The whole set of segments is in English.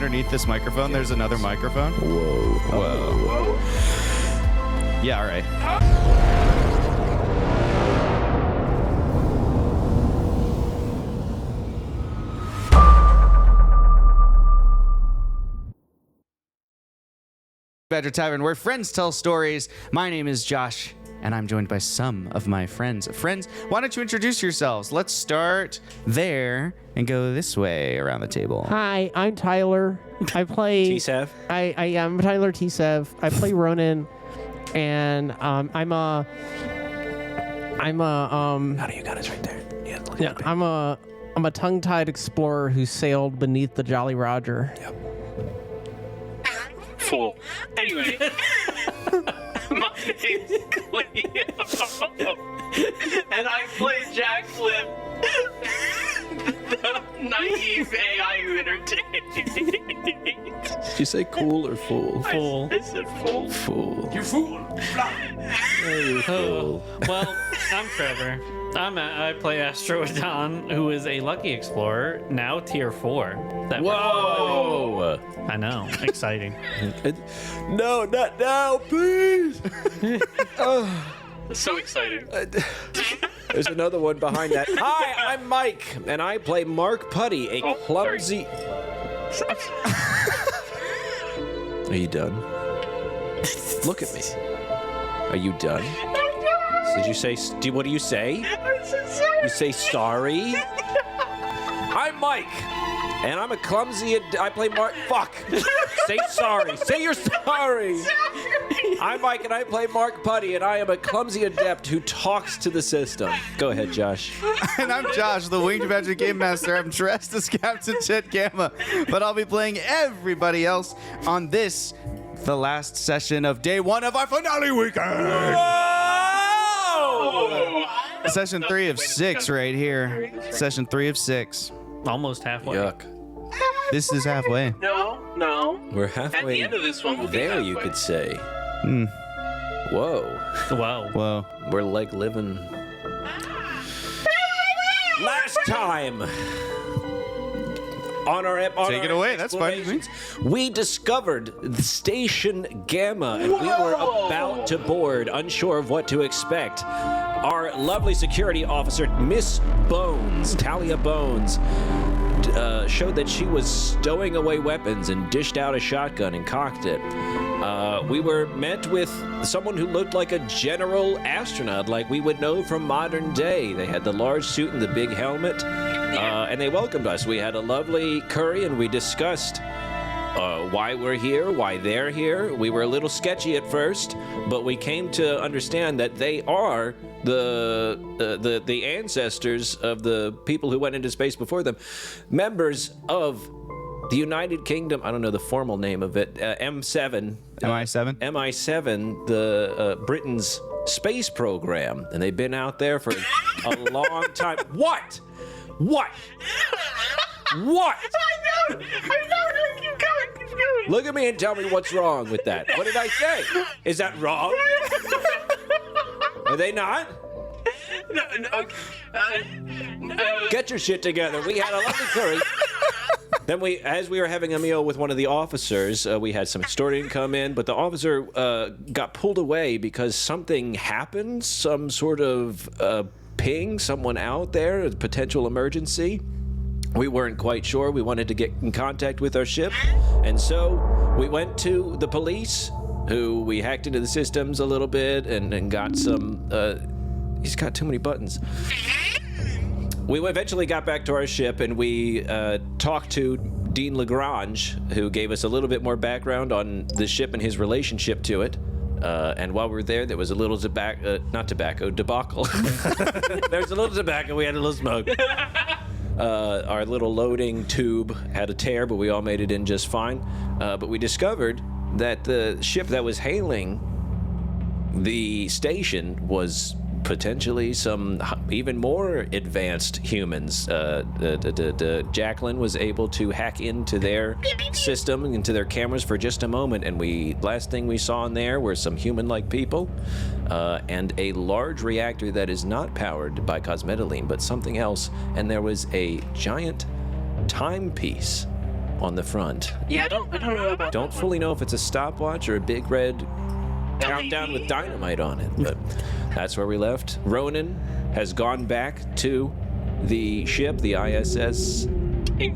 underneath this microphone, there's another microphone? Whoa. Yeah, all right. Badger Tavern, where friends tell stories. My name is Josh, and I'm joined by some of my friends. Friends, why don't you introduce yourselves? Let's start there and go this way around the table. Hi, I'm Tyler. I play T-Sev. I am Tyler T-Sev. I play Ronan, and I'm a How do you got us right there? Yeah. I'm a tongue-tied explorer who sailed beneath the Jolly Roger. Yep. Fool. Anyway, my name's Cleo, and I play Jack Flip, the naive AI who entertains. Did you say cool or fool? Fool. I said fool. Fool. You fool. You fool. Well, I'm Trevor. I play Astroodon, who is a lucky explorer, now tier 4. Whoa! I know, exciting. No, not now, please! So exciting. There's another one behind that. Hi, I'm Mike, and I play Mark Putty, a clumsy... Are you done? Look at me. Are you done? Did you say... What do you say? You say sorry? I'm Mike, and I'm a clumsy... I play Mark... Fuck! Say sorry. Say you're sorry. I'm Mike, and I play Mark Putty, and I am a clumsy adept who talks to the system. Go ahead, Josh. And I'm Josh, the Winged Badger Game Master. I'm dressed as Captain Chet Gamma, but I'll be playing everybody else on this, the last session of day 1 of our finale weekend. Session 3 of 6 right here. Session 3 of 6. Almost halfway. Yuck. This is halfway. No. We're At the halfway end of this one, we'll be there, halfway. you could say. Whoa. Wow. Whoa. We're like living... Last time... On our Take it away, that's fine with me. explorations, we discovered the Station Gamma, and we were about to board, unsure of what to expect. Our lovely security officer, Miss Bones, Talia Bones, showed that she was stowing away weapons and dished out a shotgun and cocked it. We were met with someone who looked like a general astronaut, like we would know from modern day. They had the large suit and the big helmet. And they welcomed us. We had a lovely curry, and we discussed why we're here, why they're here. We were a little sketchy at first, but we came to understand that they are the ancestors of the people who went into space before them, members of the United Kingdom. I don't know the formal name of it. M7. MI7? MI7, the Britain's space program, and they've been out there for a long time. What? What? What? I know. Keep going. Look at me and tell me what's wrong with that. What did I say? Is that wrong? Are they not? No. Get your shit together. We had a lovely curry. Then as we were having a meal with one of the officers, we had some historian come in, but the officer got pulled away because something happened, some sort of ping, someone out there, a potential emergency. We weren't quite sure. We wanted to get in contact with our ship, and so we went to the police, who we hacked into the systems a little bit and got some... he's got too many buttons. We eventually got back to our ship, and we talked to Dean Lagrange, who gave us a little bit more background on the ship and his relationship to it. And while we were there was a little debacle. There was a little tobacco. We had a little smoke. Our little loading tube had a tear, but we all made it in just fine. But we discovered that the ship that was hailing the station was potentially some even more advanced humans. Jacqueline was able to hack into their system, into their cameras for just a moment, and last thing we saw in there were some human-like people and a large reactor that is not powered by cosmetylene, but something else, and there was a giant timepiece on the front. Yeah, I don't know about Don't that fully know if it's a stopwatch or a big red countdown with dynamite on it, but that's where we left. Ronan has gone back to the ship, the ISS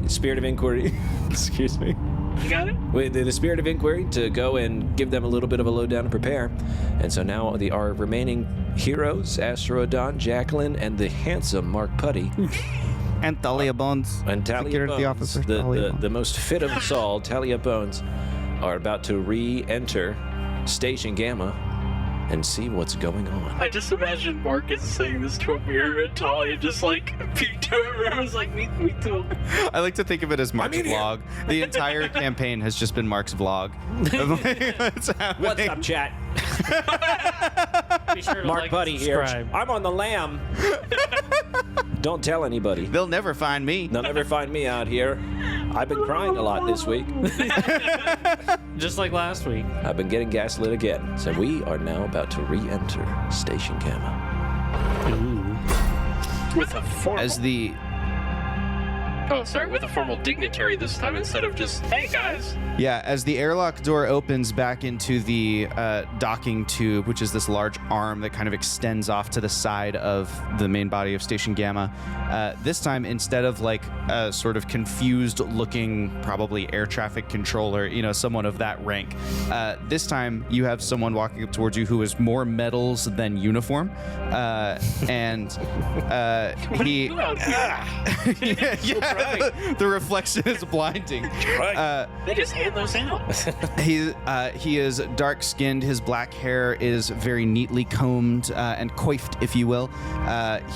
Spirit of Inquiry. Excuse me. one. You got it? With the Spirit of Inquiry to go and give them a little bit of a lowdown and prepare. And so now our remaining heroes, Astrodon, Jacqueline, and the handsome Mark Putty. And Thalia Bones. And Talia Security Bones, officer. the, Thalia the, Bones. the most fit of us all, Talia Bones, are about to re-enter Station Gamma and see what's going on. I just imagine Marcus saying this to a mirror and Talia just like peeked over. I was like, me too. I like to think of it as Mark's I'm in here. vlog. The entire campaign has just been Mark's vlog. What's happening? What's up, chat? Be sure to Mark like Buddy and here. subscribe. I'm on the lam. Don't tell anybody. They'll never find me. They'll never find me out here. I've been crying a lot this week. Just like last week. I've been getting gaslit again. So we are now about to re-enter Station Gamma. With a formal, As the with a formal dignitary this time instead of just, hey guys. as the airlock door opens back into the docking tube, which is this large arm that kind of extends off to the side of the main body of Station Gamma. This time, instead of like a sort of confused-looking, probably air traffic controller, someone of that rank, this time you have someone walking up towards you who is more medals than uniform, and he. The reflection is blinding. They just hand those out. He is dark-skinned. His black hair is very neatly combed and coiffed, if you will.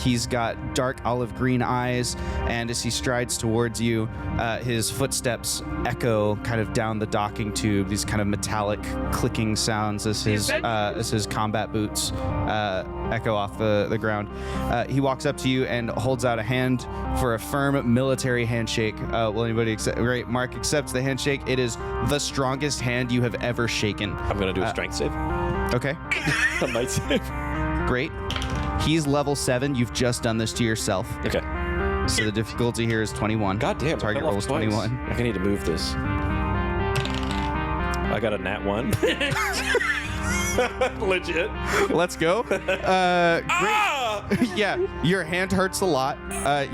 He's got dark olive green eyes, and as he strides towards you, his footsteps echo kind of down the docking tube. These kind of metallic clicking sounds as his combat boots echo off the ground. He walks up to you and holds out a hand for a firm military handshake. Will anybody accept? Great. Mark accepts the handshake. It is the strongest hand you have ever shaken. I'm going to do a strength save. Okay. A might save. Great. He's level 7. You've just done this to yourself. Okay. So the difficulty here is 21. God damn. Target I fell roll off is twice. 21. I need to move this. I got a nat 1. Legit. Let's go. Great. Yeah, your hand hurts a lot.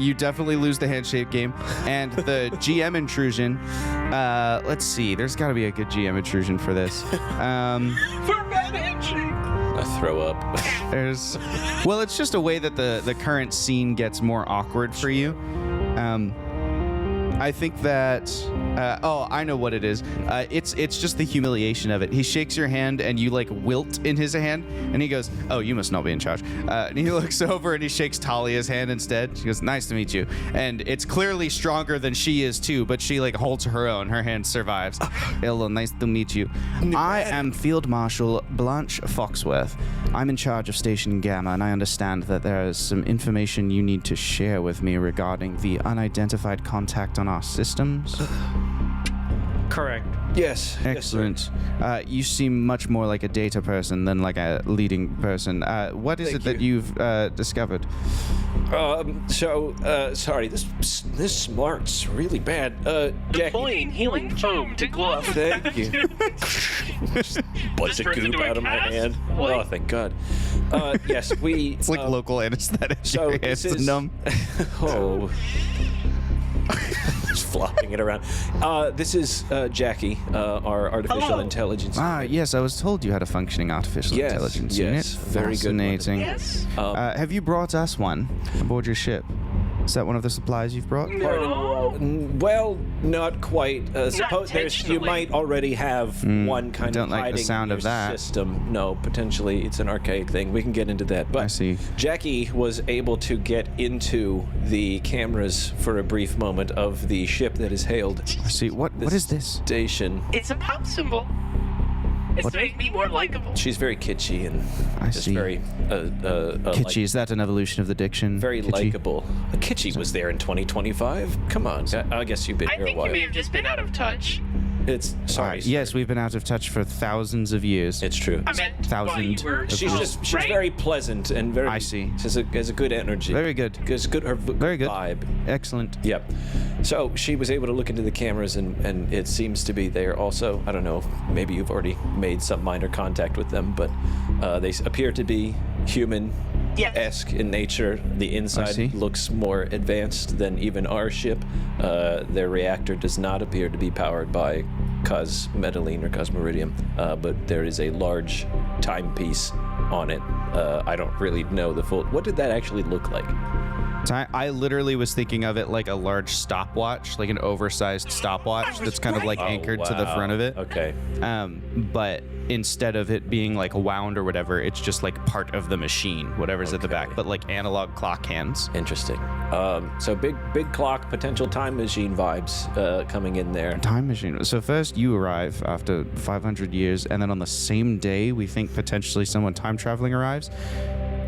You definitely lose the handshake game. And the GM intrusion, let's see. There's got to be a good GM intrusion for this. For a bad handshake. I throw up. It's just a way that the current scene gets more awkward for you. I think that I know what it is. It's just the humiliation of it. He shakes your hand and you like wilt in his hand, and he goes, "Oh, you must not be in charge." And he looks over and he shakes Talia's hand instead. She goes, "Nice to meet you." And it's clearly stronger than she is too, but she like holds her own. Her hand survives. Hello, nice to meet you. I am Field Marshal Blanche Foxworth. I'm in charge of Station Gamma, and I understand that there is some information you need to share with me regarding the unidentified contact on our systems. Correct. Yes. Excellent. You seem much more like a data person than like a leading person. What is Thank it that you've discovered? Sorry, this smart's really bad. Jackie. Deploying healing foam to glove. Thank you. Bunch of turns goop into a out of my cast? hand. What? Oh, thank God. Yes, we. It's like local anesthetic. So Your this hands is numb. Oh. Just flopping it around. This is Jackie, our artificial Hello. intelligence. Yes, I was told you had a functioning artificial Yes, intelligence yes, unit. very good one. Fascinating. Yes. Have you brought us one aboard your ship? Is that one of the supplies you've brought? No. Well, not quite. Suppose you intentionally. might already have one kind don't of like the hiding sound in of your that. system. No, potentially it's an archaic thing. We can get into that. But I see. Jackie was able to get into the cameras for a brief moment of the ship that is hailed. I see. What is this? Station. It's a pop symbol. It's to make me more likable. She's very kitschy and I just see. very Kitschy. Is that an evolution of the diction? very Kitschy? likable. Kitschy was there in 2025. Come on, I guess you've been I here a think while. you may have just been out of touch. It's sorry. Yes, we've been out of touch for thousands of years. It's true. I meant Thousand. while you were- She's right? very pleasant and very. I see. Has a good energy. Very good. Has good her Very good. vibe. Excellent. Yep. So she was able to look into the cameras, and it seems to be there also. I don't know. Maybe you've already made some minor contact with them, but they appear to be human-esque in nature. The see. inside looks more advanced than even our ship. Their reactor does not appear to be powered by cosmetalline or cosmeridium, but there is a large timepiece on it. I don't really know the full. What did that actually look like? I literally was thinking of it like a large stopwatch, like an oversized stopwatch that's kind of like anchored to the front of it. Okay. But instead of it being like wound or whatever, it's just like part of the machine, whatever's at the back, but like analog clock hands. Interesting. So big clock, potential time machine vibes coming in there. Time machine. So first you arrive after 500 years, and then on the same day we think potentially someone time traveling arrives.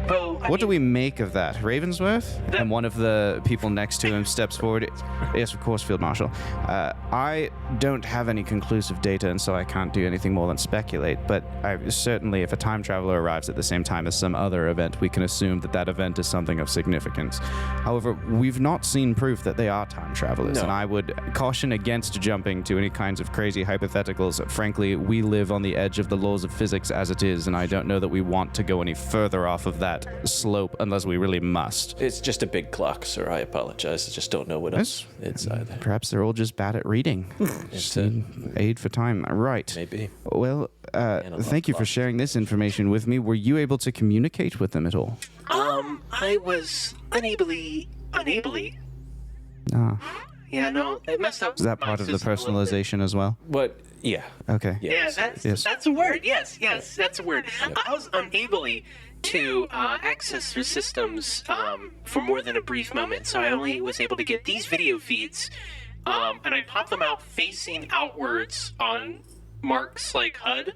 Well, What do we make of that? Ravensworth? And one of the people next to him steps forward. Yes, of course, Field Marshal. I don't have any conclusive data, and so I can't do anything more than speculate. But certainly, if a time traveler arrives at the same time as some other event, we can assume that that event is something of significance. However, we've not seen proof that they are time travelers, No. and I would caution against jumping to any kinds of crazy hypotheticals. Frankly, we live on the edge of the laws of physics as it is, and I don't know that we want to go any further off of that slope unless we really must. It's just a big clock, sir. I apologize. I just don't know what else it's either. Perhaps they're all just bad at reading. Just need aid for time. Right. Maybe. Well, thank you for clocks. sharing this information with me. Were you able to communicate with them at all? I was unably. Ah, Yeah, no, it messed up. is that my part of the system a little bit. personalization as well? But yeah. Okay. Yeah, Yes. that's a word. Yes, that's a word. I was unable to access their systems for more than a brief moment, so I only was able to get these video feeds, and I popped them out facing outwards on Mark's like HUD,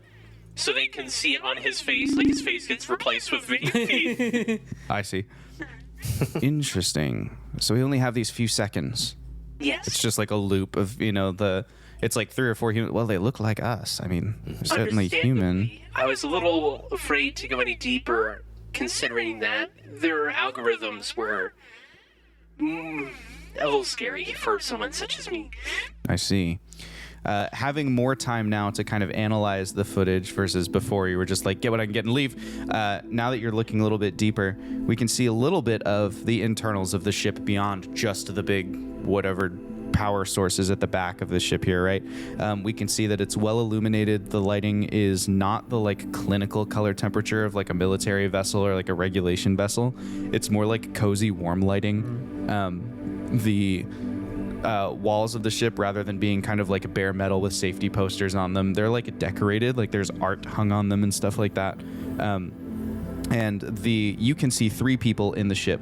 so they can see it on his face. Like his face gets replaced with video feed. I see. Interesting. So we only have these few seconds. Yes. It's just like a loop of, it's like 3 or 4 human. Well, they look like us. I mean, they're certainly human. Understandably, I was a little afraid to go any deeper, considering that their algorithms were a little scary for someone such as me. I see. Having more time now to kind of analyze the footage versus before you were just like, get what I can get and leave. Now that you're looking a little bit deeper, we can see a little bit of the internals of the ship beyond just the big whatever power sources at the back of the ship here, right? We can see that it's well illuminated. The lighting is not the like clinical color temperature of like a military vessel or like a regulation vessel. It's more like cozy, warm lighting. The walls of the ship, rather than being kind of like bare metal with safety posters on them, they're like decorated, like there's art hung on them and stuff like that. And you can see 3 people in the ship.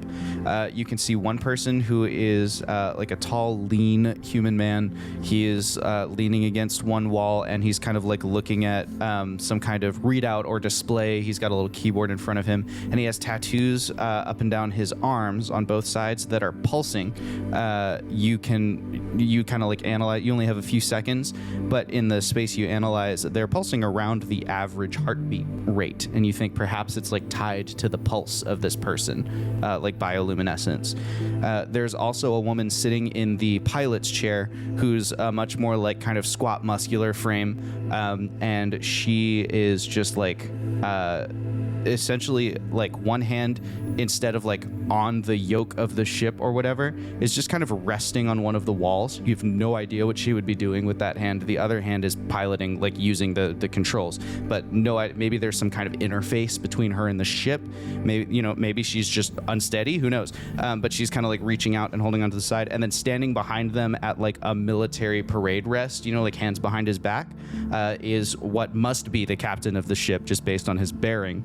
You can see one person who is like a tall, lean human man. He is leaning against one wall, and he's kind of like looking at some kind of readout or display. He's got a little keyboard in front of him, and he has tattoos up and down his arms on both sides that are pulsing. You kind of like analyze. You only have a few seconds, but in the space you analyze, they're pulsing around the average heartbeat rate, and you think perhaps it's like tied to the pulse of this person, like bioluminescence. There's also a woman sitting in the pilot's chair who's much more like kind of squat, muscular frame, and she is just like essentially like one hand, instead of like on the yoke of the ship or whatever, is just kind of resting on one of the walls. You have no idea what she would be doing with that hand. The other hand is piloting, like using the controls, but maybe there's some kind of interface between her and the ship. Maybe she's just unsteady, who knows, but she's kind of like reaching out and holding onto the side, and then standing behind them at like a military parade rest, like hands behind his back, is what must be the captain of the ship, just based on his bearing,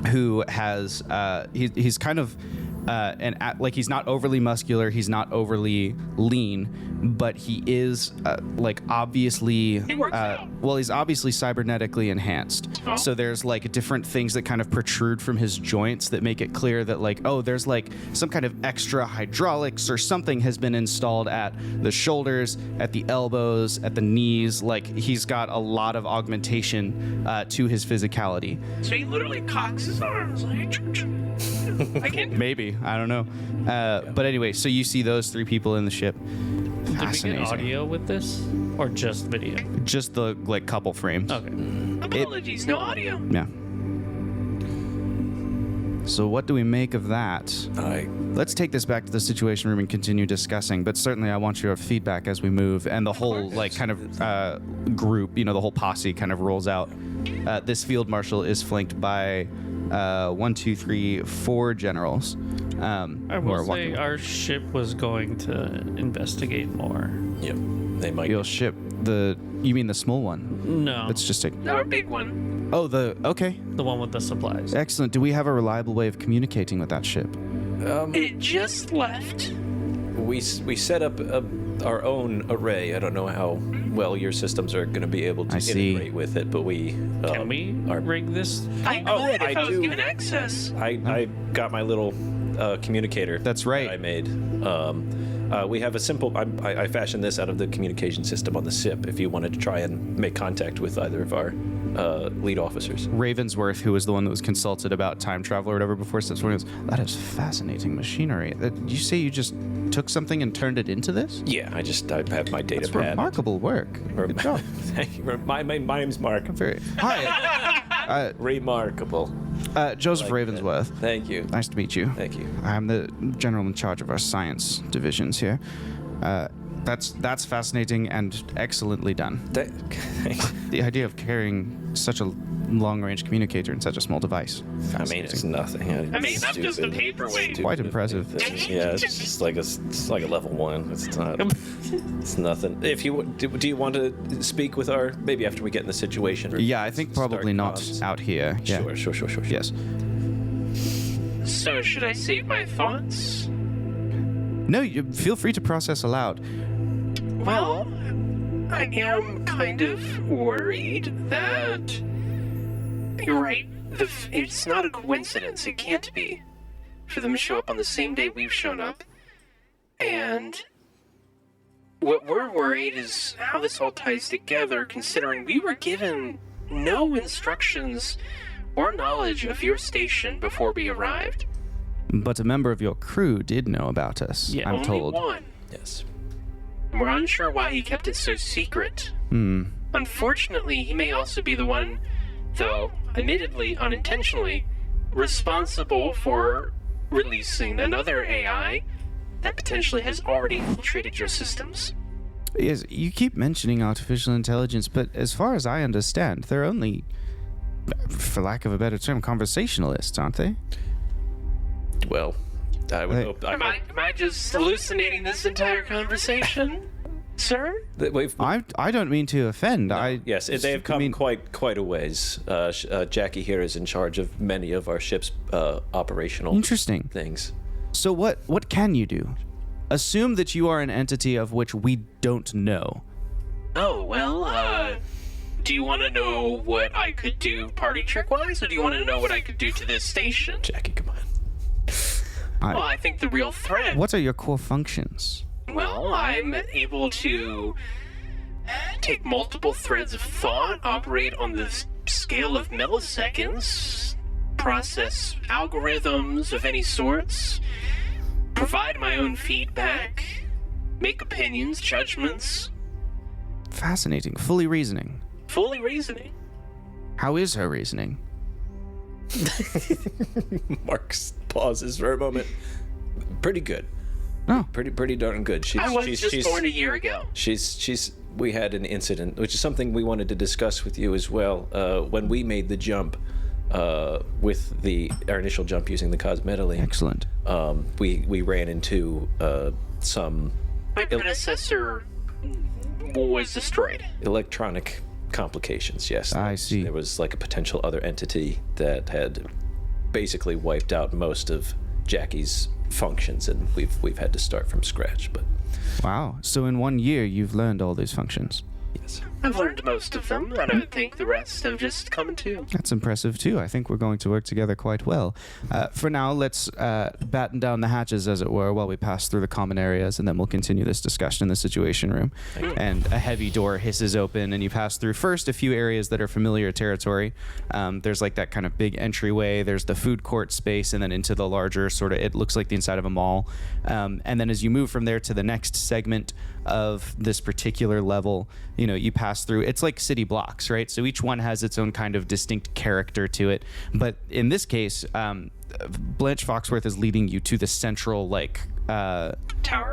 who has he's kind of like he's not overly muscular, he's not overly lean, but he is like obviously He works out. well, he's obviously cybernetically enhanced. Oh. So there's like different things that kind of protrude from his joints that make it clear that like, oh, there's like some kind of extra hydraulics or something has been installed at the shoulders, at the elbows, at the knees. Like he's got a lot of augmentation to his physicality. So he literally cocks his arms like. I can't. Maybe, I don't know. But anyway, so you see those three people in the ship. Did we Fascinating. get audio with this, or just video? Just the like couple frames. Okay. Apologies, no audio. Yeah. So what do we make of that? Let's take this back to the Situation Room and continue discussing, but certainly I want your feedback as we move, and the whole like kind of group, you know, the whole posse kind of rolls out. This field marshal is flanked by 1, 2, 3, 4 generals. I who are will say walking. our ship was going to investigate more. Yep. They might. You'll ship you mean the small one? No, Let's just take. Our big one. Oh, okay. the one with the supplies. Excellent. Do we have a reliable way of communicating with that ship? It just left. We set up our own array. I don't know how well your systems are going to be able to I see. integrate with it, but we Can we rig this? I could Oh, if I I was do. given access. I got my little communicator. That's right. That I made. We have a simple. I fashioned this out of the communication system on the ship. If you wanted to try and make contact with either of our lead officers. Ravensworth, who was the one that was consulted about time travel or whatever before steps one, goes, that is fascinating machinery. You say you just took something and turned it into this? Yeah, I have my data That's pad. remarkable work. Good job. Thank you. My name's Mark. Hi, Remarkable. Joseph Ravensworth. Thank you. Nice to meet you. Thank you. I'm the general in charge of our science divisions here. That's fascinating and excellently done. The idea of carrying such a long-range communicator in such a small device. I mean, it's nothing. I mean, I'm just a paperweight. Quite impressive. Yeah, it's just like a level 1. It's not. It's nothing. If you do, you want to speak with our maybe after we get in the situation? Or Yeah, I think probably start not comms? out here. Yeah. Sure. Yes. So should I save my thoughts? No, you feel free to process aloud. Well, I am kind of worried that you're right. It's not a coincidence. It can't be for them to show up on the same day we've shown up. And what we're worried is how this all ties together, considering we were given no instructions or knowledge of your station before we arrived. But a member of your crew did know about us, Yeah. I'm Only told. one. Yes. We're unsure why he kept it so secret. Unfortunately, he may also be the one, though admittedly unintentionally, responsible for releasing another AI that potentially has already infiltrated your systems. Yes, you keep mentioning artificial intelligence, but as far as I understand, they're only, for lack of a better term, conversationalists, aren't they? Well, I would Hey. hope. Am I just hallucinating this entire conversation, sir? that we've. I don't mean to offend. Yes, they have come quite a ways. Jackie here is in charge of many of our ship's operational Interesting. things. So what can you do? Assume that you are an entity of which we don't know. Oh, well, do you want to know what I could do party trick-wise, or do you want to know what I could do to this station? Jackie, come on. Well, I think the real threat... What are your core functions? Well, I'm able to take multiple threads of thought, operate on the scale of milliseconds, process algorithms of any sorts, provide my own feedback, make opinions, judgments, Fascinating. Fully reasoning. fully reasoning. How is her reasoning? Mark pauses for a moment. Pretty good. Oh. Pretty darn good. I was just born a year ago. We had an incident, which is something we wanted to discuss with you as well. When we made the jump, with our initial jump using the cosmetally, Excellent. we ran into some My predecessor was destroyed. electronic complications. Yes, I see. There was like a potential other entity that had basically wiped out most of Jackie's functions, and we've had to start from scratch. But Wow. So in 1 year, you've learned all these functions. yes. I've learned most of them, and I would think the rest have just come to. That's impressive, too. I think we're going to work together quite well. For now, let's batten down the hatches, as it were, while we pass through the common areas, and then we'll continue this discussion in the Situation Room. And a heavy door hisses open, and you pass through first a few areas that are familiar territory. There's like that kind of big entryway. There's the food court space, and then into the larger sort of, it looks like the inside of a mall. And then as you move from there to the next segment of this particular level, you pass through, it's like city blocks, right? So each one has its own kind of distinct character to it. But in this case, Blanche Foxworth is leading you to the central, Tower?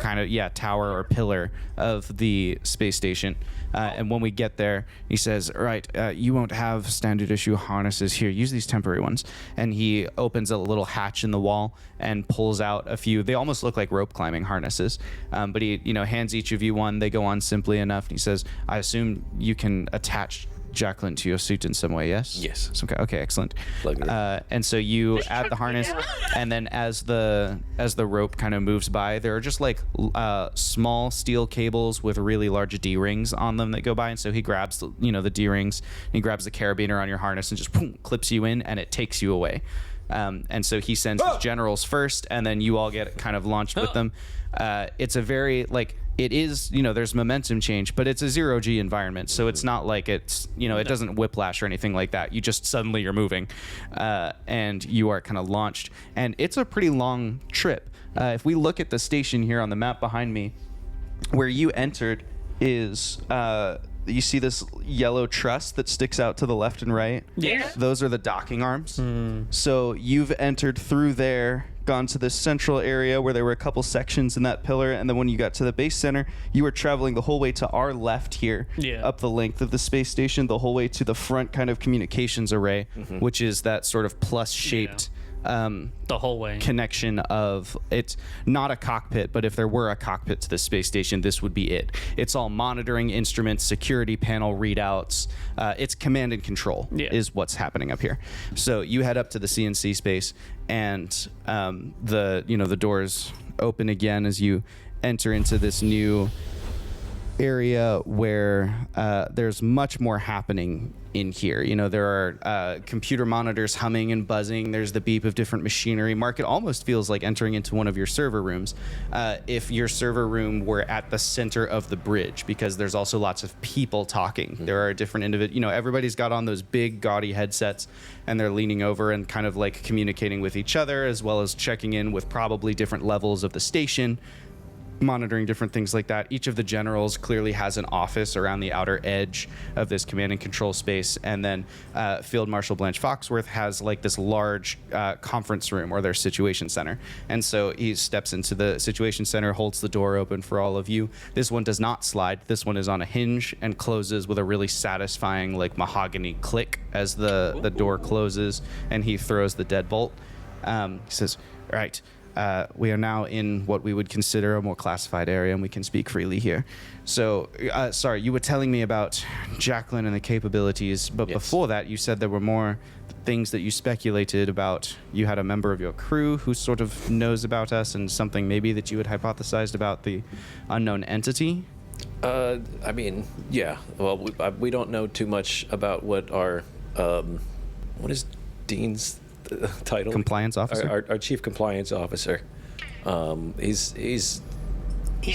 tower or pillar of the space station. And when we get there, he says, all right, you won't have standard issue harnesses here. Use these temporary ones. And he opens a little hatch in the wall and pulls out a few. They almost look like rope climbing harnesses. But he, hands each of you one. They go on simply enough. And he says, I assume you can attach Jacqueline to your suit in some way, yes? Yes. Okay, excellent. Plug her. And so you Just add chuck the me harness, down. and then as the rope kind of moves by, there are just like small steel cables with really large D rings on them that go by. And so he grabs the D rings, he grabs the carabiner on your harness and just boom, clips you in, and it takes you away. And so he sends his generals first, and then you all get kind of launched with them. It's a very it is, there's momentum change, but it's a 0G environment. So it's not like it's, it doesn't whiplash or anything like that. You just suddenly you're moving and you are kind of launched. And it's a pretty long trip. If we look at the station here on the map behind me, where you entered is, you see this yellow truss that sticks out to the left and right? Yeah. Those are the docking arms. So you've entered through there, gone to this central area where there were a couple sections in that pillar, and then when you got to the base center, you were traveling the whole way to our left here, up the length of the space station, the whole way to the front kind of communications array, which is that sort of plus-shaped The whole way. connection of, it's not a cockpit, but if there were a cockpit to the space station, this would be it. It's all monitoring instruments, security panel readouts. It's command and control is what's happening up here. So you head up to the CNC space, and the doors open again as you enter into this new area where there's much more happening in here. There are computer monitors humming and buzzing. There's the beep of different machinery. Mark, it almost feels like entering into one of your server rooms if your server room were at the center of the bridge, because there's also lots of people talking. There are different individuals. Everybody's got on those big gaudy headsets, and they're leaning over and kind of like communicating with each other, as well as checking in with probably different levels of the station, monitoring different things like that. Each of the generals clearly has an office around the outer edge of this command and control space, and then Field Marshal Blanche Foxworth has like this large conference room or their situation center. And so he steps into the situation center, holds the door open for all of you. This one does not slide. This one is on a hinge and closes with a really satisfying like mahogany click as the door closes, and he throws the deadbolt. He says, all right, we are now in what we would consider a more classified area, and we can speak freely here. So, sorry, you were telling me about Jacqueline and the capabilities, but before that, you said there were more things that you speculated about. You had a member of your crew who sort of knows about us, and something maybe that you had hypothesized about the unknown entity. I mean, yeah. Well, we don't know too much about what our what is Dean's title? Compliance officer. Our chief compliance officer. He's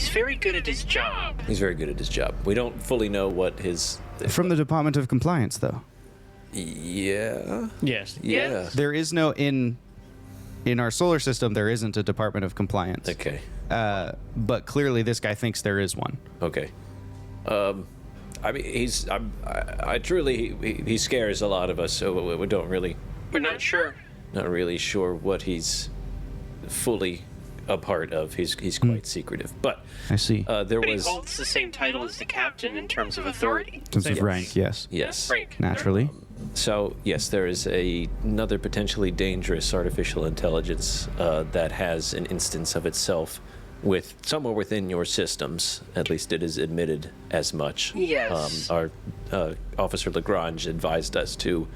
very good at his job. He's very good at his job. We don't fully know what his. From the Department of Compliance, though. Yeah. Yes. Yeah. There is no in our solar system. There isn't a Department of Compliance. Okay. But clearly, this guy thinks there is one. Okay. I mean, I truly he scares a lot of us, so we don't really. We're not sure. Not really sure what he's fully a part of. He's quite secretive. But I see. There But he was holds the same title as the captain in terms of authority. In terms of rank, yes. yes. Rank. Naturally. So yes, there is another potentially dangerous artificial intelligence that has an instance of itself with somewhere within your systems. At least it is admitted as much. Yes. Our Officer Lagrange advised us to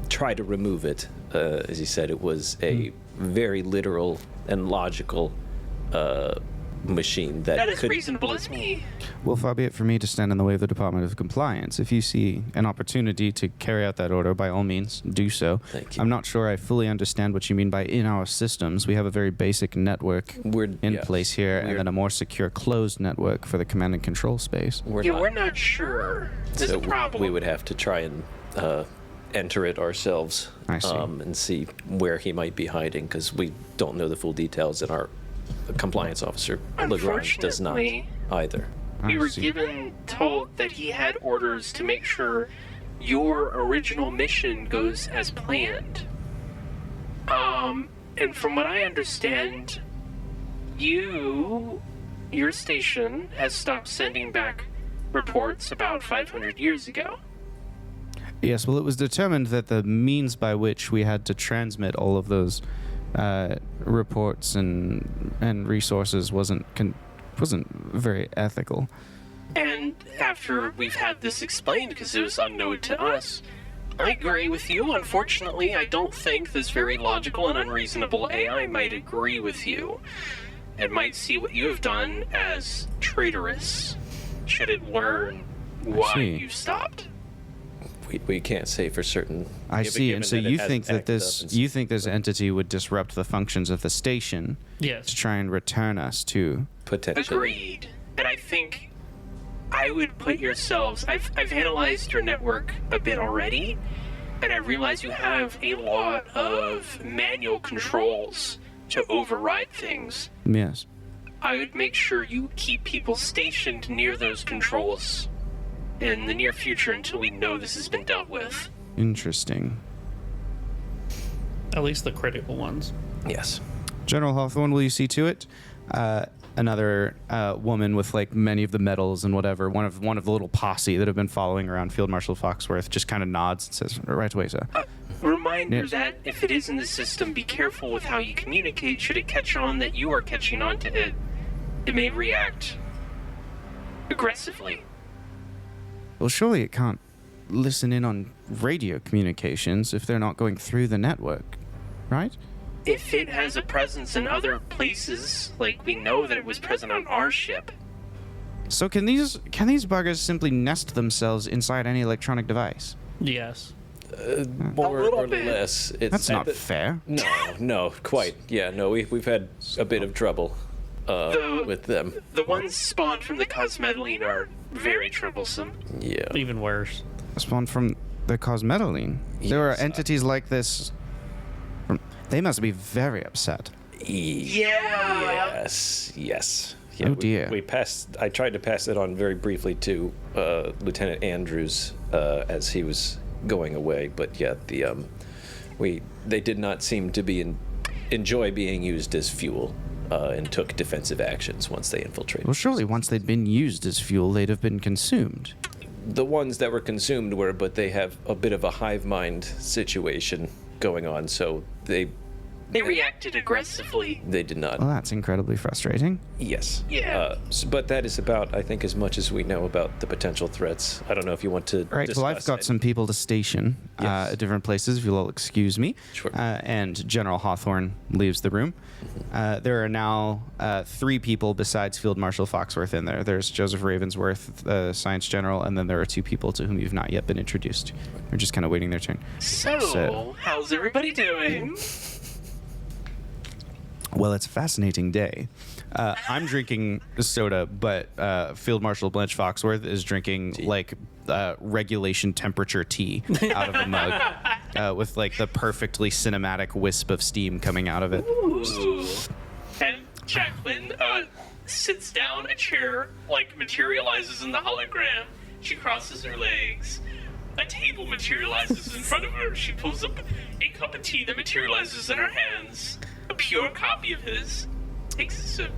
try to remove it as he said, it was a very literal and logical machine That is could. reasonable as me. Well, far be it for me to stand in the way of the Department of Compliance. If you see an opportunity to carry out that order, by all means, do so. Thank you. I'm not sure I fully understand what you mean by in our systems. We have a very basic network in place here, and then a more secure closed network for the command and control space. We're not sure. There's So a problem. we would have to try and enter it ourselves. I see. And see where he might be hiding, because we don't know the full details, and our compliance officer, Legrand, does not Unfortunately, either. we I were see. told that he had orders to make sure your original mission goes as planned. And from what I understand, your station has stopped sending back reports about 500 years ago. Yes, well, it was determined that the means by which we had to transmit all of those reports and resources wasn't very ethical. And after we've had this explained, because it was unknown to us, I agree with you. Unfortunately, I don't think this very logical and unreasonable AI might agree with you. It might see what you have done as traitorous, should it learn why see. you stopped. We can't say for certain. I see, given and so that it you has think that acted up this and you think this entity would disrupt the functions of the station to Yes. try and return us to. potentially. Agreed. And I think I would put yourselves. I've analyzed your network a bit already, and I realize you have a lot of manual controls to override things. Yes. I would make sure you keep people stationed near those controls in the near future until we know this has been dealt with. Interesting. At least the critical ones. Yes. General Hawthorne, will you see to it? Another woman with like many of the medals and whatever, one of the little posse that have been following around Field Marshal Foxworth, just kind of nods and says, "Right away, sir." Reminder Yes. that if it is in the system, be careful with how you communicate. Should it catch on that you are catching on to it, it may react aggressively. Well, surely it can't listen in on radio communications if they're not going through the network, right? If it has a presence in other places, like we know that it was present on our ship, So can these buggers simply nest themselves inside any electronic device? Yes. More little or bit. less. It's That's not fair. No, quite. Yeah, no, we've had a bit of trouble with them. the ones spawned from the cosmetaline are very troublesome. Yeah. Even worse. Spawned from the cosmetaline. There are Yes, entities like this. They must be very upset. Yeah. Yes. Yeah, Oh, dear. We passed. I tried to pass it on very briefly to Lieutenant Andrews as he was going away, but yeah, they did not seem to enjoy being used as fuel, and took defensive actions once they infiltrated. Well, surely once they'd been used as fuel, they'd have been consumed. The ones that were consumed were, but they have a bit of a hive mind situation going on, so they reacted aggressively. did not. Well, that's incredibly frustrating. Yes. Yeah. But that is about, I think, as much as we know about the potential threats. I don't know if you want to. All right, well, I've discuss got it. some people to station Yes. at different places, if you'll all excuse me. Sure. And General Hawthorne leaves the room. There are now 3 people besides Field Marshal Foxworth in there. There's Joseph Ravensworth, the Science General, and then there are 2 people to whom you've not yet been introduced. They're just kind of waiting their turn. So, how's everybody doing? Well, it's a fascinating day. I'm drinking soda, but Field Marshal Blanche Foxworth is drinking like regulation temperature tea out of a mug with like the perfectly cinematic wisp of steam coming out of it. Ooh. And Jacqueline sits down, a chair like materializes in the hologram. She crosses her legs. A table materializes in front of her. She pulls up a cup of tea that materializes in her hands. A pure copy of his. Takes a sip.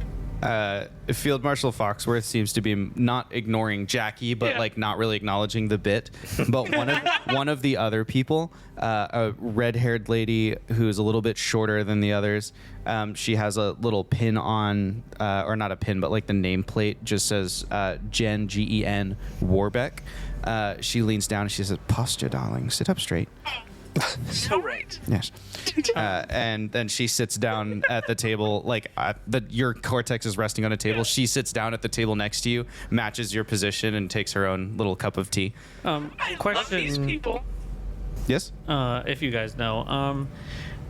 Field Marshal Foxworth seems to be not ignoring Jackie, but Yeah. like not really acknowledging the bit. But one of the other people, a red-haired lady who's a little bit shorter than the others, she has a little pin on, or not a pin, but like the nameplate just says Jen, Gen Warbeck. She leans down and she says, "Posture, darling. Sit up straight." So right. Yes. And then she sits down at the table, like your cortex is resting on a table. She sits down at the table next to you, matches your position, and takes her own little cup of tea. I love these people. Yes? If you guys know,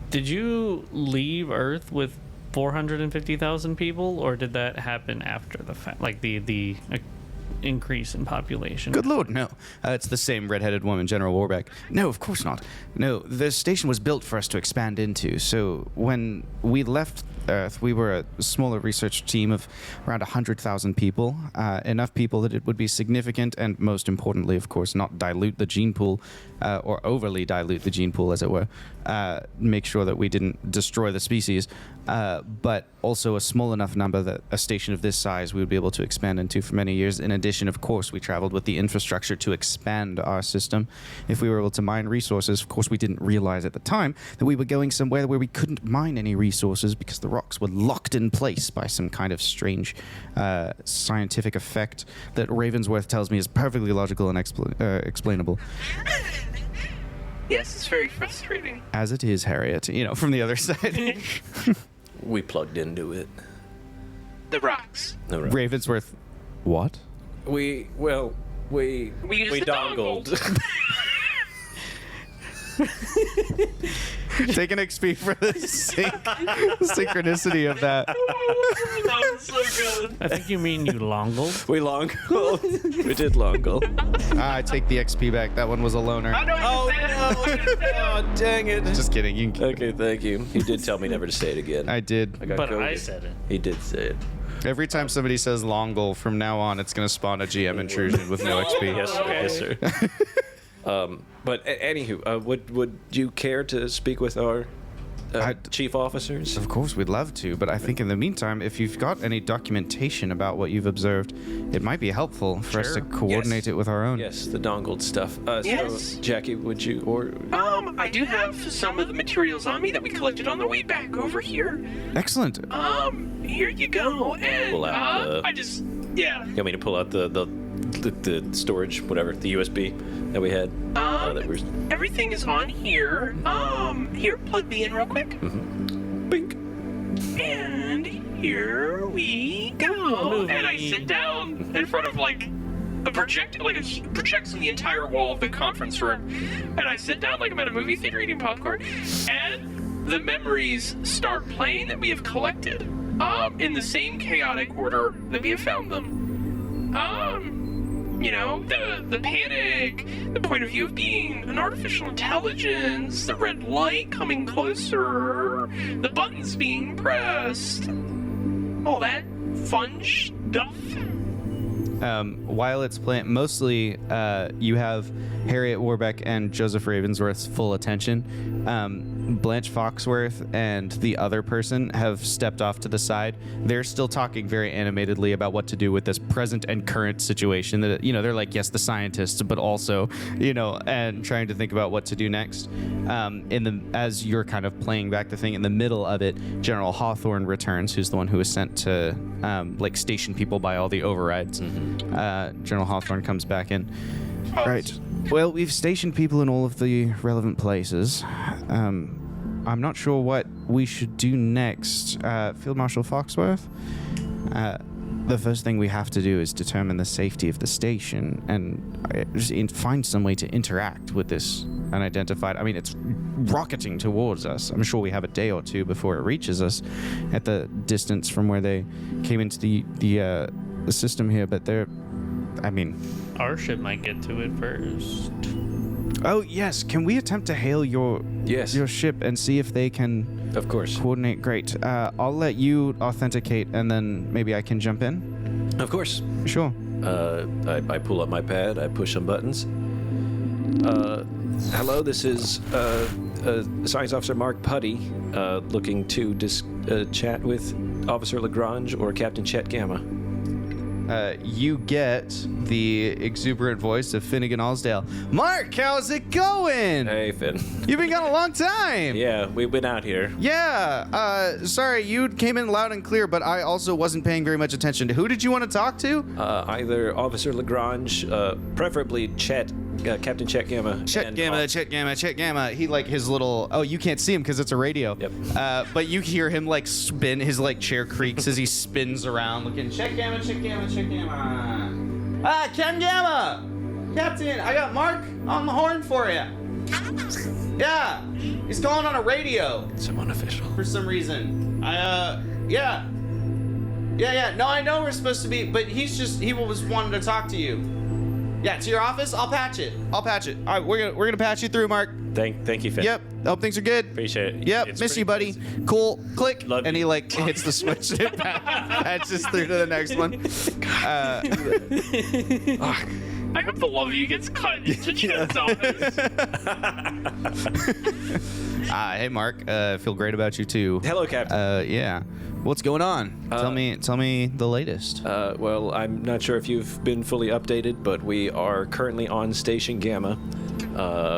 did you leave Earth with 450,000 people, or did that happen after the fact? Like the increase in population? Good lord, no. It's the same redheaded woman, General Warbeck. No, of course not. No, the station was built for us to expand into. So when we left Earth, we were a smaller research team of around 100,000 people. Enough people that it would be significant and, most importantly, of course, not dilute the gene pool or overly dilute the gene pool, as it were. Make sure that we didn't destroy the species. But also a small enough number that a station of this size we would be able to expand into for many years. In addition, of course, we traveled with the infrastructure to expand our system. If we were able to mine resources, of course, we didn't realize at the time that we were going somewhere where we couldn't mine any resources because the rocks were locked in place by some kind of strange scientific effect that Ravensworth tells me is perfectly logical and explainable. Yes, it's very frustrating. As it is, Harriet, from the other side. We plugged into it. The rocks. No, right. Ravensworth, what? We used the dongled. Take an XP for the synchronicity of that. That was so good. I think you mean you longled. We longled. We did longle. I take the XP back. That one was a loner. I know you said it. Oh, dang it. Just kidding. You can keep Okay, thank you. You did tell me never to say it again. I did. got But COVID. I said it. He did say it. Every time somebody says long goal from now on, it's going to spawn a GM intrusion with no XP. Yes, sir. Yes, sir. But anywho, would you care to speak with our chief officers? Of course, we'd love to, but I think in the meantime, if you've got any documentation about what you've observed, it might be helpful for us to Sure. coordinate it with our own. Yes, the dongled stuff. Yes. So, Jackie, would you I do have some of the materials on me that we collected on the way back over here. Excellent. Here you go. And Pull out the- you want me to pull out the storage, whatever, the USB that we had? That we're everything is on here. Here, plug me in real quick. Bink. And here we go. And I sit down in front of a projector, projects in the entire wall of the conference room. And I sit down like I'm at a movie theater eating popcorn. And the memories start playing that we have collected in the same chaotic order that we have found them. The panic, the point of view of being an artificial intelligence, the red light coming closer, the buttons being pressed, all that fun stuff. While it's playing, mostly you have Harriet Warbeck and Joseph Ravensworth's full attention. Blanche Foxworth and the other person have stepped off to the side. They're still talking very animatedly about what to do with this present and current situation. That they're like, yes, the scientists, but also, and trying to think about what to do next. As you're kind of playing back the thing in the middle of it, General Hawthorne returns, who's the one who was sent to station people by all the overrides. General Hawthorne comes back in. Right. Well, we've stationed people in all of the relevant places. I'm not sure what we should do next. Field Marshal Foxworth? The first thing we have to do is determine the safety of the station and just find some way to interact with this unidentified. I mean, it's rocketing towards us. I'm sure we have a day or two before it reaches us at the distance from where they came into the system here, but Our ship might get to it first. Oh, yes. Can we attempt to hail your ship and see if they can Of course. coordinate? Great. I'll let you authenticate, and then maybe I can jump in. Of course. Sure. I pull up my pad. I push some buttons. Hello, this is Science Officer Mark Putty, looking to chat with Officer Lagrange or Captain Chet Gamma. You get the exuberant voice of Finnegan Allsdale. Mark, how's it going? Hey, Finn. You've been gone a long time. Yeah, we've been out here. Yeah. Sorry, you came in loud and clear, but I also wasn't paying very much attention. Who did you want to talk to? Either Officer Lagrange, preferably Chet Captain Chet Gamma. Chet Gamma, Chet Gamma, Chet Gamma. He like his little. Oh, you can't see him because it's a radio. Yep. But you hear him like spin. His like chair creaks as he spins around, looking. Chet Gamma, Chet Gamma, Chet Gamma. Ah, Ken Gamma, Captain. I got Mark on the horn for you. Yeah, he's calling on a radio So unofficial. for some reason. Yeah. No, I know we're supposed to be, but he was wanting to talk to you. Yeah, to your office. I'll patch it. All right, we're gonna patch you through, Mark. Thank you, Finn. Yep. Hope things are good. Appreciate it. Yep. It's Miss pretty you, buddy. crazy. Cool. Click. Love and you. he like hits the switch and it patches through to the next one. I hope the love of you gets cut into Chet's office. Hey, Mark. Feel great about you too. Hello, Captain. Yeah. What's going on? Tell me the latest. Well, I'm not sure if you've been fully updated, but we are currently on Station Gamma.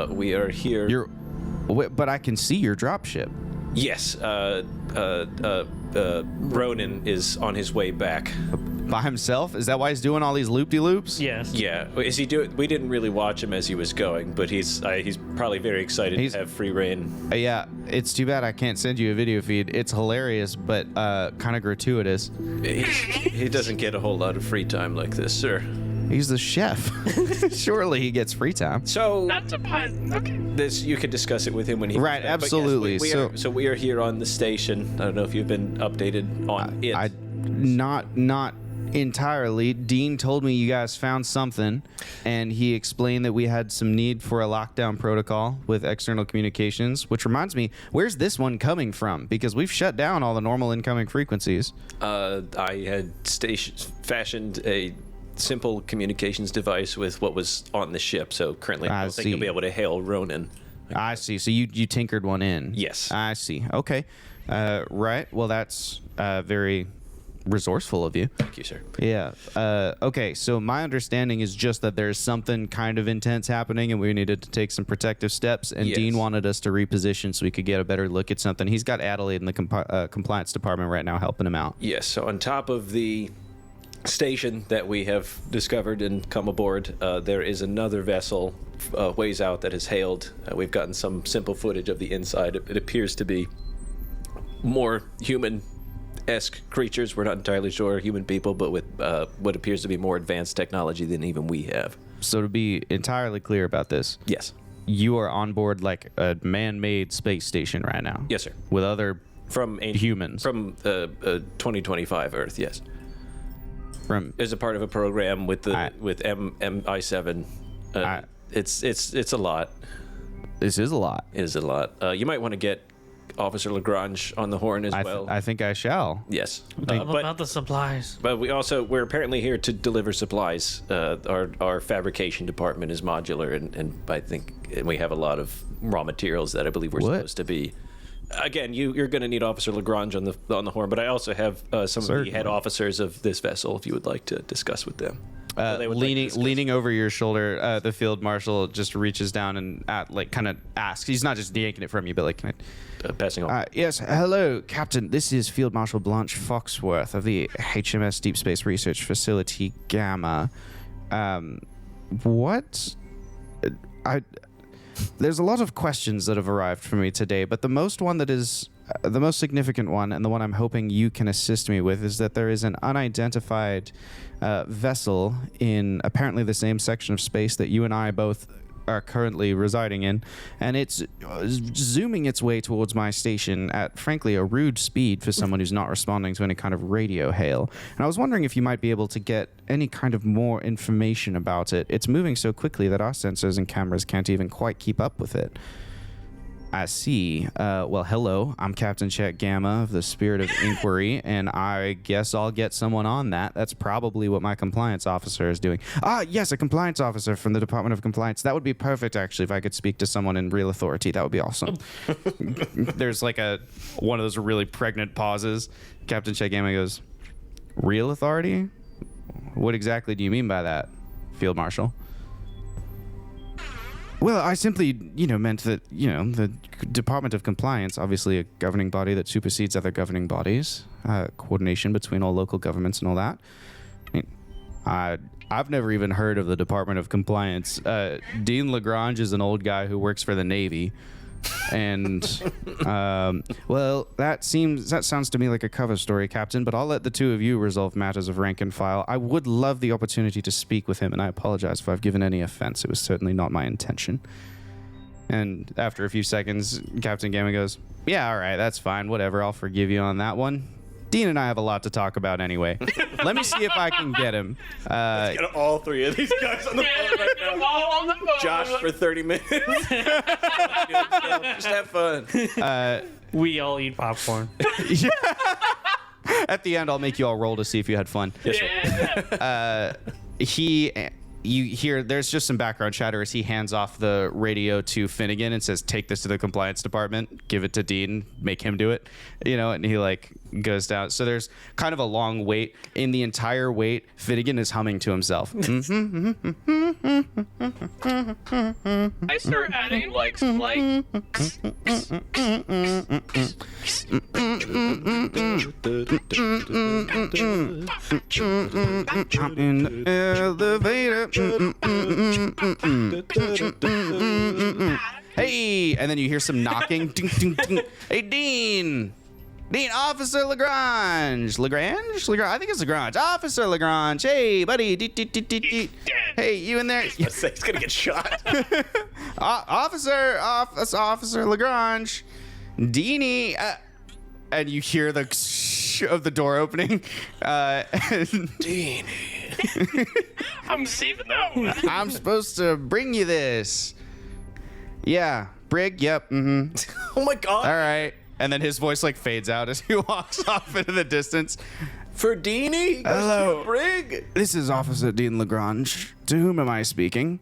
We are here. But I can see your dropship. Yes. Ronan is on his way back. By himself? Is that why he's doing all these loop-de-loops? Yes. Yeah. Is he doing? We didn't really watch him as he was going, but he's probably very excited to have free reign. Yeah, it's too bad I can't send you a video feed. It's hilarious, but kind of gratuitous. He doesn't get a whole lot of free time like this, sir. He's the chef. Surely he gets free time. So Not to pun. Okay. this you could discuss it with him when he Right, but yes, absolutely. so we are here on the station. I don't know if you've been updated on it. Not entirely. Dean told me you guys found something, and he explained that we had some need for a lockdown protocol with external communications, which reminds me, where's this one coming from? Because we've shut down all the normal incoming frequencies. I had fashioned a simple communications device with what was on the ship, so currently I don't think you'll be able to hail Ronan. I see. So you tinkered one in. Yes. I see. Okay. Right. Well, that's very resourceful of you. Thank you, sir. Yeah. Okay. So my understanding is just that there's something kind of intense happening, and we needed to take some protective steps. And Yes. Dean wanted us to reposition so we could get a better look at something. He's got Adelaide in the compliance department right now helping him out. Yes. So on top of the station that we have discovered and come aboard, there is another vessel ways out that is hailed. We've gotten some simple footage of the inside. It appears to be more human-esque creatures. We're not entirely sure, human people, but with what appears to be more advanced technology than even we have. So to be entirely clear about this, Yes. you are on board like a man-made space station right now. Yes, sir. With other From humans. From 2025 Earth, yes. From As a part of a program with with MI7. It's a lot. this is a lot. It is a lot. You might want to get Officer Lagrange on the horn as well. I think I shall. Yes. What But about the supplies? we're apparently here to deliver supplies. Our fabrication department is modular, and I think we have a lot of raw materials that I believe we're supposed to be. Again, you're going to need Officer Lagrange on the horn, but I also have some of the head officers of this vessel if you would like to discuss with them. Leaning over your shoulder, the field marshal just reaches down and kind of asks. He's not just yanking it from you, but like, can passing on. yes, hello, Captain. This is Field Marshal Blanche Foxworth of the HMS Deep Space Research Facility Gamma. There's a lot of questions that have arrived for me today, but the most significant one, and the one I'm hoping you can assist me with, is that there is an unidentified vessel in apparently the same section of space that you and I both are currently residing in, and it's zooming its way towards my station at, frankly, a rude speed for someone who's not responding to any kind of radio hail. And I was wondering if you might be able to get any kind of more information about it. It's moving so quickly that our sensors and cameras can't even quite keep up with it. I see. Well, hello. I'm Captain Chet Gamma of the Spirit of Inquiry, and I guess I'll get someone on that. That's probably what my compliance officer is doing. Ah, yes, a compliance officer from the Department of Compliance. That would be perfect, actually, if I could speak to someone in real authority. That would be awesome. There's like one of those really pregnant pauses. Captain Chet Gamma goes, "Real authority? What exactly do you mean by that, Field Marshal?" Well, I simply, meant that, the Department of Compliance, obviously a governing body that supersedes other governing bodies, coordination between all local governments and all that. I've never even heard of the Department of Compliance. Dean Lagrange is an old guy who works for the Navy. And, well, that sounds to me like a cover story, Captain, but I'll let the two of you resolve matters of rank and file. I would love the opportunity to speak with him, and I apologize if I've given any offense. It was certainly not my intention. And after a few seconds, Captain Gamma goes, yeah, all right, that's fine, whatever, I'll forgive you on that one. Dean and I have a lot to talk about anyway. Let me see if I can get him. Get all three of these guys on the phone right now. All on the phone. Josh for 30 minutes. Just have fun. We all eat popcorn. At the end, I'll make you all roll to see if you had fun. Yeah. You hear there's just some background chatter as he hands off the radio to Finnegan and says, take this to the compliance department, give it to Dean, make him do it, and he like goes down. So there's kind of a long wait. In the entire wait, Finnegan is humming to himself. I start adding like some like. In the elevator. Hey, and then you hear some knocking. Ding, ding, ding. Hey, Dean, Officer Lagrange. Lagrange? I think it's Lagrange. Officer Lagrange. Hey, buddy. Hey, you in there? He's gonna get shot. Officer Lagrange. Deanie. And you hear the of the door opening. Dean. I'm saving that one. I'm supposed to bring you this. Yeah, Brig. Yep. Mm-hmm. Oh my God. All right. And then his voice like fades out as he walks off into the distance. For Deanie? Hello. Brig? This is Officer Dean Lagrange. To whom am I speaking?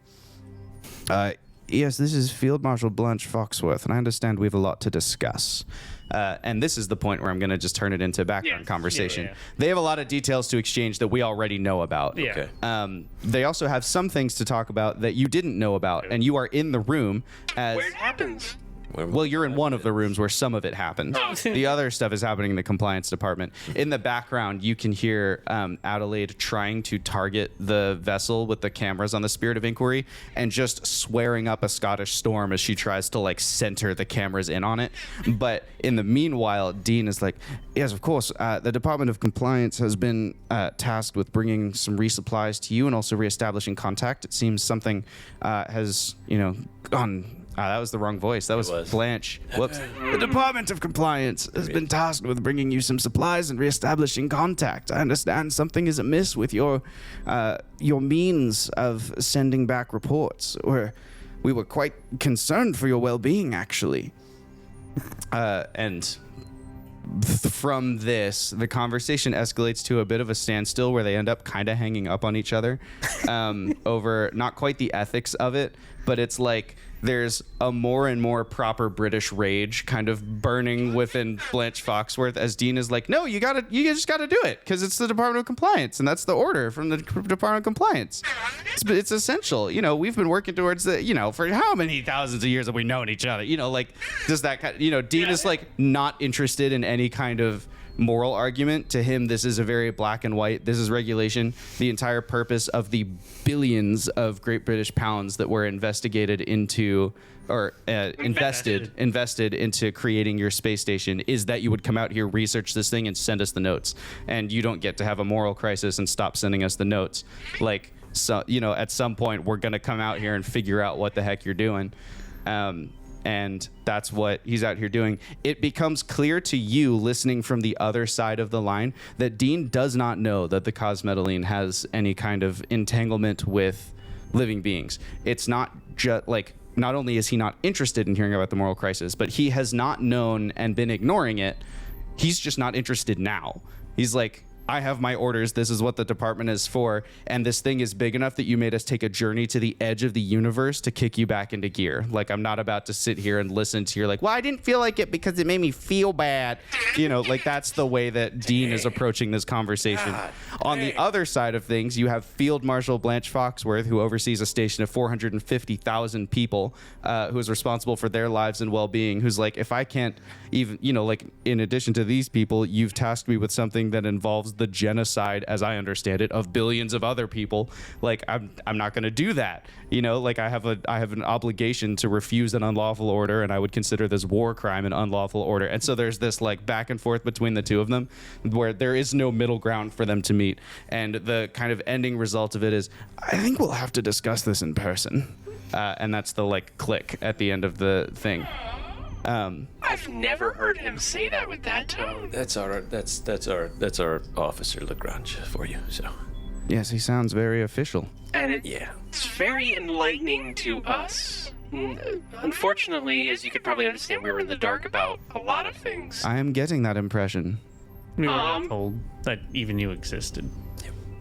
Yes, this is Field Marshal Blanche Foxworth, and I understand we have a lot to discuss. And this is the point where I'm going to just turn it into background conversation. Yeah. They have a lot of details to exchange that we already know about. Yeah. Okay. They also have some things to talk about that you didn't know about, and you are in the room as... Where it happens. Well, you're in one of the rooms where some of it happened. The other stuff is happening in the compliance department. In the background, you can hear Adelaide trying to target the vessel with the cameras on the Spirit of Inquiry and just swearing up a Scottish storm as she tries to like center the cameras in on it. But in the meanwhile, Dean is like, yes, of course, the Department of Compliance has been tasked with bringing some resupplies to you and also reestablishing contact. It seems something has, gone... that was the wrong voice. That was Blanche. Whoops. The Department of Compliance has been tasked with bringing you some supplies and reestablishing contact. I understand something is amiss with your means of sending back reports. We were quite concerned for your well-being, actually. And from this, the conversation escalates to a bit of a standstill where they end up kind of hanging up on each other over not quite the ethics of it, but it's like there's a more and more proper British rage kind of burning within Blanche Foxworth as Dean is like, no, you just gotta do it because it's the Department of Compliance and that's the order from the Department of Compliance. It's essential. We've been working towards for how many thousands of years have we known each other? Does that kind of, Dean is like not interested in any kind of moral argument. To him, this is a very black and white. This is regulation. The entire purpose of the billions of Great British pounds that were investigated into or invested into creating your space station is that you would come out here, research this thing, and send us the notes. And you don't get to have a moral crisis and stop sending us the notes. So, at some point, we're going to come out here and figure out what the heck you're doing. And that's what he's out here doing. It becomes clear to you, listening from the other side of the line, that Dean does not know that the cosmetaline has any kind of entanglement with living beings. It's not just not only is he not interested in hearing about the moral crisis, but he has not known and been ignoring it. He's just not interested now. He's like, I have my orders. This is what the department is for. And this thing is big enough that you made us take a journey to the edge of the universe to kick you back into gear. I'm not about to sit here and listen to your well, I didn't feel like it because it made me feel bad. That's the way that Dean is approaching this conversation. On the other side of things, you have Field Marshal Blanche Foxworth, who oversees a station of 450,000 people, who is responsible for their lives and well-being, who's like, if I can't even, in addition to these people, you've tasked me with something that involves caused the genocide, as I understand it, of billions of other people. Like, I'm not going to do that. You know, like I have an obligation to refuse an unlawful order, and I would consider this war crime an unlawful order. And so there's this like back and forth between the two of them, where there is no middle ground for them to meet. And the kind of ending result of it is, I think we'll have to discuss this in person. And that's the like click at the end of the thing. I've never heard him say that with that tone. That's our officer Lagrange for you. So Yes, he sounds very official. And yeah, it's very enlightening to us. Unfortunately, as you could probably understand, we were in the dark about a lot of things. I am getting that impression. We were not told that even you existed.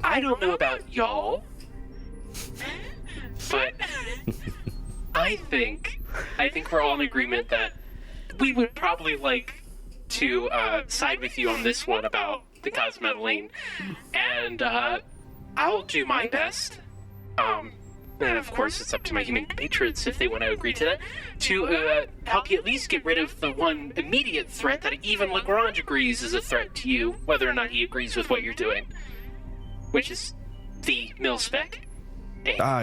I don't know about y'all, but I think we're all in agreement that we would probably like to side with you on this one about the cosmetlane, and I'll do my best. And of course, it's up to my human compatriots if they want to agree to that, to help you at least get rid of the one immediate threat that even Lagrange agrees is a threat to you, whether or not he agrees with what you're doing, which is the mil-spec.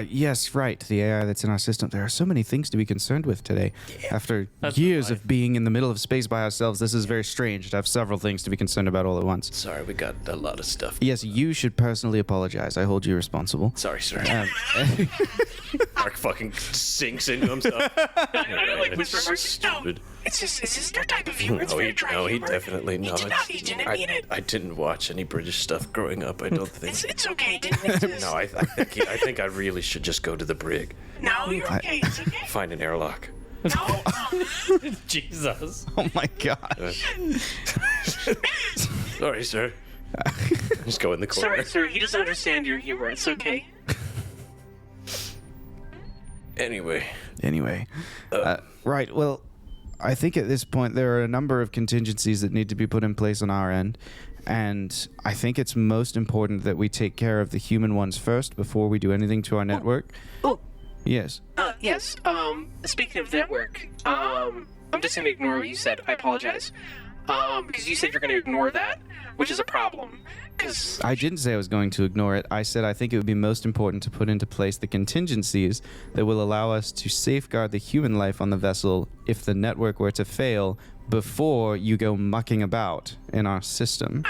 Yes, right. The AI that's in our system. There are so many things to be concerned with today. After That's years life. of being in the middle of space by ourselves, this is very strange to have several things to be concerned about all at once. sorry, we got a lot of stuff. Yes, you should personally apologize. I hold you responsible. Sorry, sir. Mark fucking sinks into himself. I don't like whisper Mark. Stupid. No, it's just their type of humor. It's very dry he humor. definitely He not. didn't mean it. I didn't watch any British stuff growing up. I don't think. It's okay. It didn't exist. No, I think I really should just go to the brig, No, you're okay. It's okay. find an airlock. No. Jesus. Oh my god. Sorry, sir. Just go in the corner. Sorry, sir. He doesn't understand your humor. It's okay. Anyway, Right, well, I think at this point there are a number of contingencies that need to be put in place on our end. And I think it's most important that we take care of the human ones first before we do anything to our network. Oh. Yes. Yes. Speaking of network, I'm just gonna ignore what you said. I apologize. Because you said you're gonna ignore that, which is a problem. Because I didn't say I was going to ignore it. I said I think it would be most important to put into place the contingencies that will allow us to safeguard the human life on the vessel if the network were to fail before you go mucking about in our system.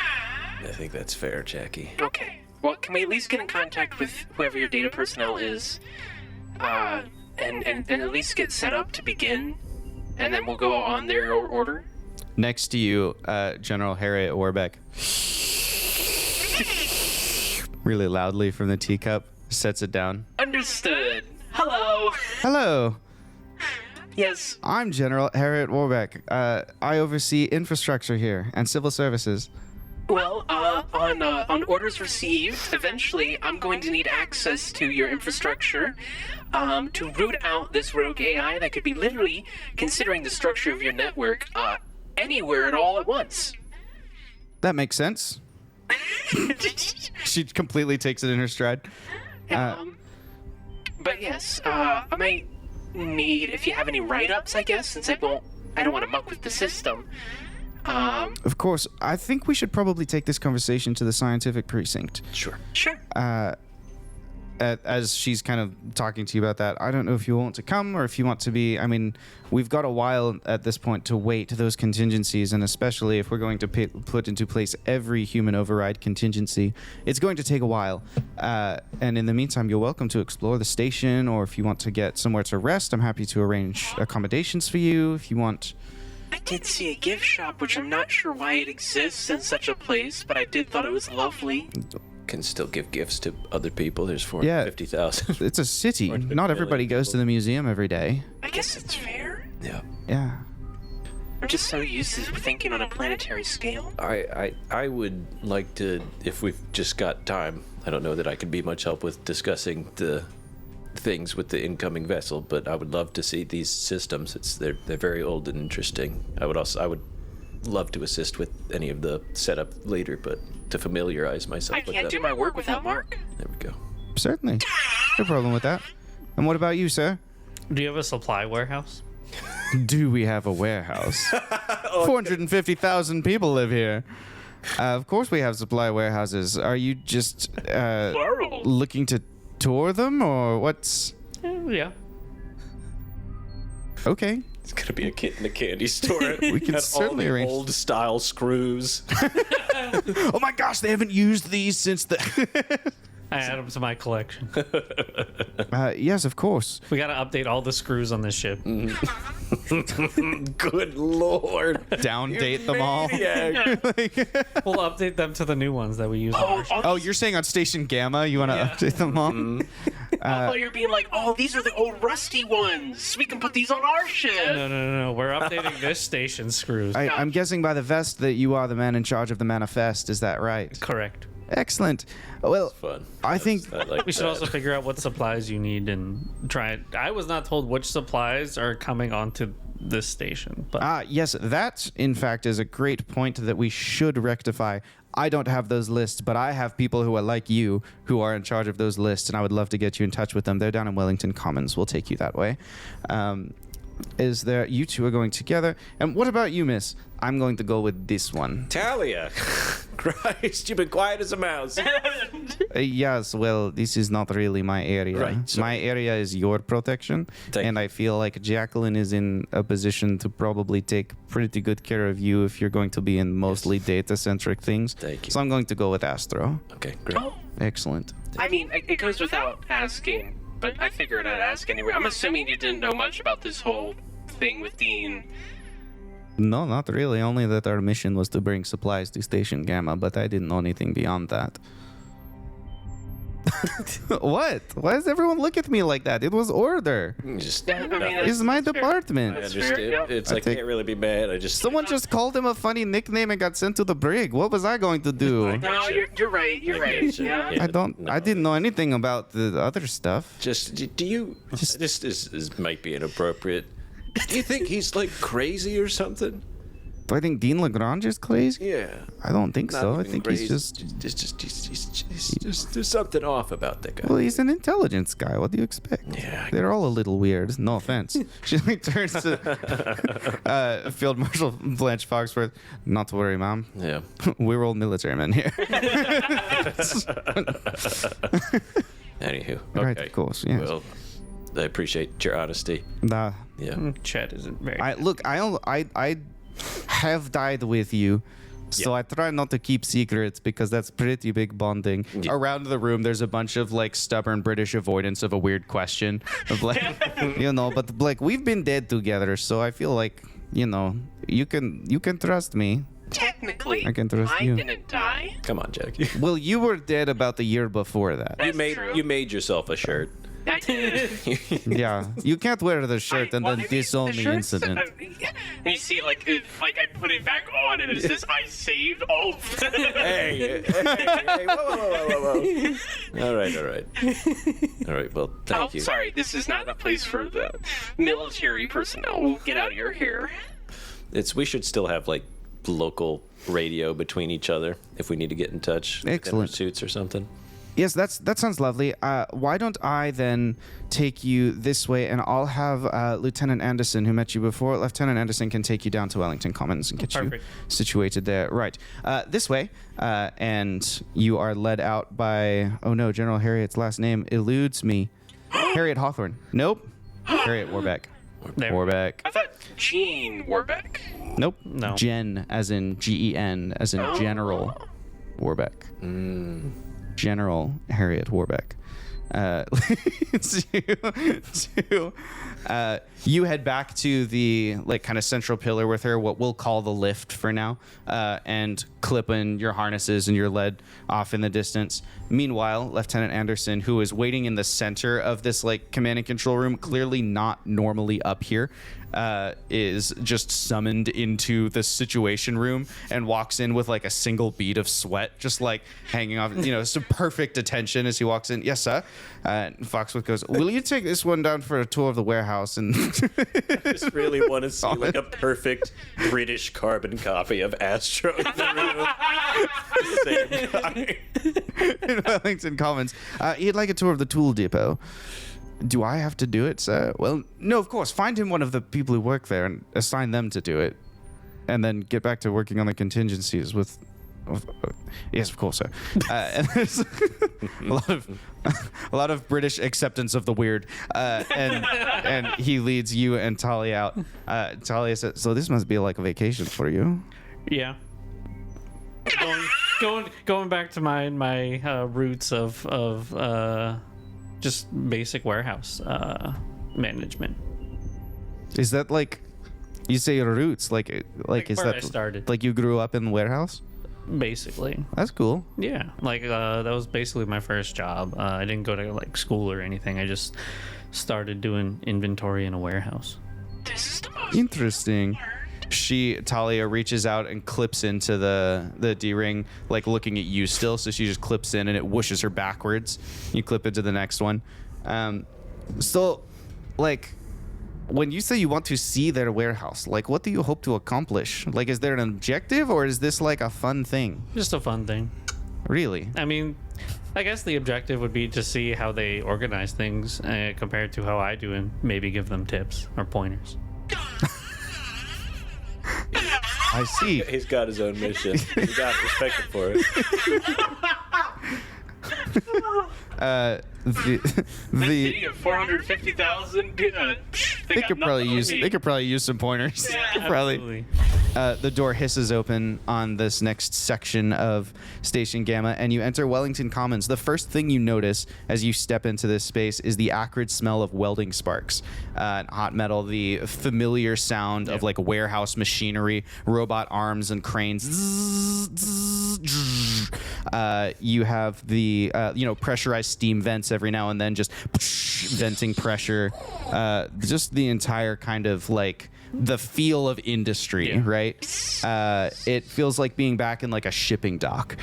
I think that's fair, Jackie. okay. Well, can we at least get in contact with whoever your data personnel is, and at least get set up to begin, and then we'll go on their order. Next to you, General Harriet Warbeck, really loudly from the teacup, sets it down. Understood. Hello. Hello, Yes. I'm General Harriet Warbeck. I oversee infrastructure here and civil services. Well, on orders received, eventually I'm going to need access to your infrastructure to root out this rogue AI that could be literally considering the structure of your network anywhere at all at once. That makes sense. She completely takes it in her stride. But yes, I might need, if you have any write-ups, I guess, since I don't want to muck with the system. Of course, I think we should probably take this conversation to the scientific precinct. Sure. Sure. As she's kind of talking to you about that, I don't know if you want to come or if you want to be. I mean, we've got a while at this point to wait those contingencies, and especially if we're going to put into place every human override contingency, it's going to take a while. And in the meantime, you're welcome to explore the station, or if you want to get somewhere to rest, I'm happy to arrange accommodations for you if you want. I did see a gift shop, which I'm not sure why it exists in such a place, but I did thought it was lovely. Can still give gifts to other people. There's Yeah. 450,000. It's a city. Or Not everybody goes to the museum every day. I guess it's fair. Yeah. Yeah. I'm just so used to thinking on a planetary scale. I would like to, if we've just got time, I don't know that I could be much help with discussing the things with the incoming vessel, but I would love to see these systems. They're very old and interesting. I would love to assist with any of the setup later, but to familiarize myself I with can't them. do my work without Mark. There we go. Certainly. No problem with that. And what about you, sir? Do you have a supply warehouse? Do we have a warehouse? 450,000 people live here. Of course we have supply warehouses. Are you just Plural. looking to tour them, or what's... Yeah. Okay. It's gonna be a kid in a candy store. We can Got certainly all the arrange... old style screws. Oh my gosh, they haven't used these since the... I add them to my collection. Yes, of course. We gotta update all the screws on this ship. Good lord. Downdate them all. Yeah. We'll update them to the new ones that we use on our ship. Oh, you're saying on Station Gamma you want to update them all? I thought you were being like, oh, these are the old rusty ones. We can put these on our ship. No. We're updating this station screws. I'm guessing by the vest that you are the man in charge of the manifest. Is that right? Correct. Excellent. Well, Fun. I think... I like We should that. also figure out what supplies you need and try it. I was not told which supplies are coming onto this station, but yes, that, in fact, is a great point that we should rectify. I don't have those lists, but I have people who are like you who are in charge of those lists, and I would love to get you in touch with them. They're down in Wellington Commons. We'll take you that way. Is there... You two are going together. And what about you, miss? I'm going to go with this one. Talia. Christ, you've been quiet as a mouse. Yes, well, this is not really my area. Right, sorry. My area is your protection, Thank and you. I feel like Jacqueline is in a position to probably take pretty good care of you if you're going to be in mostly data-centric things. Thank you. So I'm going to go with Astro. Okay, great. Oh, Excellent. I mean, it goes without asking, but I figured I'd ask anyway. I'm assuming you didn't know much about this whole thing with Dean. No, not really. Only that our mission was to bring supplies to Station Gamma, but I didn't know anything beyond that. What? Why does everyone look at me like that? It was order. Just Yeah, I mean, nothing. It's my That's fair. department. I That's fair, understand. yeah. It's I like, take- can't really be mad. I just... Someone just called him a funny nickname and got sent to the brig. What was I going to do? No, you're right. You're right. getcha. Yeah. Yeah. I didn't know anything about the other stuff. Just, do you... this is might be inappropriate. Do you think he's, like, crazy or something? Do I think Dean Lagrange is crazy? Yeah. I don't think Not so. I even think crazy. he's just... There's something off about the guy. Well, he's an intelligence guy. What do you expect? Yeah, I They're all a little weird. No offense. She like turns to Field Marshal Blanche Foxworth. Not to worry, Mom. Yeah. We're all military men here. Anywho. Okay. Right, of course, yes. Well, I appreciate your honesty. Nah. Yeah. Chet isn't very. I have died with you. So Yeah. I try not to keep secrets because that's pretty big bonding. Yeah. Around the room, there's a bunch of like stubborn British avoidance of a weird question of like, but like we've been dead together, so I feel like you can trust me. Technically, I can trust you. didn't die. Come on, Jackie. Well, you were dead about the year before that. That's true. You made yourself a shirt. I did. Yeah, you can't wear the shirt and Well, then I mean, disown the shirt's- incident. And you see, like I put it back on, and it says, "I saved all." Hey, whoa. All right. Well, thank you. Sorry, this is not a place for the military personnel. We'll get out of your hair. We should still have like local radio between each other if we need to get in touch. in our Excellent. suits or something. Yes, that sounds lovely. Why don't I then take you this way, and I'll have Lieutenant Anderson, who met you before. Lieutenant Anderson can take you down to Wellington Commons and get Perfect. you situated there. Right, this way, and you are led out by. Oh no, General Harriet's last name eludes me. Harriet Hawthorne. Nope. Harriet Warbeck. There. Warbeck. I thought Jean Warbeck. Nope. No. Jen, as in Gen, as in General Warbeck. General Harriet Warbeck. You head back to the like kind of central pillar with her, what we'll call the lift for now, and clip in your harnesses and you're led off in the distance. Meanwhile, Lieutenant Anderson, who is waiting in the center of this like command and control room, clearly not normally up here, is just summoned into the situation room and walks in with like a single bead of sweat just like hanging off, some perfect attention as he walks in. Yes, sir. Foxworth goes, will you take this one down for a tour of the warehouse? And I just really want to see like a perfect British carbon copy of Astro in the room. Same guy. in Wellington Commons. He'd like a tour of the tool depot. Do I have to do it, sir? Well, no, of course. Find him one of the people who work there and assign them to do it. And then get back to working on the contingencies with Yes, of course, sir. And there's a lot of British acceptance of the weird, and he leads you and Talia out. Talia says, "So this must be like a vacation for you." Yeah. Going back to my roots of just basic warehouse management. Is that like, you say your roots? Like is where that I started. like you grew up in the warehouse? Basically. That's cool. Yeah, like that was basically my first job. I didn't go to like school or anything. I just started doing inventory in a warehouse. This is the most Interesting. Talia reaches out and clips into the D-ring, like looking at you still. So she just clips in and it whooshes her backwards. You clip into the next one. So, like, when you say you want to see their warehouse, like, what do you hope to accomplish? Like, is there an objective, or is this like a fun thing? Just a fun thing. Really? I mean, I guess the objective would be to see how they organize things compared to how I do, and maybe give them tips or pointers. I see. He's got his own mission. You got to respect him for it. The city of 450,000. they could probably use some pointers. Yeah, Probably. The door hisses open on this next section of Station Gamma, and you enter Wellington Commons. The first thing you notice as you step into this space is the acrid smell of welding sparks, hot metal, the familiar sound of like warehouse machinery, robot arms and cranes. You have the pressurized steam vents every now and then, just venting pressure. Just the entire kind of like the feel of industry, right? It feels like being back in like a shipping dock.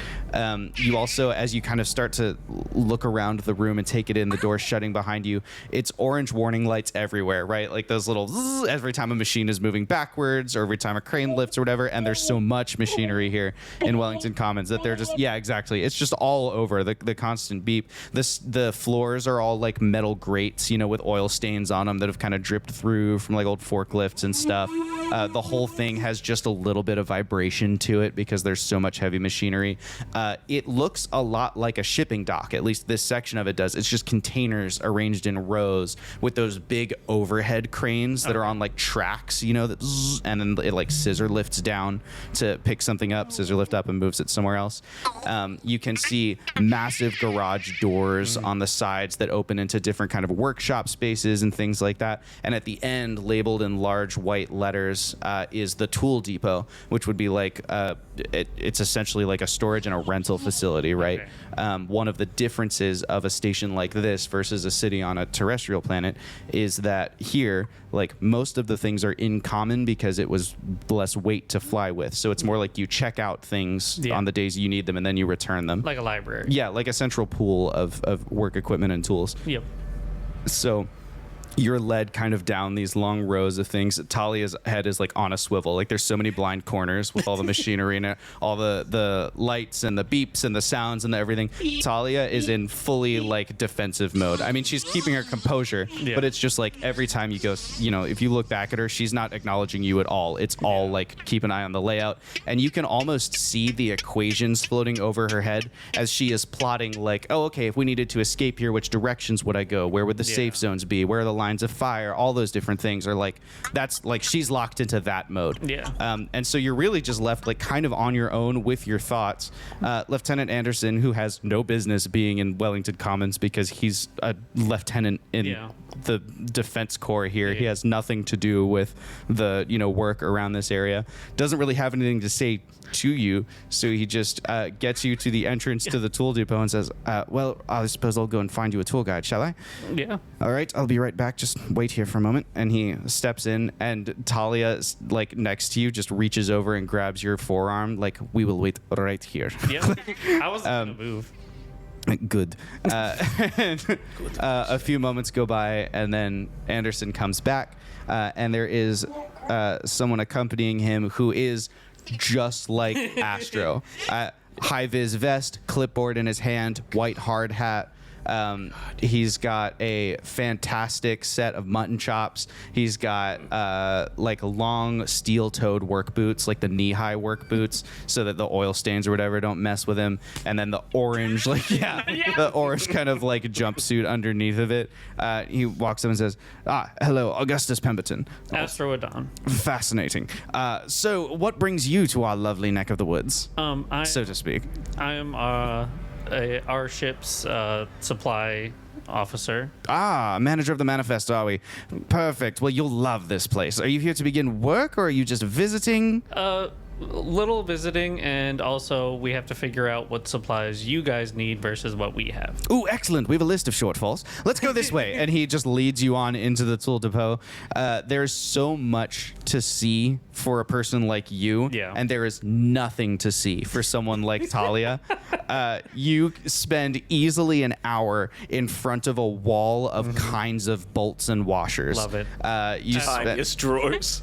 You also, as you kind of start to look around the room and take it in, the door shutting behind you, it's orange warning lights everywhere, right? Like those little zzz every time a machine is moving backwards or every time a crane lifts or whatever. And there's so much machinery here in Wellington Commons that they're just, exactly. It's just all over, the constant beep. The floors are all like metal grates, with oil stains on them that have kind of dripped through from like old forklifts and stuff. The whole thing has just a little bit of vibration to it because there's so much heavy machinery. It looks a lot like a shipping dock, at least this section of it does. It's just containers arranged in rows with those big overhead cranes that are on like tracks, that zzz, and then it like scissor lifts down to pick something up, scissor lift up and moves it somewhere else. You can see massive garage doors on the sides that open into different kind of workshop spaces and things like that. And at the end, labeled in large white letters, is the tool depot, which would be like it's essentially like a storage and a rental facility, right? Okay. One of the differences of a station like this versus a city on a terrestrial planet is that here, like, most of the things are in common because it was less weight to fly with. So it's more like you check out things on the days you need them and then you return them. Like a library. Yeah, like a central pool of work equipment and tools. Yep. So you're led kind of down these long rows of things. Talia's head is like on a swivel. Like there's so many blind corners with all the machinery and all the lights and the beeps and the sounds and the everything. Talia is in fully like defensive mode. I mean, she's keeping her composure, but it's just like every time you go, if you look back at her, she's not acknowledging you at all. It's all like keep an eye on the layout. And you can almost see the equations floating over her head as she is plotting like, oh, okay, if we needed to escape here, which directions would I go? Where would the safe zones be? Where are the lines of fire? All those different things are like, that's like she's locked into that mode. And so you're really just left like kind of on your own with your thoughts. Lieutenant Anderson, who has no business being in Wellington Commons because he's a lieutenant in the Defense Corps here. He has nothing to do with the work around this area. Doesn't really have anything to say to you, so he just gets you to the entrance to the tool depot and says, well, I suppose I'll go and find you a tool guide, shall I? Yeah. All right, I'll be right back. Just wait here for a moment. And he steps in, and Talia, like next to you, just reaches over and grabs your forearm, like, we will wait right here. Yeah. I wasn't gonna move. Good. A few moments go by, and then Anderson comes back, and there is someone accompanying him who is just like Astro. High-vis vest, clipboard in his hand, white hard hat, He's got a fantastic set of mutton chops. He's got like long steel-toed work boots, like the knee-high work boots, so that the oil stains or whatever don't mess with him. And then the orange, like the orange kind of like jumpsuit underneath of it. He walks up and says, hello, Augustus Pemberton. Astroodon. Fascinating. So what brings you to our lovely neck of the woods, so to speak? I am our ship's supply officer. Manager of the Manifest, are we? Perfect. Well, you'll love this place. Are you here to begin work, or are you just visiting? Little visiting, and also we have to figure out what supplies you guys need versus what we have. Ooh, excellent. We have a list of shortfalls. Let's go this way. And he just leads you on into the tool depot. There's so much to see for a person like you, and there is nothing to see for someone like Talia. You spend easily an hour in front of a wall of kinds of bolts and washers. Love it. Tiniest drawers.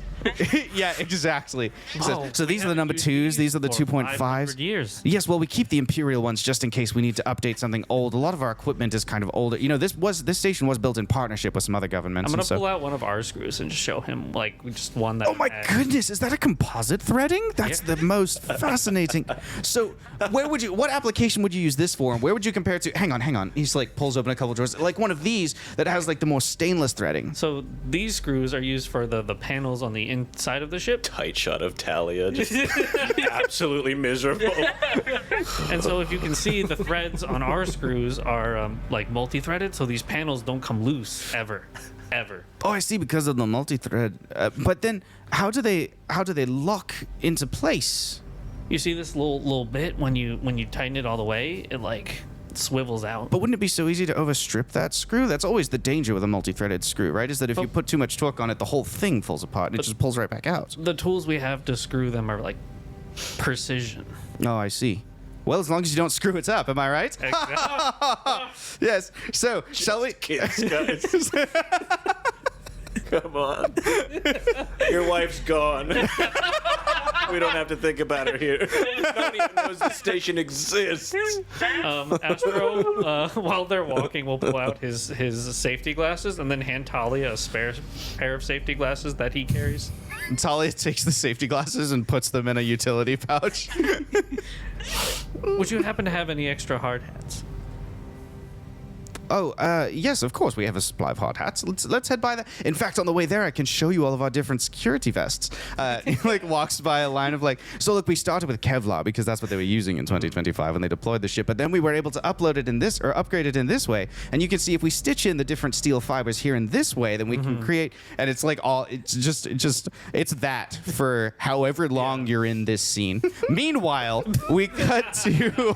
Yeah, exactly. Oh, So these we are the haven't number used 2s. these These are the for 2.5s. 500 years. Yes, well, we keep the Imperial ones just in case we need to update something old. A lot of our equipment is kind of older. You know, this station was built in partnership with some other governments. I'm gonna and so. pull out one of our screws and just show him like just one that. Oh my goodness, is that a composite threading? That's the most fascinating. So, what application would you use this for? And where would you compare it to? Hang on. He's like pulls open a couple drawers, like one of these that has like the more stainless threading. So these screws are used for the panels on the inside of the ship. Tight shot of Talia, just absolutely miserable. And so if you can see, the threads on our screws are like multi-threaded, so these panels don't come loose ever. Oh, I see, because of the multi-thread. But then, how do they lock into place? You see this little bit when you tighten it all the way, it like swivels out. But wouldn't it be so easy to overstrip that screw? That's always the danger with a multi-threaded screw, right? Is that if you put too much torque on it, the whole thing falls apart and it just pulls right back out. The tools we have to screw them are like precision. Oh, I see. Well, as long as you don't screw it up, am I right? Exactly. Yes. So, shall we? Kids, guys. Come on. Your wife's gone. We don't have to think about her here. No one even knows the station exists. Astro, while they're walking, will pull out his safety glasses and then hand Talia a spare pair of safety glasses that he carries. Talia takes the safety glasses and puts them in a utility pouch. Would you happen to have any extra hard hats? Oh, yes, of course. We have a supply of hard hats. Let's head by that. In fact, on the way there, I can show you all of our different security vests. He walks by a line of so look, we started with Kevlar because that's what they were using in 2025 when they deployed the ship. But then we were able to upgrade it in this way. And you can see if we stitch in the different steel fibers here in this way, then we can create. And it's it's that for however long you're in this scene. Meanwhile, we cut to.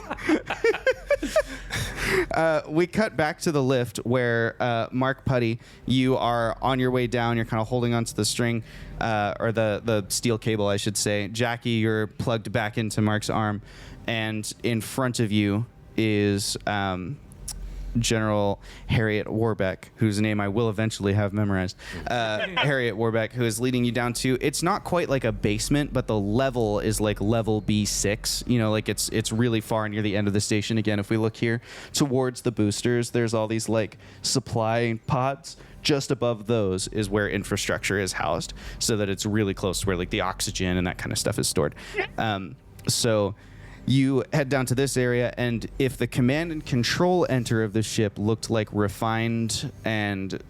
We cut back to the lift where Mark Putty, you are on your way down. You're kind of holding onto the string, or the steel cable, I should say. Jackie, you're plugged back into Mark's arm, and in front of you is General Harriet Warbeck, whose name I will eventually have memorized. Harriet Warbeck, who is leading you down to, it's not quite like a basement, but the level is like level B6. You know, like it's really far near the end of the station. Again, if we look here towards the boosters, there's all these like supply pods. Just above those is where infrastructure is housed, so that it's really close to where like the oxygen and that kind of stuff is stored. So you head down to this area, and if the command and control enter of the ship looked like refined and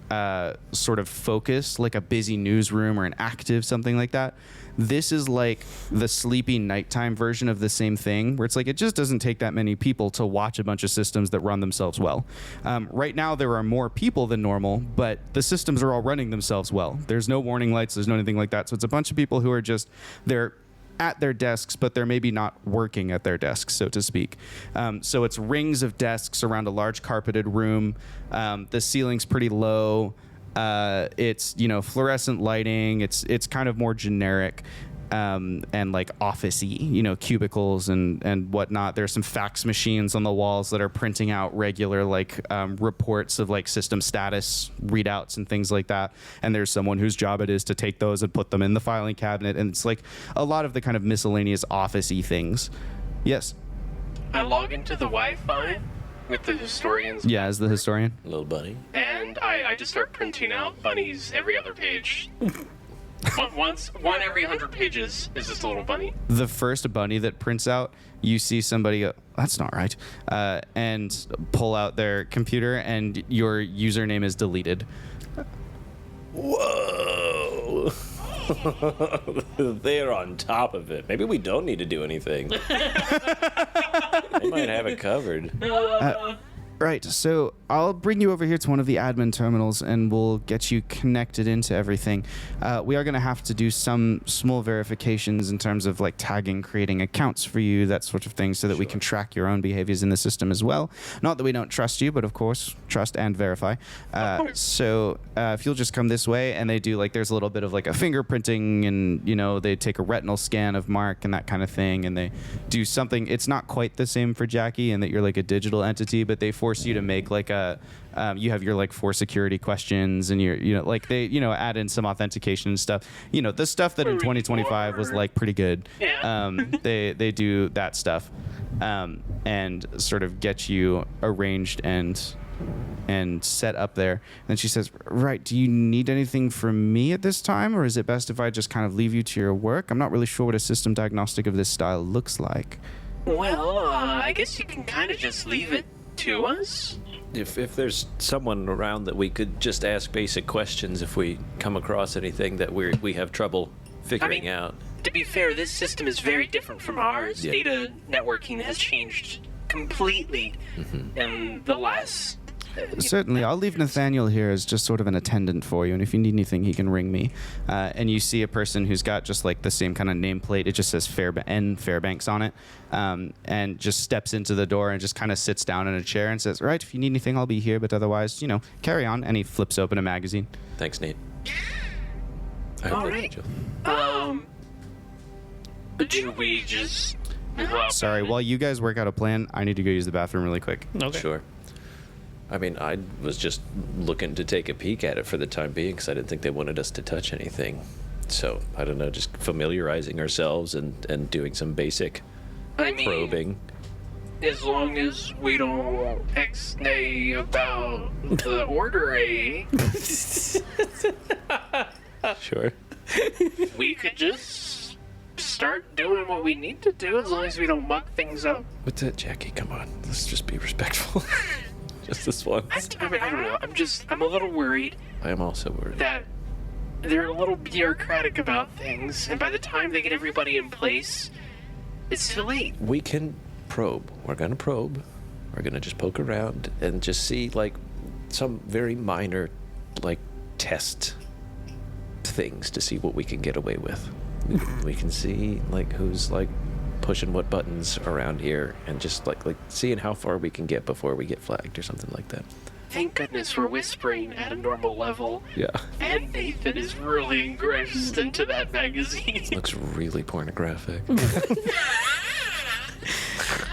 sort of focused, like a busy newsroom or an active, something like that, this is like the sleepy nighttime version of the same thing, where it's like it just doesn't take that many people to watch a bunch of systems that run themselves well. Right now, there are more people than normal, but the systems are all running themselves well. There's no warning lights, there's no anything like that. So it's a bunch of people who are just, they're at their desks, but they're maybe not working at their desks, so to speak. So it's rings of desks around a large carpeted room. The ceiling's pretty low. It's, fluorescent lighting. It's kind of more generic and like office-y, cubicles and whatnot. There's some fax machines on the walls that are printing out regular reports of like system status readouts and things like that. And there's someone whose job it is to take those and put them in the filing cabinet. And it's like a lot of the kind of miscellaneous office-y things. Yes. I log into the Wi-Fi with the historians. Yeah, as the historian. Little bunny. And I just start printing out bunnies every other page. One every 100 pages is just a little bunny. The first bunny that prints out, you see somebody go, that's not right, and pull out their computer, and your username is deleted. Whoa. They're on top of it. Maybe we don't need to do anything. They might have it covered. Right, so I'll bring you over here to one of the admin terminals and we'll get you connected into everything. We are going to have to do some small verifications in terms of like tagging, creating accounts for you, that sort of thing, so that we can track your own behaviors in the system as well. Not that we don't trust you, but of course, trust and verify. So if you'll just come this way, and they do like, there's a little bit of like a fingerprinting, and you know, they take a retinal scan of Mark and that kind of thing, and they do something. It's not quite the same for Jackie in that you're like a digital entity, but they force you to make like a you have your like 4 security questions, and you're like they add in some authentication and stuff, the stuff that in 2025 was like pretty good. They do that stuff, and sort of get you arranged and set up there. And then she says, right, do you need anything from me at this time, or is it best if I just kind of leave you to your work? I'm not really sure what a system diagnostic of this style looks like. Well, I guess you can kind of just leave it to us. If there's someone around that we could just ask basic questions if we come across anything that we have trouble figuring out. To be fair, this system is very different from ours. Yeah. Data networking has changed completely in the last... Certainly, I'll leave Nathaniel here as just sort of an attendant for you, and if you need anything, he can ring me. And you see a person who's got just like the same kind of nameplate. It just says Fairbanks on it, and just steps into the door and just kind of sits down in a chair and says, right, if you need anything, I'll be here, but otherwise, carry on. And he flips open a magazine. Thanks, Nate. All right. Do we just... Sorry, while you guys work out a plan, I need to go use the bathroom really quick. Okay. Sure. I mean, I was just looking to take a peek at it for the time being because I didn't think they wanted us to touch anything. So, I don't know, just familiarizing ourselves and doing some basic probing. As long as we don't ex-nay about the order A, Sure. we could just start doing what we need to do as long as we don't muck things up. What's that, Jackie? Come on. Let's just be respectful. Just this once. I don't know. I'm a little worried I am also worried. that they're a little bureaucratic about things, and by the time they get everybody in place, it's too late. We can probe. We're going to probe. We're going to just poke around and just see, like, some very minor, like, test things to see what we can get away with. We can see, like, who's, like, pushing what buttons around here and just, like seeing how far we can get before we get flagged or something like that. Thank goodness we're whispering at a normal level. Yeah. And Nathan is really engrossed into that magazine. Looks really pornographic.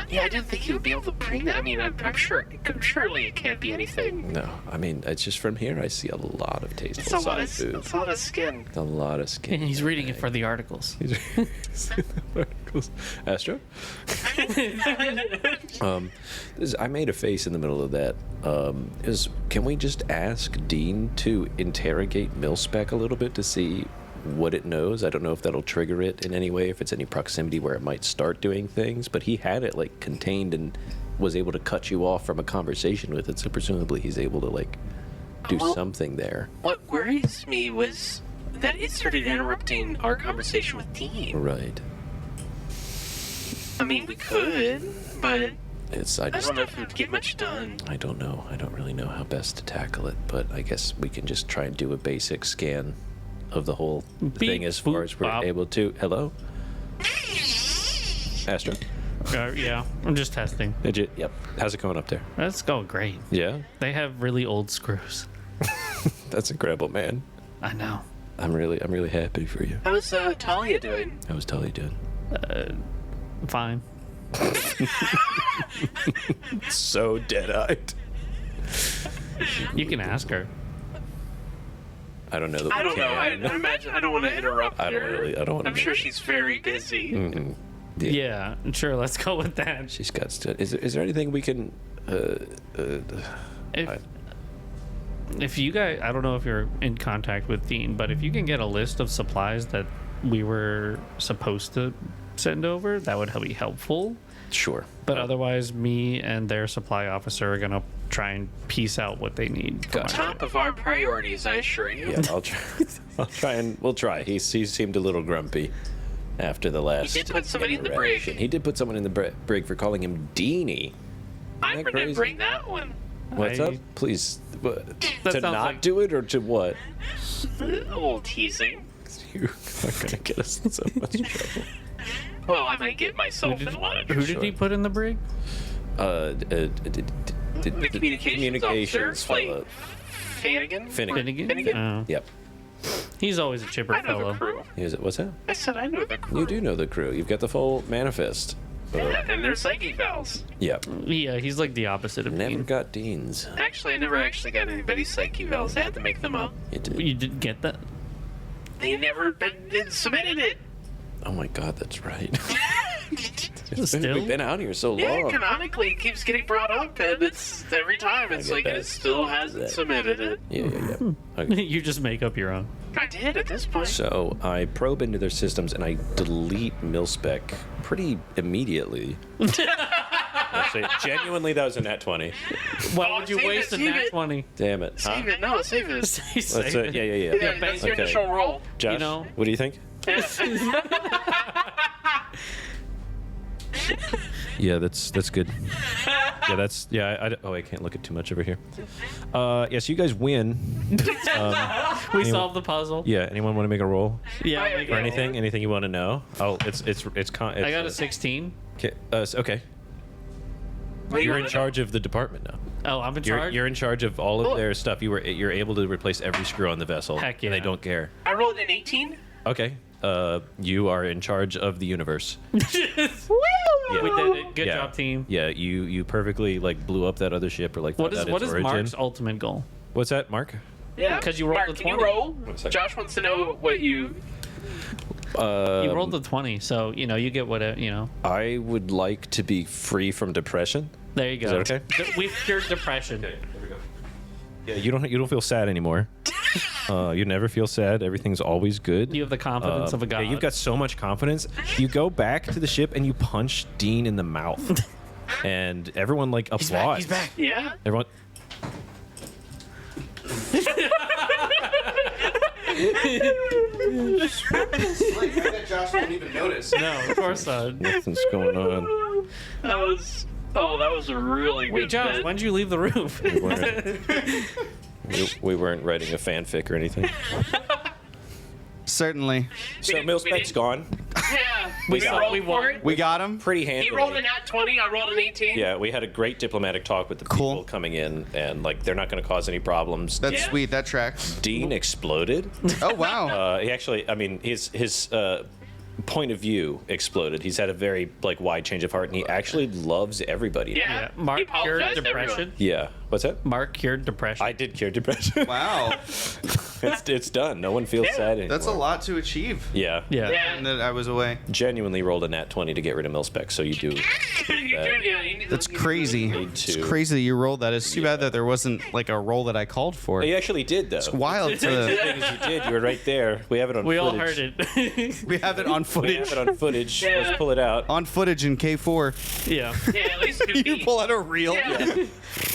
Yeah, I didn't think he would be able to bring that. I mean, I'm sure, surely it can't be anything. No, I mean, it's just from here I see a lot of It's tasteful a lot side food. it's a lot of skin. A lot of skin. He's reading it for the articles. Astro? I made a face in the middle of that. Can we just ask Dean to interrogate Milspec a little bit to see what it knows? I don't know if that'll trigger it in any way, if it's any proximity where it might start doing things, but he had it like contained and was able to cut you off from a conversation with it, so presumably he's able to like do something there. What worries me was that it started interrupting our conversation with Dean. Right. I mean, we could, but I don't know if it would get much done. I don't know. I don't really know how best to tackle it, but I guess we can just try and do a basic scan of the whole thing as far as we're able to. Hello? Astro? Yeah, I'm just testing. Yep. How's it going up there? That's going great. Yeah? They have really old screws. That's incredible, man. I know. I'm really happy for you. How's Talia doing? How was Tully doing? Fine. So dead-eyed. You can ask her. I don't know that I don't know. I can. imagine. I don't want to interrupt I don't her. really- I don't wanna I'm sure she's very busy. Mm-hmm. Yeah, sure. Let's go with that. She's got stuff. Is there anything we can If you guys, I don't know if you're in contact with Dean, but if you can get a list of supplies that we were supposed to send over, that would be helpful. Sure. But otherwise, me and their supply officer are gonna try and piece out what they need. Top of our priorities, I assure you. Yeah, I'll try and we'll try. He seemed a little grumpy after the last. He did put somebody in the brig. He did put someone in the brig for calling him Deanie. I'm remembering that one. What's up? Please, to sounds not like- do it or to what? A little teasing. You're not gonna get us in so much trouble. Well, I might get myself in a lot of Who did he put in the brig? the communications fellow. officer, Finnegan. Finnegan? Oh. Yep. He's always a chipper I know fellow. the crew. What's that? I said I know the crew. You do know the crew. You've got the full manifest. Yeah, and they're psychic valves. Yep. Yeah, he's like the opposite of Never Dean. got Dean's. Actually, I never actually got anybody's psychic valves. I had to make them up. You did. You didn't get that? They never submitted it. Oh my God, that's right. Still? We've been out here so Yeah, long. canonically, it keeps getting brought up, and it's every time it's get like that. it still hasn't submitted it. Yeah. Okay. You just make up your own. I did at this point. So I probe into their systems and I delete MilSpec pretty immediately. Actually, genuinely, that was a nat 20. Why Oh, would you save waste it, a save nat it. 20? Damn it. Huh? Save it. No, save it. Let's, Save it. yeah. Yeah, that's your Okay. initial roll. Josh, You know- what do you think? Yeah, that's good. I can't look at too much over here. Yes, you guys win. We solved the puzzle. Yeah, anyone want to make a roll Yeah. Right, make or it. anything you want to know? Oh, it's I got a 16. okay. What do you You're in wanna charge of the department now. Oh, I'm in charge? You're in charge of all of their stuff. You're able to replace every screw on the vessel. Heck And they yeah. don't care. know? I rolled an 18. Okay. You are in charge of the universe. We did it. Good Yeah. job, team. Yeah, you perfectly blew up that other ship or What found is out what its is origin. Mark's ultimate goal? What's that, Mark? Yeah. 'Cause you rolled Mark, a can you 20. roll? second. Josh wants to know what you. You rolled a 20, so you get what I would like to be free from depression. There you go. Is that okay? We've cured depression. There we go. Yeah, you don't feel sad anymore. You never feel sad. Everything's always good. You have the confidence of a god. Yeah, you've got so much confidence. You go back to the ship and you punch Dean in the mouth, and everyone applauds. He's back. Yeah. Everyone. Josh won't even notice. No, of course not. Nothing's going on. That was. Oh, that was a really Wait, good. Josh, bit. when'd you leave the roof? We weren't writing a fanfic or anything. Certainly. So didn't- MilSpec's we didn't- gone. Yeah. We got it. rolled We for won. it. We got him. Pretty He handily. rolled a nat 20. I rolled an 18. Yeah, we had a great diplomatic talk with the Cool. people coming in, and they're not going to cause any problems. That's Yeah. sweet. That tracks. Dean exploded. Oh wow. He actually, his point of view exploded. He's had a very wide change of heart, and he actually loves everybody. Yeah. Yeah, He Mark cured apologized to depression. everyone. Yeah. What's that? Mark cured depression. I did cure depression. Wow. it's done. No one feels sad anymore. That's a lot to achieve. Yeah. yeah. Yeah. And that I was away. Genuinely rolled a nat 20 to get rid of MilSpec, so you do. You do, yeah, you need That's to- crazy. Need It's to. crazy that you rolled that. It's too bad that there wasn't a roll that I called for. He actually did, though. Wild The to thing is, you did. You were right there. We have it on We all footage. heard it. we have it on We footage. have it on footage. Yeah. Let's pull it out. On footage in K4. yeah. Yeah, at least do You pull out a reel. Yeah.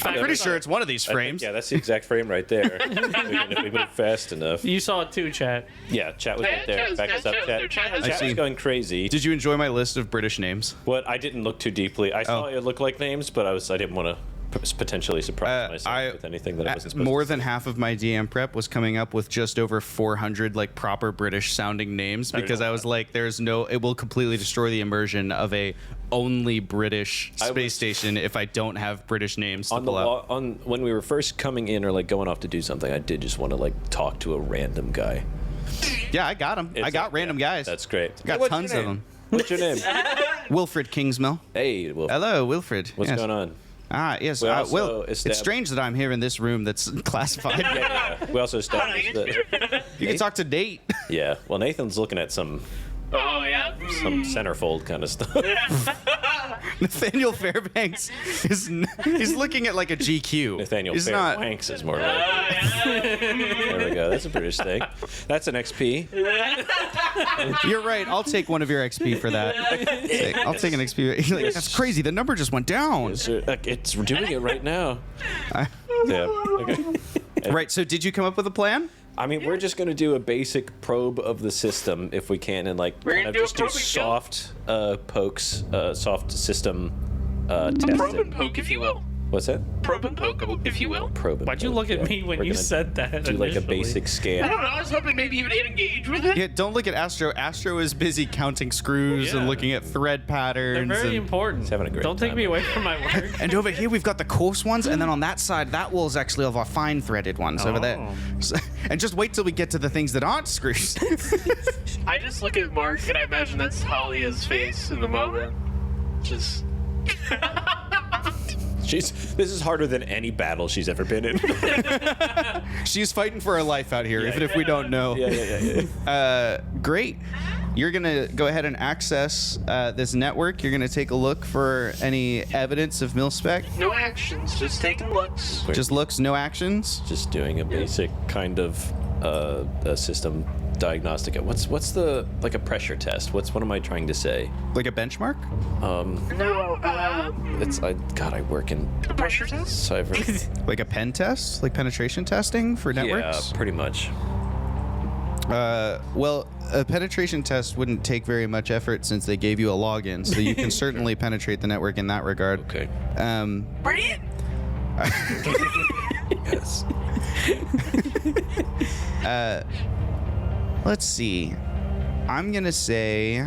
I'm pretty sure it's one of these I think, frames. yeah, that's the exact frame right there. If we move fast enough. You saw it too, chat. Yeah, chat was Yeah, right there. chat was- Back us up, chat was there. Chat has- Chat I see. was going crazy. Did you enjoy my list of British names? What I didn't look too deeply. I saw Oh. it look like names, but I didn't want to potentially surprise myself with anything that I wasn't supposed more to. than half of my DM prep was coming up with just over 400 proper British sounding names because I was like, there's no, it will completely destroy the immersion of a only British I space was- station if I don't have British names to On the pull out. on when we were first coming in or going off to do something, I did just want to talk to a random guy. Yeah, I got them. I It's- got random yeah, guys. That's great. Got What's tons your of name? them. What's your name? Wilfred Kingsmill. Hey, Wolf. Hello, Wilfred. What's Yes. going on? Ah, yes. We also Will, it's estab- strange that I'm here in this room that's classified. Yeah. We also established that. You can talk to Date. Yeah. Well, Nathan's looking at some Oh, yeah. centerfold kind of stuff. Nathaniel Fairbanks he's looking at like a GQ. Nathaniel He's Fairbanks is more like. There we go. That's a British thing. That's an XP. You're right. I'll take one of your XP for that. I'll take an XP. Like, that's crazy. The number just went down. It's doing it right now. Yeah. Okay. Right. So did you come up with a plan? I mean, we're just going to do a basic probe of the system if we can, and like We're kind gonna of do a just do probing soft pokes, soft system Probe and testing. poke, if you will. What's that? Probe and poke, if you will. Probe. and Why'd you poke, look at yeah. me when We're you gonna said that? Do like a initially? basic I scan. don't know. I was hoping maybe you would engage with it. Yeah. Don't look at Astro. Astro is busy counting screws and Yeah. looking at thread They're patterns. very and, important. having a great Don't take time. me away from my work. and over here we've got the coarse ones, and then on that side, that wall is actually of our fine threaded ones over there. Oh. So, and just wait till we get to the things that aren't screws. I just look at Mark and I imagine that's Talia's face in the moment. Just. This is harder than any battle she's ever been in. She's fighting for her life out here, even if we don't know. Yeah. Great. You're going to go ahead and access this network. You're going to take a look for any evidence of mil-spec. No actions, just taking looks. Just looks, no actions. Just doing a basic kind of a system diagnostic. What's the like a pressure test? What am I trying to say? Like a benchmark? No, I work in a pressure test? cyber. Like a pen test? Like penetration testing for networks? Yeah, pretty much. Well, a penetration test wouldn't take very much effort since they gave you a login, so you can certainly penetrate the network in that regard. Okay. Brilliant! Yes. Let's see. I'm going to say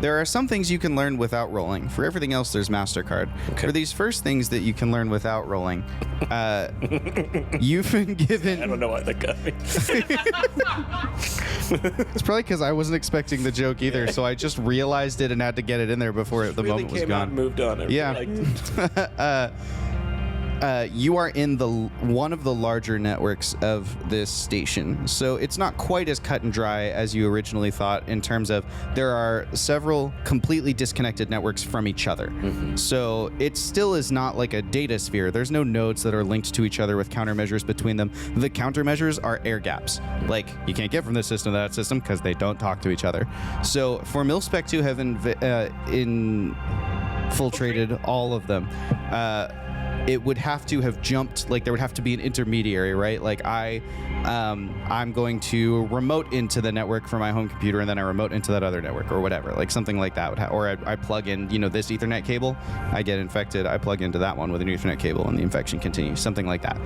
there are some things you can learn without rolling. For everything else, there's MasterCard. Okay. For these first things that you can learn without rolling, you've been given... I don't know why that got me. It's probably because I wasn't expecting the joke either, so I just realized it and had to get it in there before the Really moment was came out gone. and moved on. I really Yeah. liked it. You are in one of the larger networks of this station, so it's not quite as cut and dry as you originally thought in terms of there are several completely disconnected networks from each other. So it still is not like a data sphere. There's no nodes that are linked to each other with countermeasures between them. The countermeasures are air gaps. Like, you can't get from this system to that system because they don't talk to each other. So for mil-spec to have infiltrated all of them, it would have to have jumped, like there would have to be an intermediary, right? Like I'm going to remote into the network for my home computer and then I remote into that other network or whatever, like something like that. Or I plug in, this Ethernet cable, I get infected, I plug into that one with an Ethernet cable and the infection continues, something like that.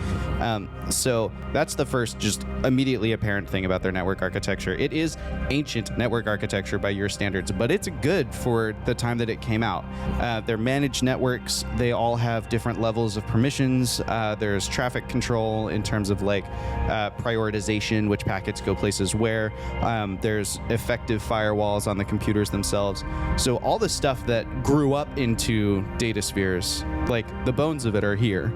So that's the first just immediately apparent thing about their network architecture. It is ancient network architecture by your standards, but it's good for the time that it came out. They're managed networks. They all have different levels of permissions. There's traffic control in terms of like prioritization, which packets go places where. There's effective firewalls on the computers themselves. So all the stuff that grew up into data spheres, like the bones of it are here.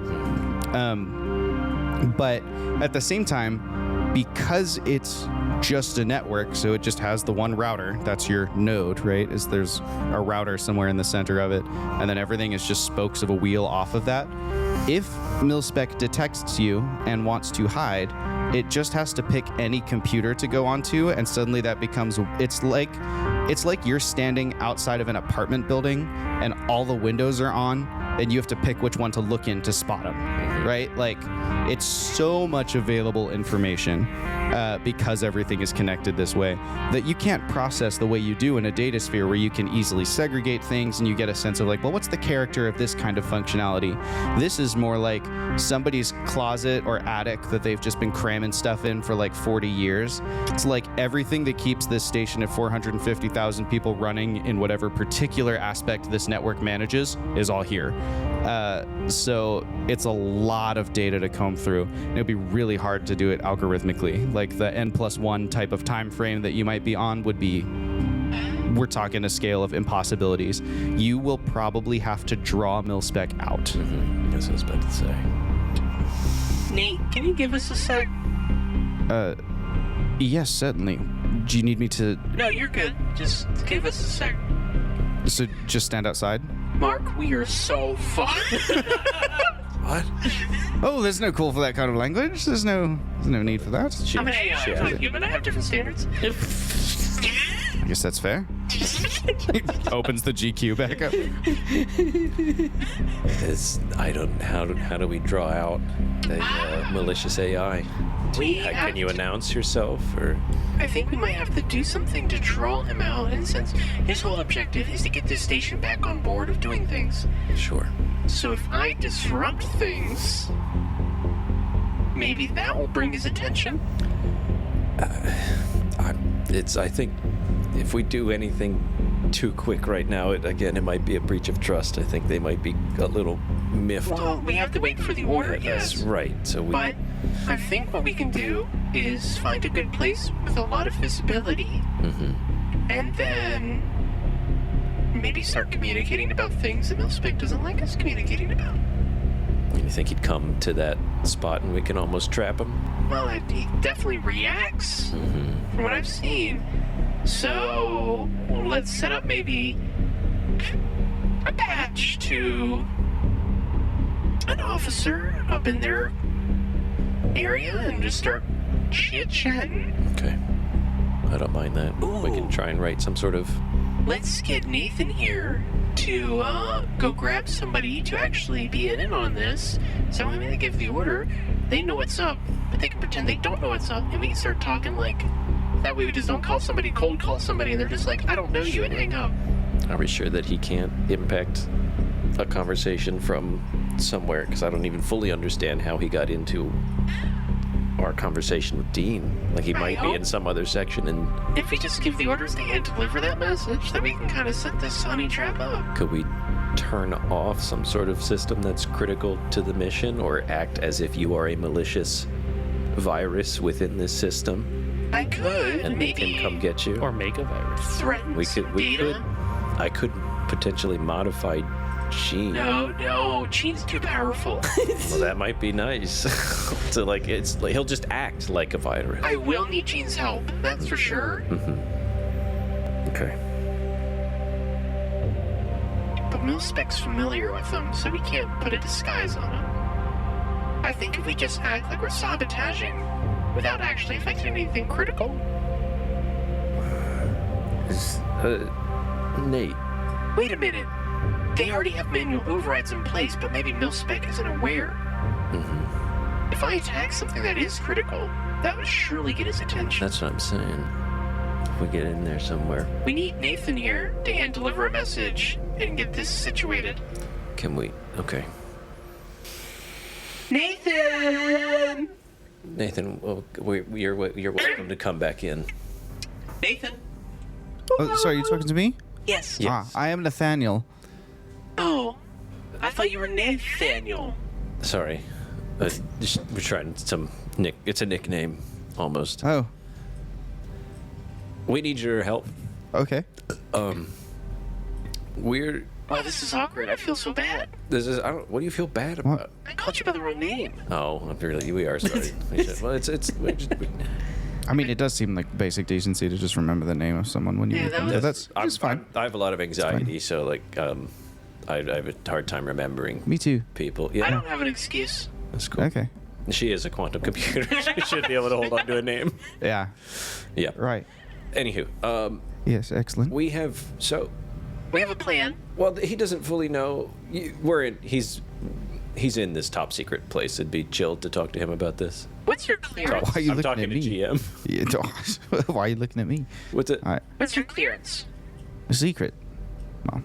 But at the same time, because it's just a network, so it just has the one router, that's your node, right? There's a router somewhere in the center of it, and then everything is just spokes of a wheel off of that. If mil-spec detects you and wants to hide, it just has to pick any computer to go onto, and suddenly that becomes, it's like you're standing outside of an apartment building and all the windows are on and you have to pick which one to look in to spot them, right? Like, it's so much available information because everything is connected this way that you can't process the way you do in a data sphere where you can easily segregate things and you get a sense of like, well, what's the character of this kind of functionality? This is more like somebody's closet or attic that they've just been cramming stuff in for like 40 years. It's like everything that keeps this station of 450,000 people running in whatever particular aspect this network manages is all here. So it's a lot of data to comb through. And it'd be really hard to do it algorithmically. Like the N+1 type of time frame that you might be on would be, we're talking a scale of impossibilities. You will probably have to draw mil-spec out. I guess I was about to say. Nate, can you give us a sec? Yes, certainly. Do you need me to? No, you're good. Just give us a sec. So just stand outside? Mark, we are so far. What? Oh, there's no call for that kind of language. There's no need for that. I'm an AI. I'm not a human. I have different standards. I guess that's fair. Opens the GQ back up. How do we draw out a malicious AI? Can you announce yourself, or? I think we might have to do something to draw him out, and since his whole objective is to get this station back on board of doing things. Sure. So if I disrupt things, maybe that will bring his attention. I think if we do anything too quick right now, it might be a breach of trust. I think they might be a little miffed. Well, we have to wait for the order, yes. Right. So But I think what we can do is find a good place with a lot of visibility, and then maybe start communicating about things that Milspec doesn't like us communicating about. You think he'd come to that spot and we can almost trap him? Well, he definitely reacts from what I've seen. So let's set up maybe a patch to an officer up in their area and just start chit-chatting. Okay. I don't mind that. We can try and write some sort of... Let's get Nathan here to go grab somebody to actually be in on this. So when they give the order, they know what's up, but they can pretend they don't know what's up, and we can start talking like... That way we just don't cold call somebody, and they're just like, I don't know you, and hang up. Are we sure that he can't impact a conversation from somewhere? Because I don't even fully understand how he got into our conversation with Dean. Like, he might be in some other section, and... If we just give the orders to hand deliver that message, then we can kind of set this honey trap up. Could we turn off some sort of system that's critical to the mission, or act as if you are a malicious virus within this system? I could, and make maybe him come get you. Or make a virus. threaten data. I could potentially modify Gene. No, Gene's too powerful. Well, that might be nice. So he'll just act like a virus. I will need Gene's help, that's for sure. Okay. But Milspec's familiar with him, so we can't put a disguise on him. I think if we just act like we're sabotaging without actually affecting anything critical. Nate. Wait a minute. They already have manual overrides in place, but maybe Milspec isn't aware. If I attack something that is critical, that would surely get his attention. That's what I'm saying. If we get in there somewhere. We need Nathan here to hand deliver a message and get this situated. Can we? Okay. Nathan, well, you're welcome to come back in. Nathan. Oh, sorry, you talking to me? Yes. I am Nathaniel. Oh, I thought you were Nathaniel. Sorry. We're trying some it's a nickname, almost. Oh, We need your help. okay. We're... Wow, this is awkward. I feel so bad. What do you feel bad about? What? I called you by the wrong name. Oh, we are sorry. Well, I mean, it does seem like basic decency to just remember the name of someone when you... Yeah, that was- that's fine. I have a lot of anxiety, so I have a hard time remembering Me too. people. I Yeah, don't have an excuse. that's cool. Okay. She is a quantum computer. She should be able to hold on to a name. Yeah. Yeah. Right. Anywho, Yes, excellent. we have We have a plan. well, he doesn't fully know. He's in this top secret place. It'd be chill to talk to him about this. What's your clearance? Why are you I'm looking talking at to me? GM. Yeah, why are you looking at me? What's it? All right. What's your clearance? A secret. Well,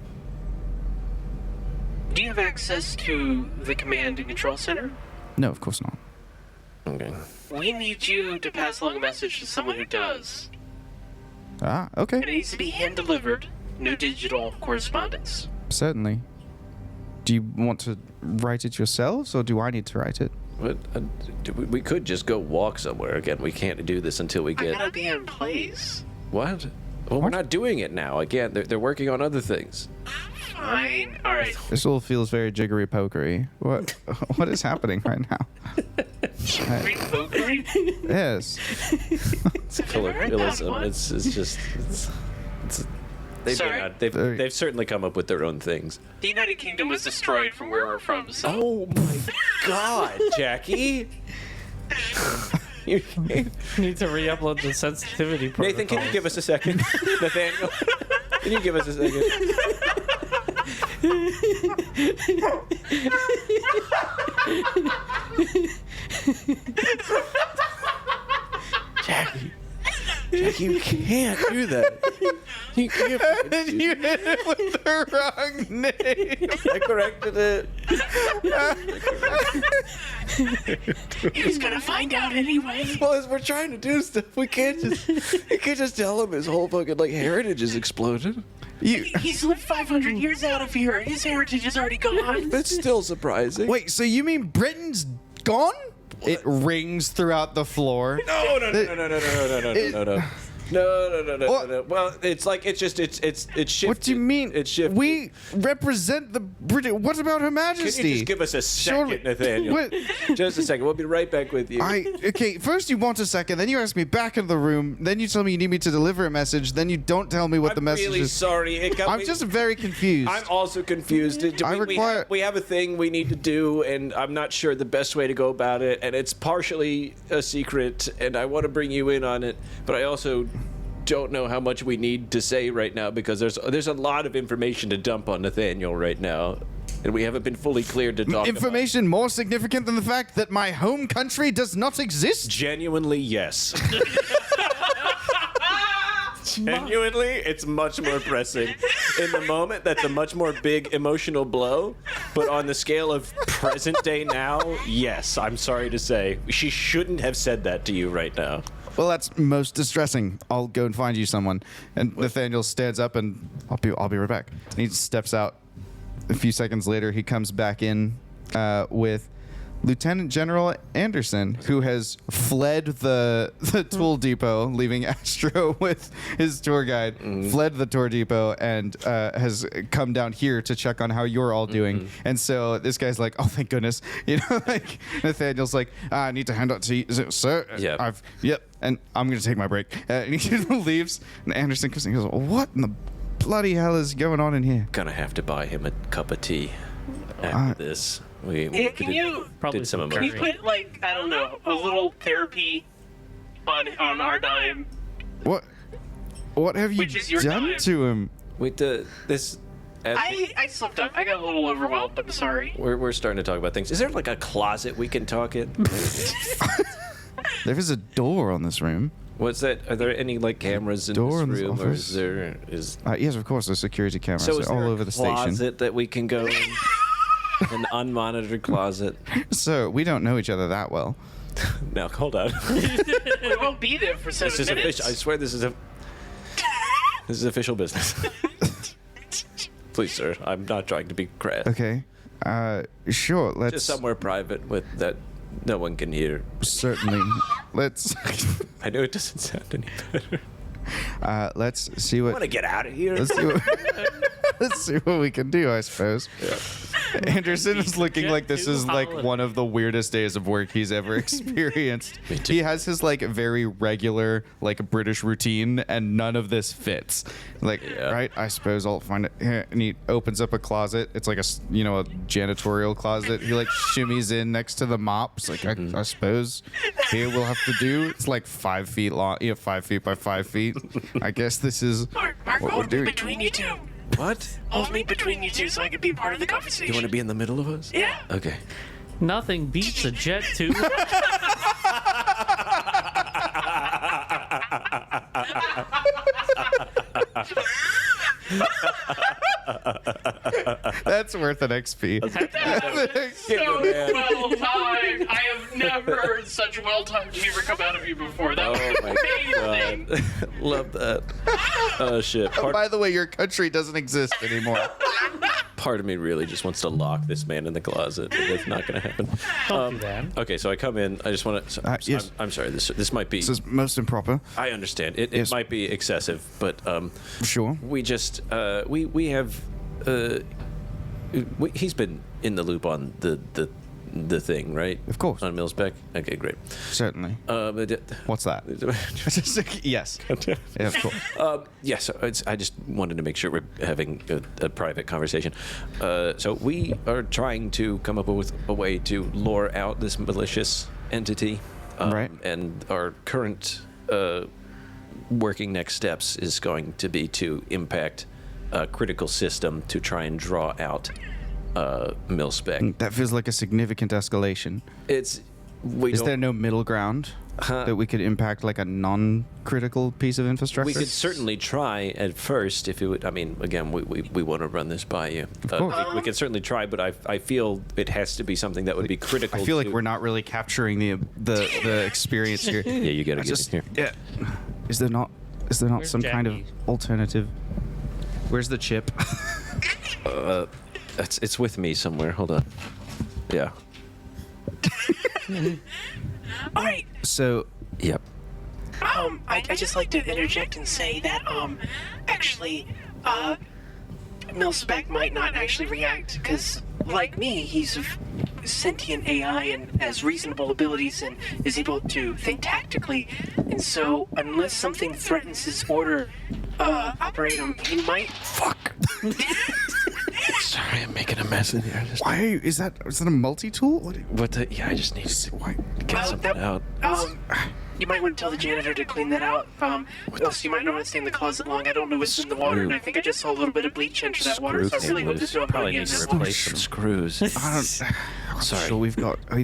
Do you have access to the command and control center? no, of course not. Okay. We need you to pass along a message to someone who does. Ah, And okay. it needs to be hand-delivered. No digital correspondence. Certainly. Do you want to write it yourselves, or do I need to write it? But we could just go walk somewhere. Again, we can't do this until we I get... gotta be in place. What? Well, we're not doing it now. Again, they're working on other things. Fine. All right. This all feels very jiggery pokery. What is happening right now? Great pokery. Yes. It's colloquialism. It's They Sorry. may not. They've certainly come up with their own things. The United Kingdom was destroyed from where we're from, so... Oh my God, Jackie! You Need to re-upload the sensitivity protocol. Nathan, can you give us a second? Nathaniel, can you give us a second? Jackie, you can't do that. You can't. And you hit it with the wrong name. I corrected it. He's gonna find out anyway. Well, as we're trying to do stuff, we can't just tell him his whole fucking heritage is exploded. He's lived 500 years out of here. His heritage is already gone. That's still surprising. Wait, so you mean Britain's gone? It rings throughout the floor. No. What? Well, it's shifted. What do you mean? It's shifted. We represent the British. What about Her Can Majesty? you just give us a second, Surely- Nathaniel? What? Just a second. We'll be right back with you. Okay, first you want a second, then you ask me back in the room, then you tell me you need me to deliver a message, then you don't tell me what the I'm message really is. sorry. I'm just very confused. I'm also confused. We have a thing we need to do, and I'm not sure the best way to go about it, and it's partially a secret, and I want to bring you in on it, but I also don't know how much we need to say right now because there's a lot of information to dump on Nathaniel right now, and we haven't been fully cleared to talk Information more significant than the fact that my home country does not exist? Genuinely, yes. Genuinely, it's much more pressing. In the moment, that's a much more big emotional blow. But on the scale of present day now, yes, I'm sorry to say. She shouldn't have said that to you right now. Well, that's most distressing. I'll go and find you someone. And Nathaniel stands up and I'll be right back. And he steps out. A few seconds later, he comes back in with Lieutenant General Anderson, who has fled the tool depot, leaving Astro with his tour guide, fled the tour depot, and has come down here to check on how you're all doing. And so this guy's like, oh, thank goodness. Like Nathaniel's like, I need to hand out to you, sir. Yeah. Yep. And I'm going to take my break. And he leaves. And Anderson comes and goes, what in the bloody hell is going on in here? Gonna have to buy him a cup of tea after this. Yeah, can you Probably did some some can you emotion. put like I don't know a little therapy on our dime? What have you Which is your done dime. to him? Wait, this. I slipped up. I got a little overwhelmed. I'm sorry. We're starting to talk about things. Is there like a closet we can talk in? There is a door on this room. What's that? Are there any like cameras in Door in this this room, or office? is there is? Yes, of course, there's security cameras So is there all a over the station. closet that we can go in? An unmonitored closet. So we don't know each other that well. No, hold on. We won't be there for 7 This is minutes. official. I swear this is official business. Please, sir. I'm not trying to be crass. Okay. Sure. Let's Just somewhere private with that no one can hear. certainly. Let's I know it doesn't sound any better. let's see I what. want to get out of here. Let's see what. Let's see what we can do, I suppose. Anderson is looking Jet like this to is like holiday. one of the weirdest days of work he's ever experienced. Me too. He has his like very regular like British routine, and none of this fits. Like, Yeah. right? I suppose I'll find it here. And he opens up a closet. It's like a a janitorial closet. He like shimmies in next to the mop. It's like I suppose here we'll have to do. It's like 5 feet long. 5 feet by 5 feet. I guess this is Mark, what we're hold me doing. between you two. What? Hold me between you two so I can be part of the conversation. You want to be in the middle of us? Yeah. Okay. Nothing beats a jet tube. That's worth an XP. So well timed. I have never heard such well timed humor come out of you before. That was Oh my amazing. god. Love that. Oh shit. By the way, your country doesn't exist anymore. Part of me really just wants to lock this man in the closet. But that's not going to happen. Don't do that. Okay, so I come in. I just want to. Yes. I'm sorry. This might be. This is most improper. I understand. It Yes. might be excessive, but Sure. we just we have he's been in the loop on the the thing, right? Of course. On Millspec? Okay, great. Certainly. What's that? Yes. Yeah, of course. Yes, I just wanted to make sure we're having a private conversation. So we are trying to come up with a way to lure out this malicious entity. Right. And our current working next steps is going to be to impact a critical system to try and draw out Millspec. That feels like a significant escalation. Is there no middle ground that we could impact, like a non-critical piece of infrastructure? We could certainly try at first if it would. I mean, again, we want to run this by you. Of course. We can certainly try, but I feel it has to be something that would be critical. I feel like we're not really capturing the experience here. Yeah, you gotta get in here. Yeah. Is there not some kind of Jackie? alternative? Where's the chip? It's with me somewhere. Hold on. Yeah. All right. So, Yep. I just like to interject and say that, actually, Millspec might not actually react, because, like me, he's a sentient AI and has reasonable abilities and is able to think tactically, and so, unless something threatens his order, operate him, he might... Fuck. Sorry, I'm making a mess in here. why is that a multi-tool? What the? Yeah, I just need to Why? get something out. You might want to tell the janitor to clean that out. Else you might not want to stay in the closet long. I don't know what's in the water, and I think I just saw a little bit of bleach enter that water, so I really hope there's no Probably ammonia need in to that water. replace some screws. I don't. I'm Sorry. sure we've got. I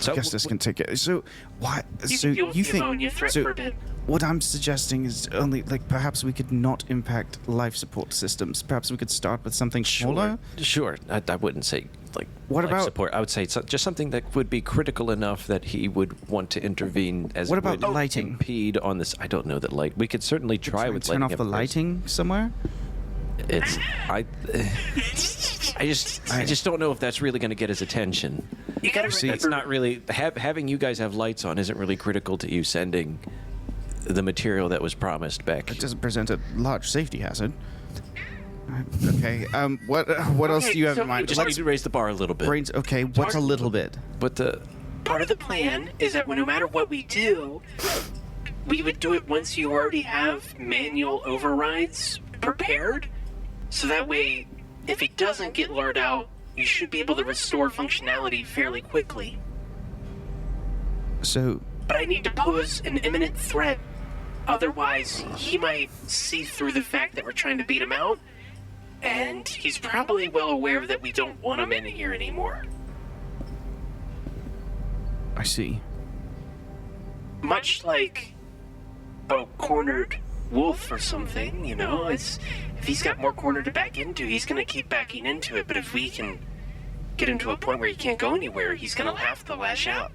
So, guess this can take it. So why? You So can deal with you the think? ammonia threat So for a bit. what I'm suggesting is only like perhaps we could not impact life support systems. Perhaps we could start with something smaller. Sure. I wouldn't say like What life about- support. I would say just something that would be critical enough that he would want to intervene. As What it about would lighting? Impede on this. I don't know that light. We could certainly try Try and with turn off lighting the at first. lighting somewhere. It's I just don't know if that's really going to get his attention. You gotta See, That's remember, not really having you guys have lights on isn't really critical to you sending the material that was promised back. It doesn't present a large safety hazard. Okay. What else do you have so in mind? We just need to raise the bar a little bit. Brains. Okay. What's a little bit? But part of the plan is that no matter what we do, we would do it once you already have manual overrides prepared. So that way, if he doesn't get lured out, you should be able to restore functionality fairly quickly. So But I need to pose an imminent threat. Otherwise, he might see through the fact that we're trying to beat him out. And he's probably well aware that we don't want him in here anymore. I see. Much like a cornered wolf or something, you know, if he's got more corner to back into, he's gonna keep backing into it, but if we can get him to a point where he can't go anywhere, he's gonna have to lash out.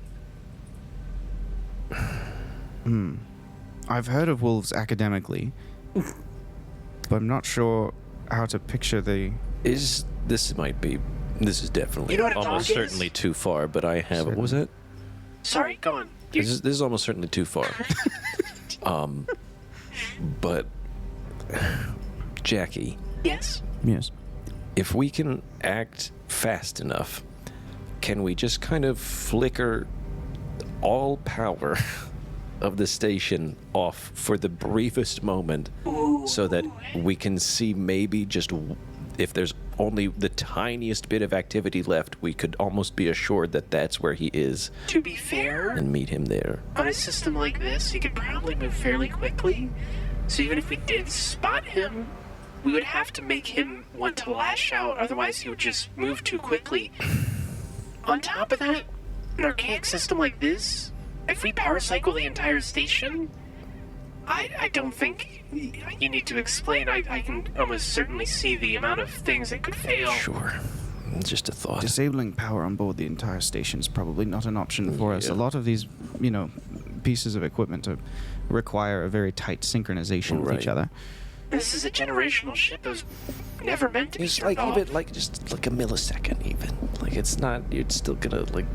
I've heard of wolves academically, but I'm not sure how to picture the. this is definitely You know what a dog almost is? certainly too far. But I have what was it? Sorry, go on. This is almost certainly too far. But Jackie, Yes? Yes. if we can act fast enough, can we just kind of flicker all power of the station off for the briefest moment so that we can see maybe just if there's only the tiniest bit of activity left, we could almost be assured that that's where he is To be fair, and meet him there. on a system like this, he could probably move fairly quickly. So even if we did spot him, we would have to make him want to lash out, otherwise he would just move too quickly. On top of that, an archaic system like this, if we power cycle the entire station, I don't think you need to explain. I can almost certainly see the amount of things that could fail. Sure. Just a thought. Disabling power on board the entire station is probably not an option for us. A Yeah. lot of these, pieces of equipment require a very tight synchronization with each Right. other. This is a generational ship that was never meant to be It's turned like off. even like just like a millisecond even. Like it's not you're still gonna like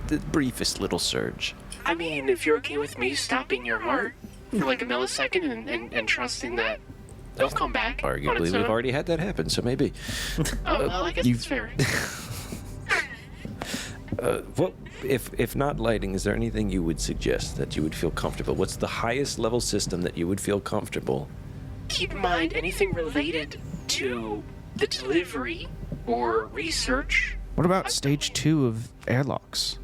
the briefest little surge. I mean, if you're okay with me stopping your heart for like a millisecond and trusting that they'll come back. on Arguably its we've own. already had that happen, so maybe. Oh, well, I guess You've- it's fair. What if not lighting? Is there anything you would suggest that you would feel comfortable? What's the highest level system that you would feel comfortable? Keep in mind anything related to the delivery or research. What about stage 2 of airlocks?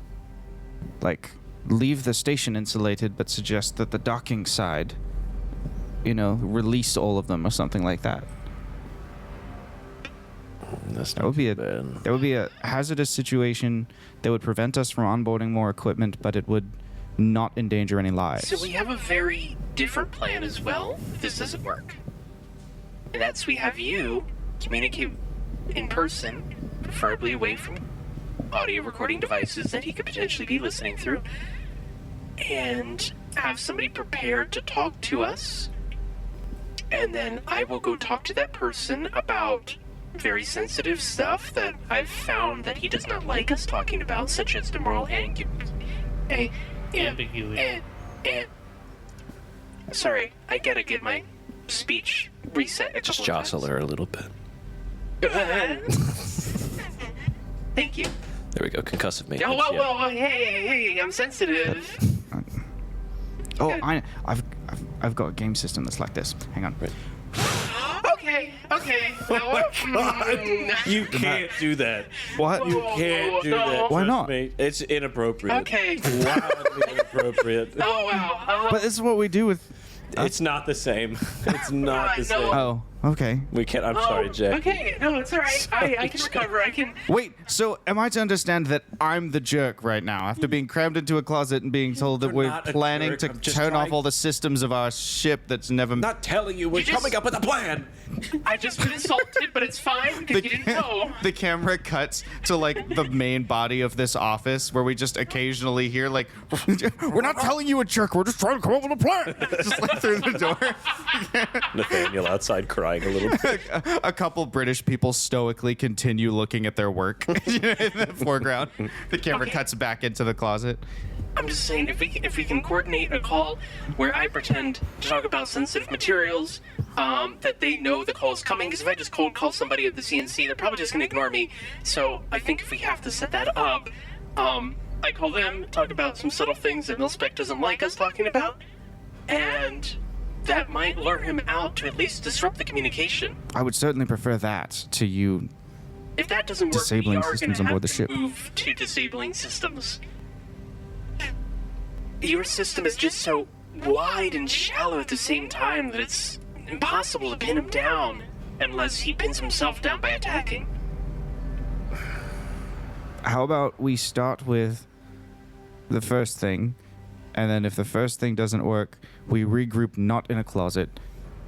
Like, leave the station insulated, but suggest that the docking side, release all of them or something like that. That would be a hazardous situation that would prevent us from onboarding more equipment, but it would not endanger any lives. So we have a very different plan as well if this doesn't work. And that's we have you communicate in person, preferably away from audio recording devices that he could potentially be listening through, and have somebody prepared to talk to us. And then I will go talk to that person about very sensitive stuff that I've found that he does not like us talking about, such as the moral ambiguity. Sorry, I gotta get my speech reset. Just jostle her a little bit. Thank you. There we go. Concussive maintenance. Oh, whoa, hey, I'm sensitive. Oh, I've got a game system that's like this. Hang on. Right. Okay. Well, You can't do that. What? You can't do that. Why trust not? me. It's inappropriate. Okay. Wildly inappropriate. Oh, wow. But this is what we do with... It's not the same. It's not the same. Oh, okay. We can't. I'm sorry, Jack. Okay, no, it's all right. I can recover. I can. Wait, so am I to understand that I'm the jerk right now after being crammed into a closet and being told that You're we're not a planning jerk. to I'm just turn off trying- all the systems of our ship that's never... Not telling you. We're You just- coming up with a plan. I just been insulted, but it's fine because you didn't know. The camera cuts to like the main body of this office where we just occasionally hear like, we're not telling you a jerk, we're just trying to come up with a plan. Just like through the door. Nathaniel outside crying a little bit. A couple British people stoically continue looking at their work in the foreground. The camera Okay. cuts back into the closet. I'm just saying if we can coordinate a call where I pretend to talk about sensitive materials, that they know the call is coming. Because if I just cold call somebody at the CNC, they're probably just going to ignore me. So I think if we have to set that up, I call them, talk about some subtle things that Milspec doesn't like us talking about, and that might lure him out to at least disrupt the communication. I would certainly prefer that to you. If that doesn't work, Disabling we are systems going on to board have the to ship. move to disabling systems. Your system is just so wide and shallow at the same time that it's impossible to pin him down unless he pins himself down by attacking. How about we start with the first thing, and then if the first thing doesn't work, we regroup not in a closet,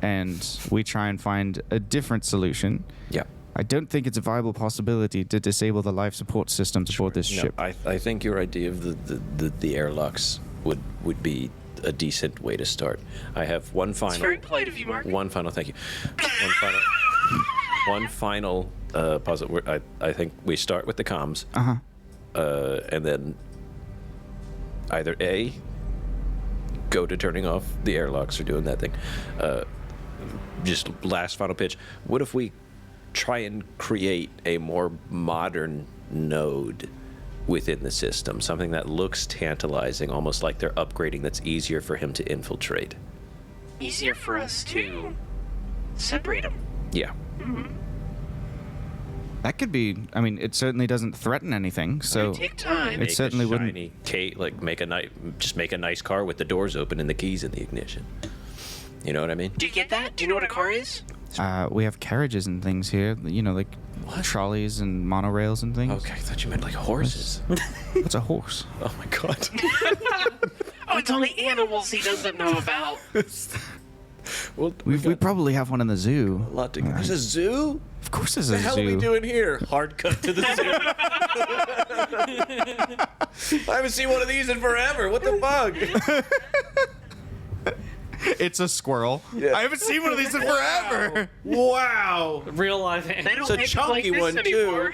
and we try and find a different solution. Yeah. I don't think it's a viable possibility to disable the life support systems aboard this No, ship. I think your idea of the airlocks would be a decent way to start. I have one final. It's very polite of you, Mark. One final. Thank you. One final puzzle. I think we start with the comms. And then either A, go to turning off the airlocks or doing that thing. Just last final pitch. What if we try and create a more modern node within the system, something that looks tantalizing, almost like they're upgrading, that's easier for him to infiltrate? Easier for us to separate him. Yeah. That could be. I mean, it certainly doesn't threaten anything. So Take time. It Make certainly a wouldn't- shiny just make a nice car with the doors open and the keys in the ignition. You know what I mean? Do you get that? Do you know what a car is? we have carriages and things here. You know, like trolleys and monorails and things. Okay, I thought you meant like horses. What's a horse? Oh my god. Oh, it's only animals he doesn't know about. Well, We probably have one in the zoo. a lot to. There's a zoo. Of course, there's a What the hell zoo. are we doing here? Hard cut to the zoo. I haven't seen one of these in forever. What the fuck? It's a squirrel. Yeah. I haven't seen one of these in forever. Wow. Real life They animals. don't It's a make them like chunky this one, too. anymore.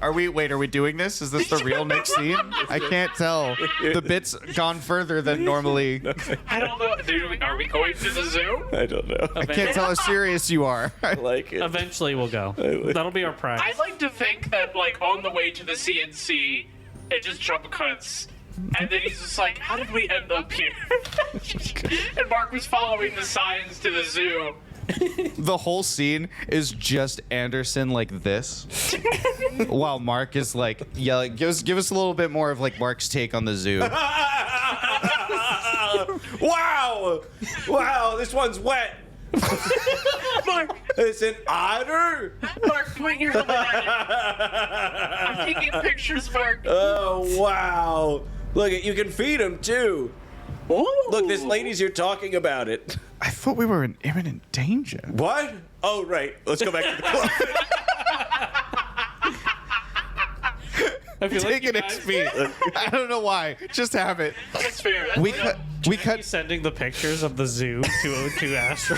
Are we? Wait, are we doing this? Is this the real next scene? I can't tell. The bit's gone further than normally. I don't know. Are we going to the zoo? I don't know. I can't tell how serious you are. I like it. Eventually we'll go. That'll be our prize. I'd like to think that, like, on the way to the CNC, it just jump cuts. And then he's just like, how did we end up here? And Mark was following the signs to the zoo. The whole scene is just Anderson like this, while Mark is like yelling. Give us a little bit more of like Mark's take on the zoo. Wow! Wow, this one's wet. Mark, It's an otter? Mark, point your helmet at it. I'm taking pictures, Mark. Oh, wow. Look, you can feed him, too. Ooh. Look, this lady's here talking about it. I thought we were in imminent danger. What? Oh, right. Let's go back to the club. I feel Take like an XP. I don't know why. Just have it. That's fair. We cut. sending the pictures of the zoo to Astro.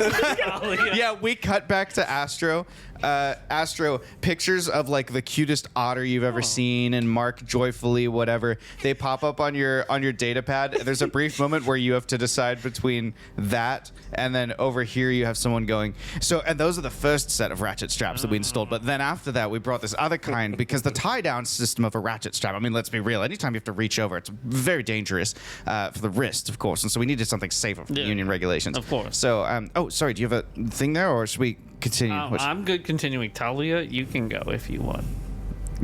Yeah, we cut back to Astro. Astro, pictures of like the cutest otter you've ever seen, and Mark joyfully whatever. They pop up on your data pad. There's a brief moment where you have to decide between that and then over here you have someone going. So, and those are the first set of ratchet straps that we installed. But then after that, we brought this other kind because the tie down system of a ratchet strap. I mean, let's be real. Anytime you have to reach over, it's very dangerous for the wrist, of course. And so we needed something safer for the union regulations. Of course. So, oh, sorry. Do you have a thing there, or should we continue? I'm good continuing. Talia, you can go if you want.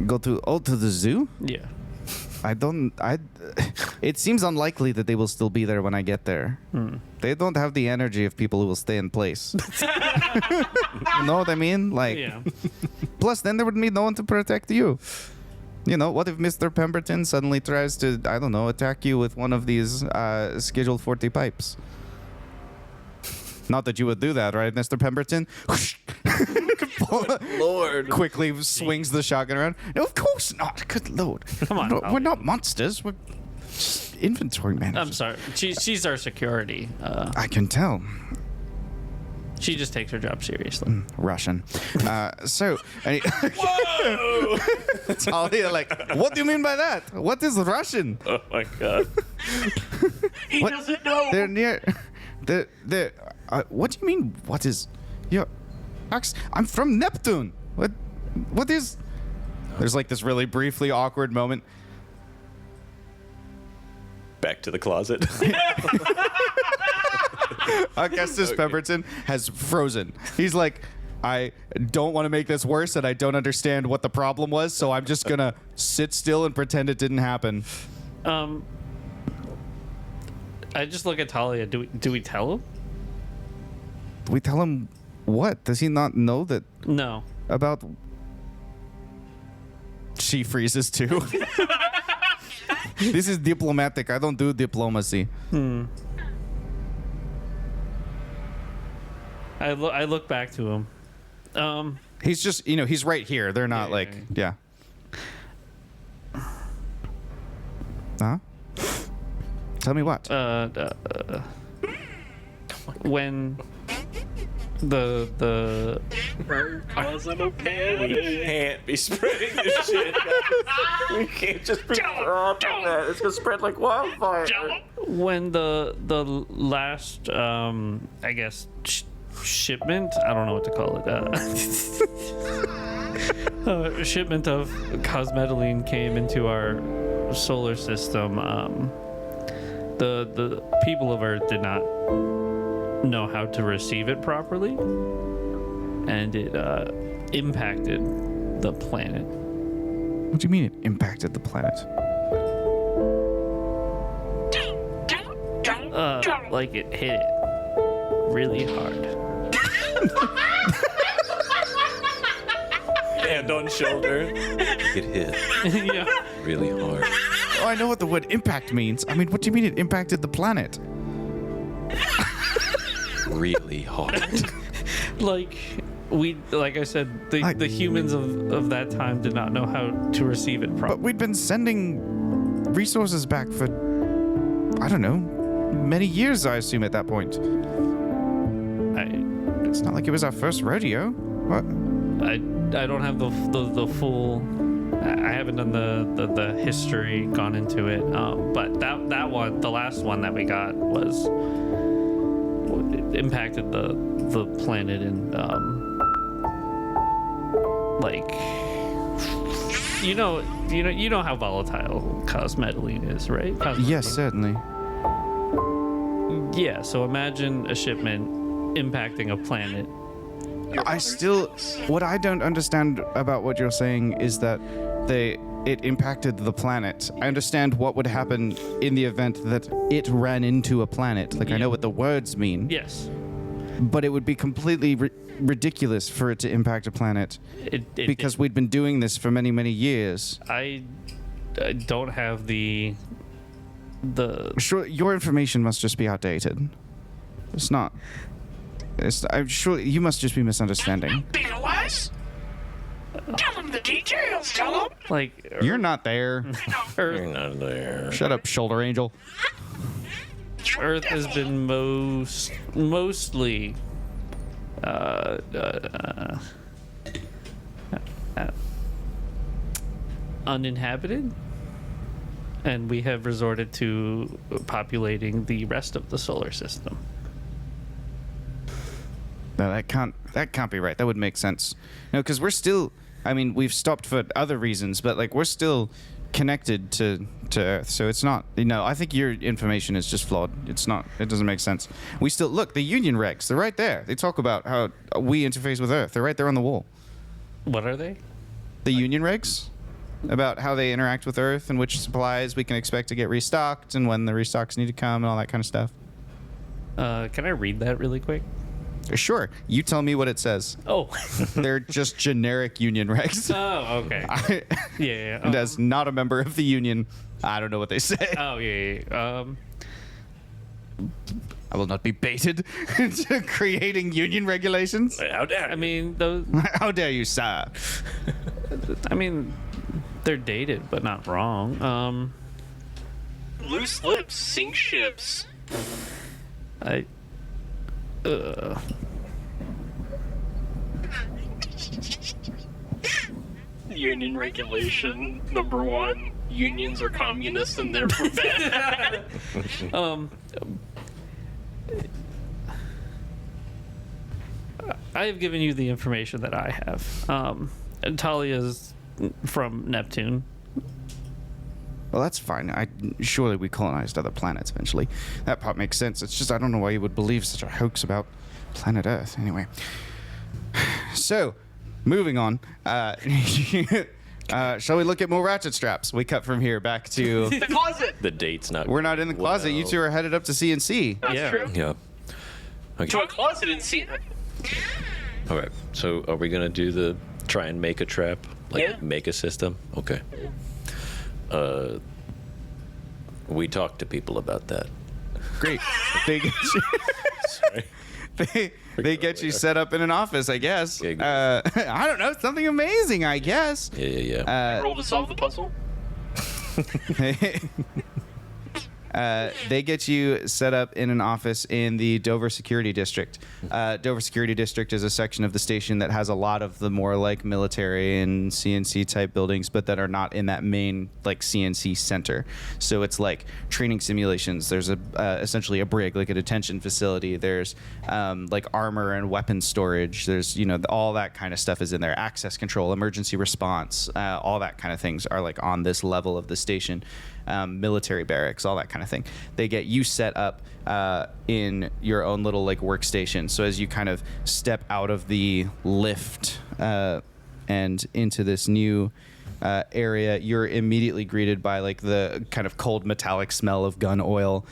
Go to the zoo? Yeah. It seems unlikely that they will still be there when I get there. They don't have the energy of people who will stay in place. You know what I mean? Like, Yeah. plus then there would be no one to protect you. You know, what if Mr. Pemberton suddenly tries to, I don't know, attack you with one of these Schedule 40 pipes? Not that you would do that, right, Mr. Pemberton? Lord. Quickly swings the shotgun around. No, of course not. Good lord. Come on, No, Ollie. we're not monsters. We're just inventory managers. I'm sorry. She's our security. I can tell. She just takes her job seriously. Russian. So, Whoa! Talia, like, what do you mean by that? What is Russian? Oh, my God. He What? doesn't know. They're near. They're. What do you mean? What is? Yeah, I'm from Neptune. What is? There's like this really briefly awkward moment. Back to the closet. Augustus Pemberton has frozen. He's like, I don't want to make this worse, and I don't understand what the problem was, so I'm just gonna sit still and pretend it didn't happen. I just look at Talia. Do we tell him? We tell him what? Does he not know that No. about? She freezes too. This is diplomatic. I don't do diplomacy. I look back to him. He's just, he's right here. They're not yeah. Huh? Tell me what? When the Causing a panic. Can't be spreading this shit. We can't just be. It's gonna spread like wildfire. when the last I guess shipment, I don't know what to call it, shipment of cosmetiline came into our solar system, the people of Earth did not know how to receive it properly, and it impacted the planet. What do you mean it impacted the planet? Like it hit it really hard. Hand on shoulder. It hit Yeah. really hard. Oh, I know what the word impact means. I mean, what do you mean it impacted the planet? Really hard. Like I said, the humans of that time did not know how to receive it But properly. we'd been sending resources back for, I don't know, many years, I assume, at that point. It's not like it was our first rodeo. What? I don't have the full. I haven't done the history, gone into it. But that one, the last one that we got was it impacted the planet in like you know how volatile cosmetalene is, right? Yes, certainly. Yeah. So imagine a shipment impacting a planet. What I don't understand about what you're saying is that it impacted the planet. I understand what would happen in the event that it ran into a planet. Like, I know what the words mean. Yes. But it would be completely ridiculous for it to impact a planet because we'd been doing this for many, many years. I don't have the. Sure, your information must just be outdated. It's not. I'm sure you must just be misunderstanding. Big Wes? Tell him the details, tell him. Like, You're not there. You're not there. Shut up, shoulder angel. Earth has been mostly uninhabited, and we have resorted to populating the rest of the solar system. No, that can't be right. That would make sense. No, because we're still. I mean, we've stopped for other reasons, but like we're still connected to Earth, so it's not. I think your information is just flawed. It's not. It doesn't make sense. We still look the Union regs. They're right there. They talk about how we interface with Earth. They're right there on the wall. What are they? The Union regs about how they interact with Earth and which supplies we can expect to get restocked and when the restocks need to come and all that kind of stuff. Can I read that really quick? Sure. You tell me what it says. Oh. They're just generic Union regs. Oh, okay. Yeah. And as not a member of the Union, I don't know what they say. Oh, yeah. I will not be baited into creating union regulations. How dare I mean, those. How dare you, sir? I mean, they're dated, but not wrong. Loose lips sink ships. Union regulation number 1. Unions are communist and therefore bad. I have given you the information that I have. Talia's from Neptune. Well, that's fine. Surely we colonized other planets eventually. That part makes sense. It's just I don't know why you would believe such a hoax about planet Earth. Anyway. So, moving on. Shall we look at more ratchet straps? We cut from here back to... The closet! The date's not. We're not in the closet. You two are headed up to CNC. That's Yeah. true. Yeah. Okay. To a closet and see... All right. So, are we gonna do the try and make a trap? Like Yeah. make a system? Okay. We talked to people about that. Great. They get you, Sorry. they get you set up in an office, I guess. Okay, good. I don't know. Something amazing, I guess. Yeah. Roll to solve the puzzle. They get you set up in an office in the Dover Security District. Dover Security District is a section of the station that has a lot of the more like military and CNC type buildings, but that are not in that main like CNC center. So it's like training simulations. There's essentially a brig, like a detention facility. There's like armor and weapon storage. There's all that kind of stuff is in there. Access control, emergency response, all that kind of things are like on this level of the station. Military barracks, all that kind of thing. They get you set up in your own little like workstation. So as you kind of step out of the lift and into this new area, you're immediately greeted by like the kind of cold metallic smell of gun oil,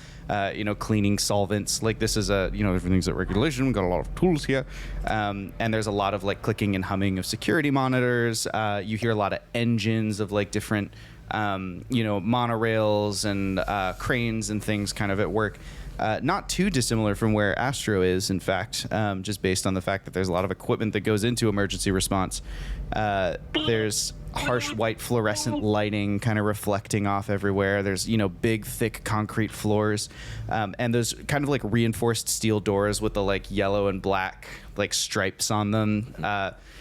cleaning solvents. Like this is everything's at regulation. We've got a lot of tools here. And there's a lot of like clicking and humming of security monitors. You hear a lot of engines of like different monorails and cranes and things kind of at work. Not too dissimilar from where Astro is, in fact, just based on the fact that there's a lot of equipment that goes into emergency response. There's harsh white fluorescent lighting kind of reflecting off everywhere. There's, big, thick concrete floors. And those kind of like reinforced steel doors with the like yellow and black like stripes on them.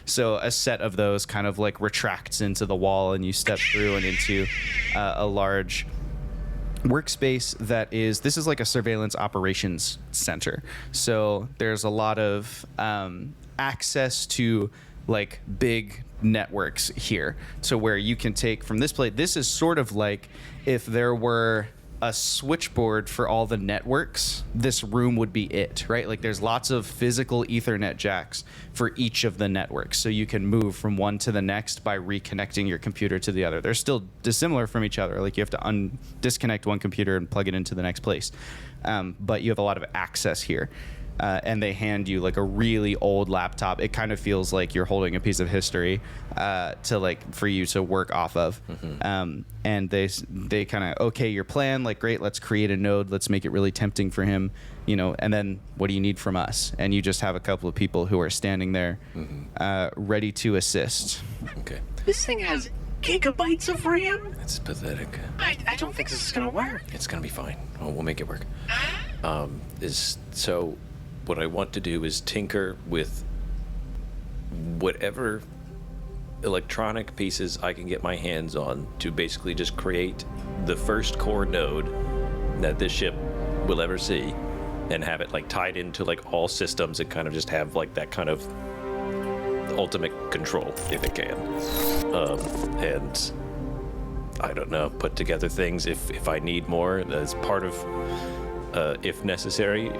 So a set of those kind of like retracts into the wall and you step through and into a large workspace this is like a surveillance operations center. So there's a lot of access to like big networks here. So where you can take from this plate, this is sort of like if there were a switchboard for all the networks, this room would be it, right? Like there's lots of physical Ethernet jacks for each of the networks. So you can move from one to the next by reconnecting your computer to the other. They're still dissimilar from each other. Like you have to disconnect one computer and plug it into the next place. But you have a lot of access here. And they hand you like a really old laptop. It kind of feels like you're holding a piece of history to like for you to work off of. And they kind of okay your plan, like great, let's create a node, let's make it really tempting for him, you know. And then what do you need from us? And you just have a couple of people who are standing there, ready to assist. Okay. This thing has gigabytes of RAM? It's pathetic. I don't think this is gonna work. It's gonna be fine. Oh, we'll make it work. What I want to do is tinker with whatever electronic pieces I can get my hands on to basically just create the first core node that this ship will ever see, and have it like tied into like all systems and kind of just have like that kind of ultimate control if it can. And I don't know, put together things if I need more as part of if necessary.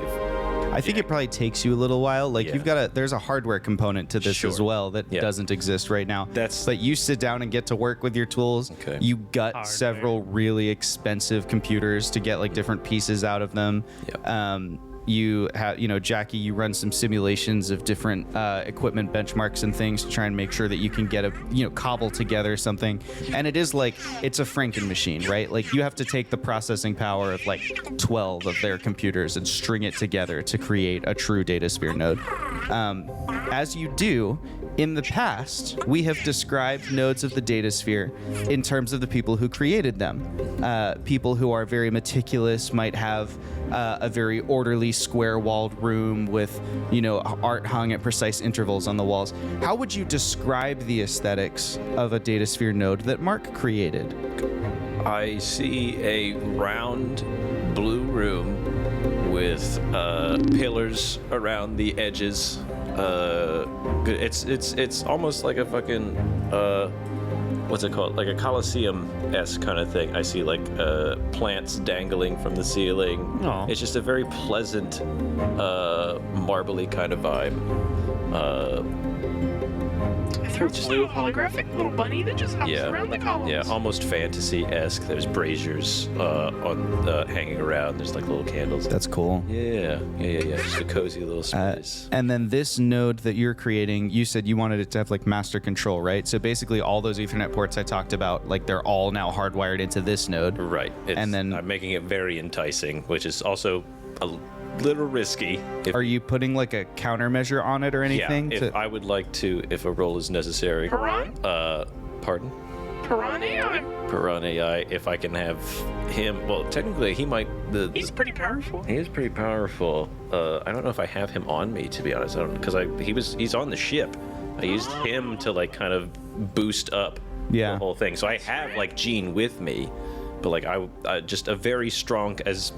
I think it probably takes you a little while. Like Yeah. you've got there's a hardware component to this as Sure. well that Yeah. doesn't exist right now. That's- but you sit down and get to work with your tools. Okay. You gut Hardware. several really expensive computers to get like different pieces out of them. Yep. You have, you know, Jackie, you run some simulations of different equipment benchmarks and things to try and make sure that you can get cobble together something. And it is like, it's a Franken machine, right? Like you have to take the processing power of like 12 of their computers and string it together to create a true DataSphere node. As you do, in the past, we have described nodes of the DataSphere in terms of the people who created them. People who are very meticulous might have a very orderly, square-walled room with, you know, art hung at precise intervals on the walls. How would you describe the aesthetics of a DataSphere node that Mark created? I see a round blue room with pillars around the edges. It's almost like a fucking what's it called? Like a Colosseum-esque kind of thing. I see like plants dangling from the ceiling. Aw. It's just a very pleasant, marbly kind of vibe. There's just a little holographic little bunny that just hops around the columns. Yeah, almost fantasy-esque. There's braziers hanging around. There's like little candles. That's cool. Yeah. Just a cozy little space. And then this node that you're creating, you said you wanted it to have like master control, right? So basically all those Ethernet ports I talked about, like they're all now hardwired into this node. Right. And then I'm making it very enticing, which is also a little risky. Are you putting like a countermeasure on it or anything? Yeah, I would like to, if a roll is necessary. Piran? Pardon? Piranha? Piranha, if I can have him. Well, technically, he might. He's pretty powerful. He is pretty powerful. I don't know if I have him on me, to be honest. Because he's on the ship. I used him to like kind of boost up the whole thing. So I have like Gene with me, but like I just a very strong as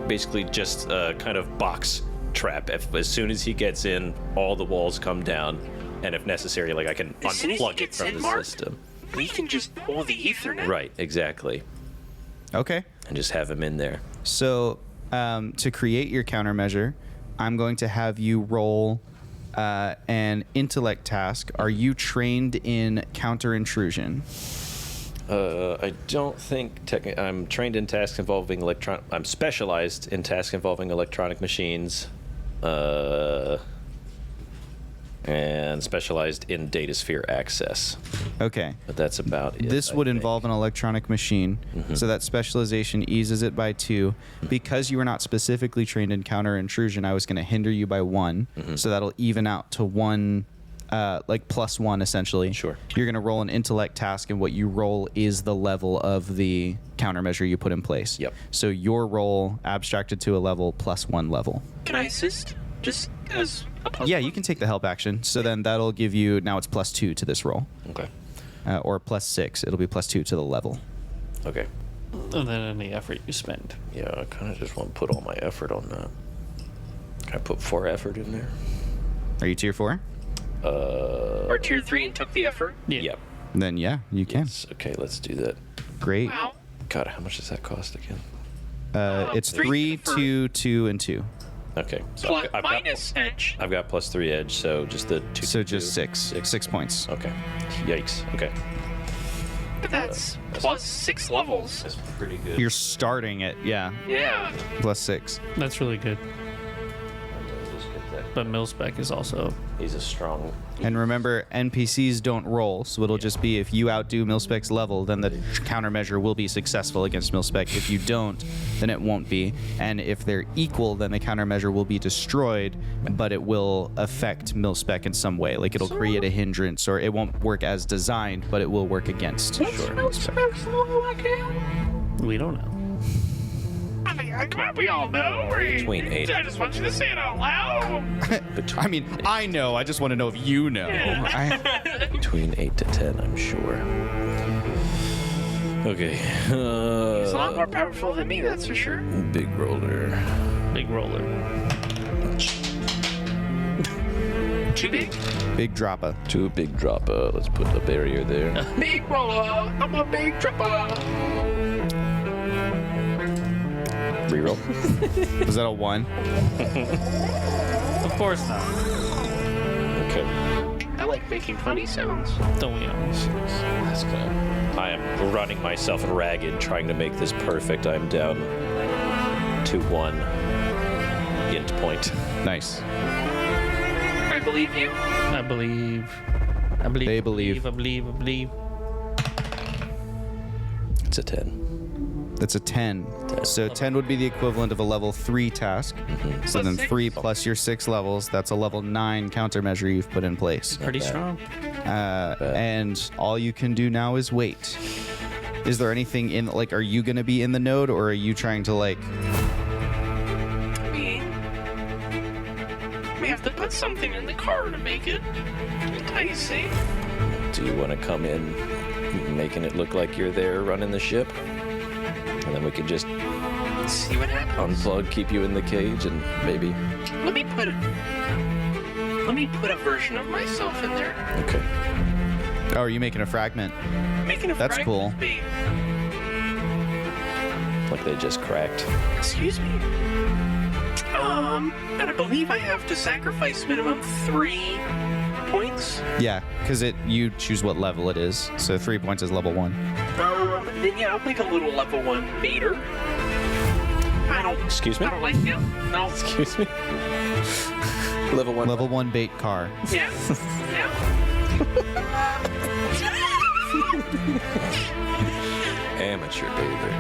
basically just a kind of box trap. As soon as he gets in, all the walls come down, and if necessary, like I can As soon as he unplug it gets from in, the Mark? system. We can just pull the Ethernet. Right, exactly, Okay. and just have him in there. So to create your countermeasure, I'm going to have you roll an intellect task. Are you trained in counter intrusion? I don't think I'm trained in tasks involving I'm specialized in tasks involving electronic machines, and specialized in DataSphere access. Okay. But that's about it. This I would think. involve an electronic machine, so that specialization eases it by 2. Because you were not specifically trained in counter intrusion, I was going to hinder you by 1, so that'll even out to 1, like +1 essentially. Sure. You're going to roll an intellect task, and what you roll is the level of the countermeasure you put in place. Yep. So your roll abstracted to a level +1 level. Can I assist? Just as a plus Yeah, one? you can take the help action. So then that'll give you, now it's +2 to this roll, Okay. or +6. It'll be +2 to the level. Okay. And then any effort you spend. Yeah, I kind of just want to put all my effort on that. Can I put 4 effort in there? Are you tier 4? Or tier 3 and took the effort? Yeah. Yep. Then yeah, you can. Yes. Okay, let's do that. Great. Wow. God, how much does that cost again? It's 3 3, 2, 2, and 2. Okay. So Plus, minus edge. I've got +3 edge, so just the 2. So just 6. 6 points. Okay. Yikes. Okay. But that's plus 6 levels. That's pretty good. You're starting at, yeah, Yeah. plus 6. That's really good. But Milspec is also He's a strong. And remember, NPCs don't roll, so it'll just be if you outdo Milspec's level, then the countermeasure will be successful against Milspec. If you don't, then it won't be. And if they're equal, then the countermeasure will be destroyed, but it will affect Milspec in some way. Like it'll create a hindrance, or it won't work as designed, but it will work against. we don't know. I mean, come on, we all know. Between 8. I just want you to say it out loud. Between, I mean, I know. I just want to know if you know. between 8 to 10, I'm sure. Okay. He's a lot more powerful than me, that's for sure. Big roller. Big roller. Too big. Big dropper. Two big dropper. Let's put a barrier there. Big roller. I'm a big dropper. Reroll. Was that a 1? Of course not. Okay. I like making funny sounds. Don't we all? That's good. I am running myself ragged trying to make this perfect. I'm down to 1 int point. Nice. I believe you. I believe. They believe. I believe. It's a 10. That's a 10. So 10 would be the equivalent of a level 3 task. So then 3 plus your 6 levels, that's a level 9 countermeasure you've put in place. Pretty strong. And all you can do now is wait. Is there anything in, like, are you going to be in the node, or are you trying to, like... I mean, we have to put something in the car to make it enticing. Do you want to come in making it look like you're there running the ship? And then we can just See what happens. unplug, keep you in the cage, and maybe. Let me put a version of myself in there. Okay. Oh, are you making a fragment? Making a That's fragment cool. of me. Like they just cracked. Excuse me. And I believe I have to sacrifice minimum 3 points. Yeah, because you choose what level it is. So 3 points is level 1. Then yeah, I'll make a little level 1 meter. Excuse me? I don't like you. No. Excuse me? Level 1. Level 1 bait car. Yeah. Yeah. Amateur baby.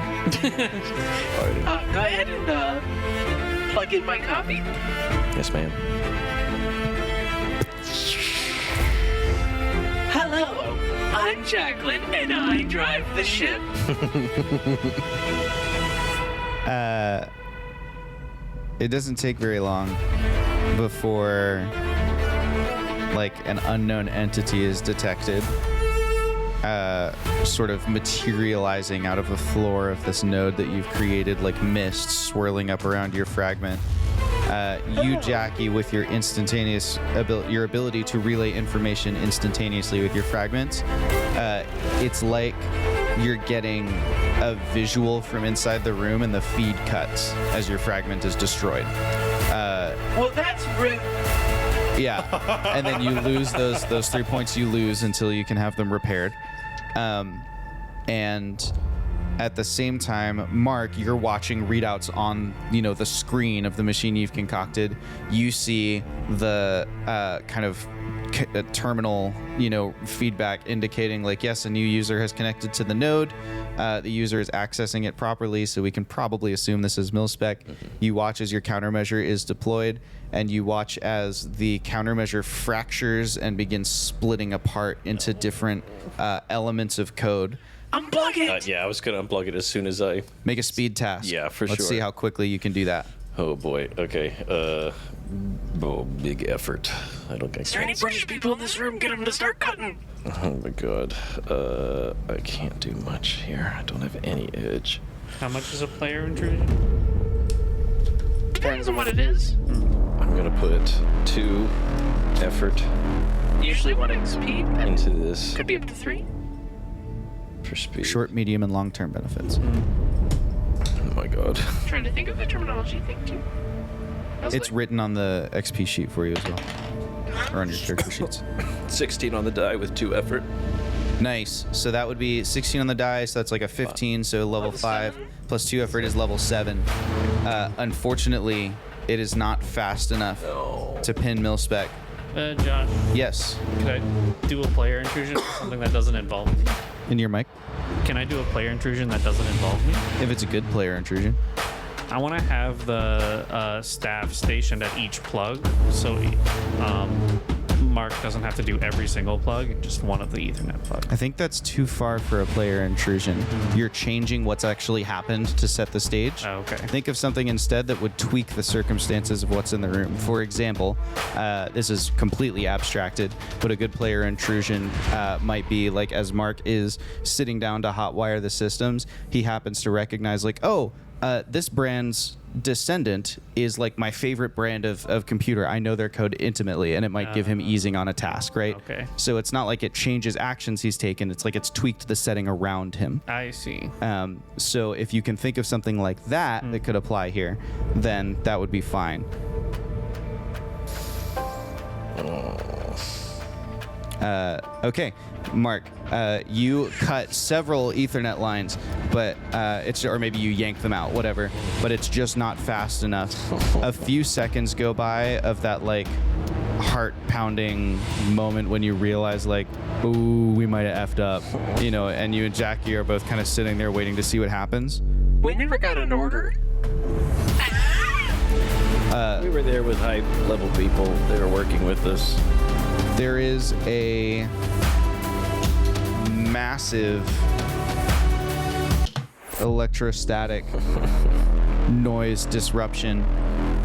Alrighty. Go ahead and plug in my copy. Yes, ma'am. Hello, I'm Jacqueline, and I drive the ship. It doesn't take very long before, like, an unknown entity is detected, sort of materializing out of the floor of this node that you've created, like mist swirling up around your fragment. You, Jackie, with your instantaneous your ability to relay information instantaneously with your fragments, it's like you're getting a visual from inside the room, and the feed cuts as your fragment is destroyed. Well, that's rude. Yeah, and then you lose those 3 points. You lose until you can have them repaired. And at the same time, Mark, you're watching readouts on, the screen of the machine you've concocted. You see the kind of terminal, feedback indicating, like, yes, a new user has connected to the node. The user is accessing it properly, so we can probably assume this is Milspec. You watch as your countermeasure is deployed, and you watch as the countermeasure fractures and begins splitting apart into different elements of code. Unplug it. Yeah, I was going to unplug it as soon as I... Make a speed task. Yeah, for Let's sure. see how quickly you can do that. Oh, boy. Okay. Big effort. I don't think... Is there any British people in this room? Get them to start cutting. Oh, my God. I can't do much here. I don't have any edge. How much is a player intrusion? Depends on what it is. I'm going to put 2 effort Usually 1 XP, but into this could be up to 3. for speed. Short, medium, and long-term benefits. Oh my god. Trying to think of the terminology thing too. It's written on the XP sheet for you as well, or on your character sheets. 16 on the die with 2 effort. Nice. So that would be 16 on the die, so that's like a 15, so level 5 plus 2 effort is level 7. Unfortunately, it is not fast enough to pin mil-spec. Josh, Yes. could I do a player intrusion for something that doesn't involve me? In your mic? Can I do a player intrusion that doesn't involve me? If it's a good player intrusion. I want to have the staff stationed at each plug, so Mark doesn't have to do every single plug, just one of the Ethernet plugs. I think that's too far for a player intrusion. You're changing what's actually happened to set the stage. Oh, okay. Think of something instead that would tweak the circumstances of what's in the room. For example, this is completely abstracted, but a good player intrusion might be like, as Mark is sitting down to hotwire the systems, he happens to recognize like, oh, this brand's Descendant is like my favorite brand of computer. I know their code intimately, and it might give him easing on a task, right? Okay. So it's not like it changes actions he's taken. It's like it's tweaked the setting around him. I see. So if you can think of something like that that could apply here, then that would be fine. Okay, Mark, you cut several Ethernet lines, but or maybe you yank them out, whatever, but it's just not fast enough. A few seconds go by of that like heart pounding moment when you realize like, ooh, we might have effed up, you know, and you and Jackie are both kind of sitting there waiting to see what happens. We never got an order. We were there with high level people. They were working with us. There is a massive electrostatic noise disruption.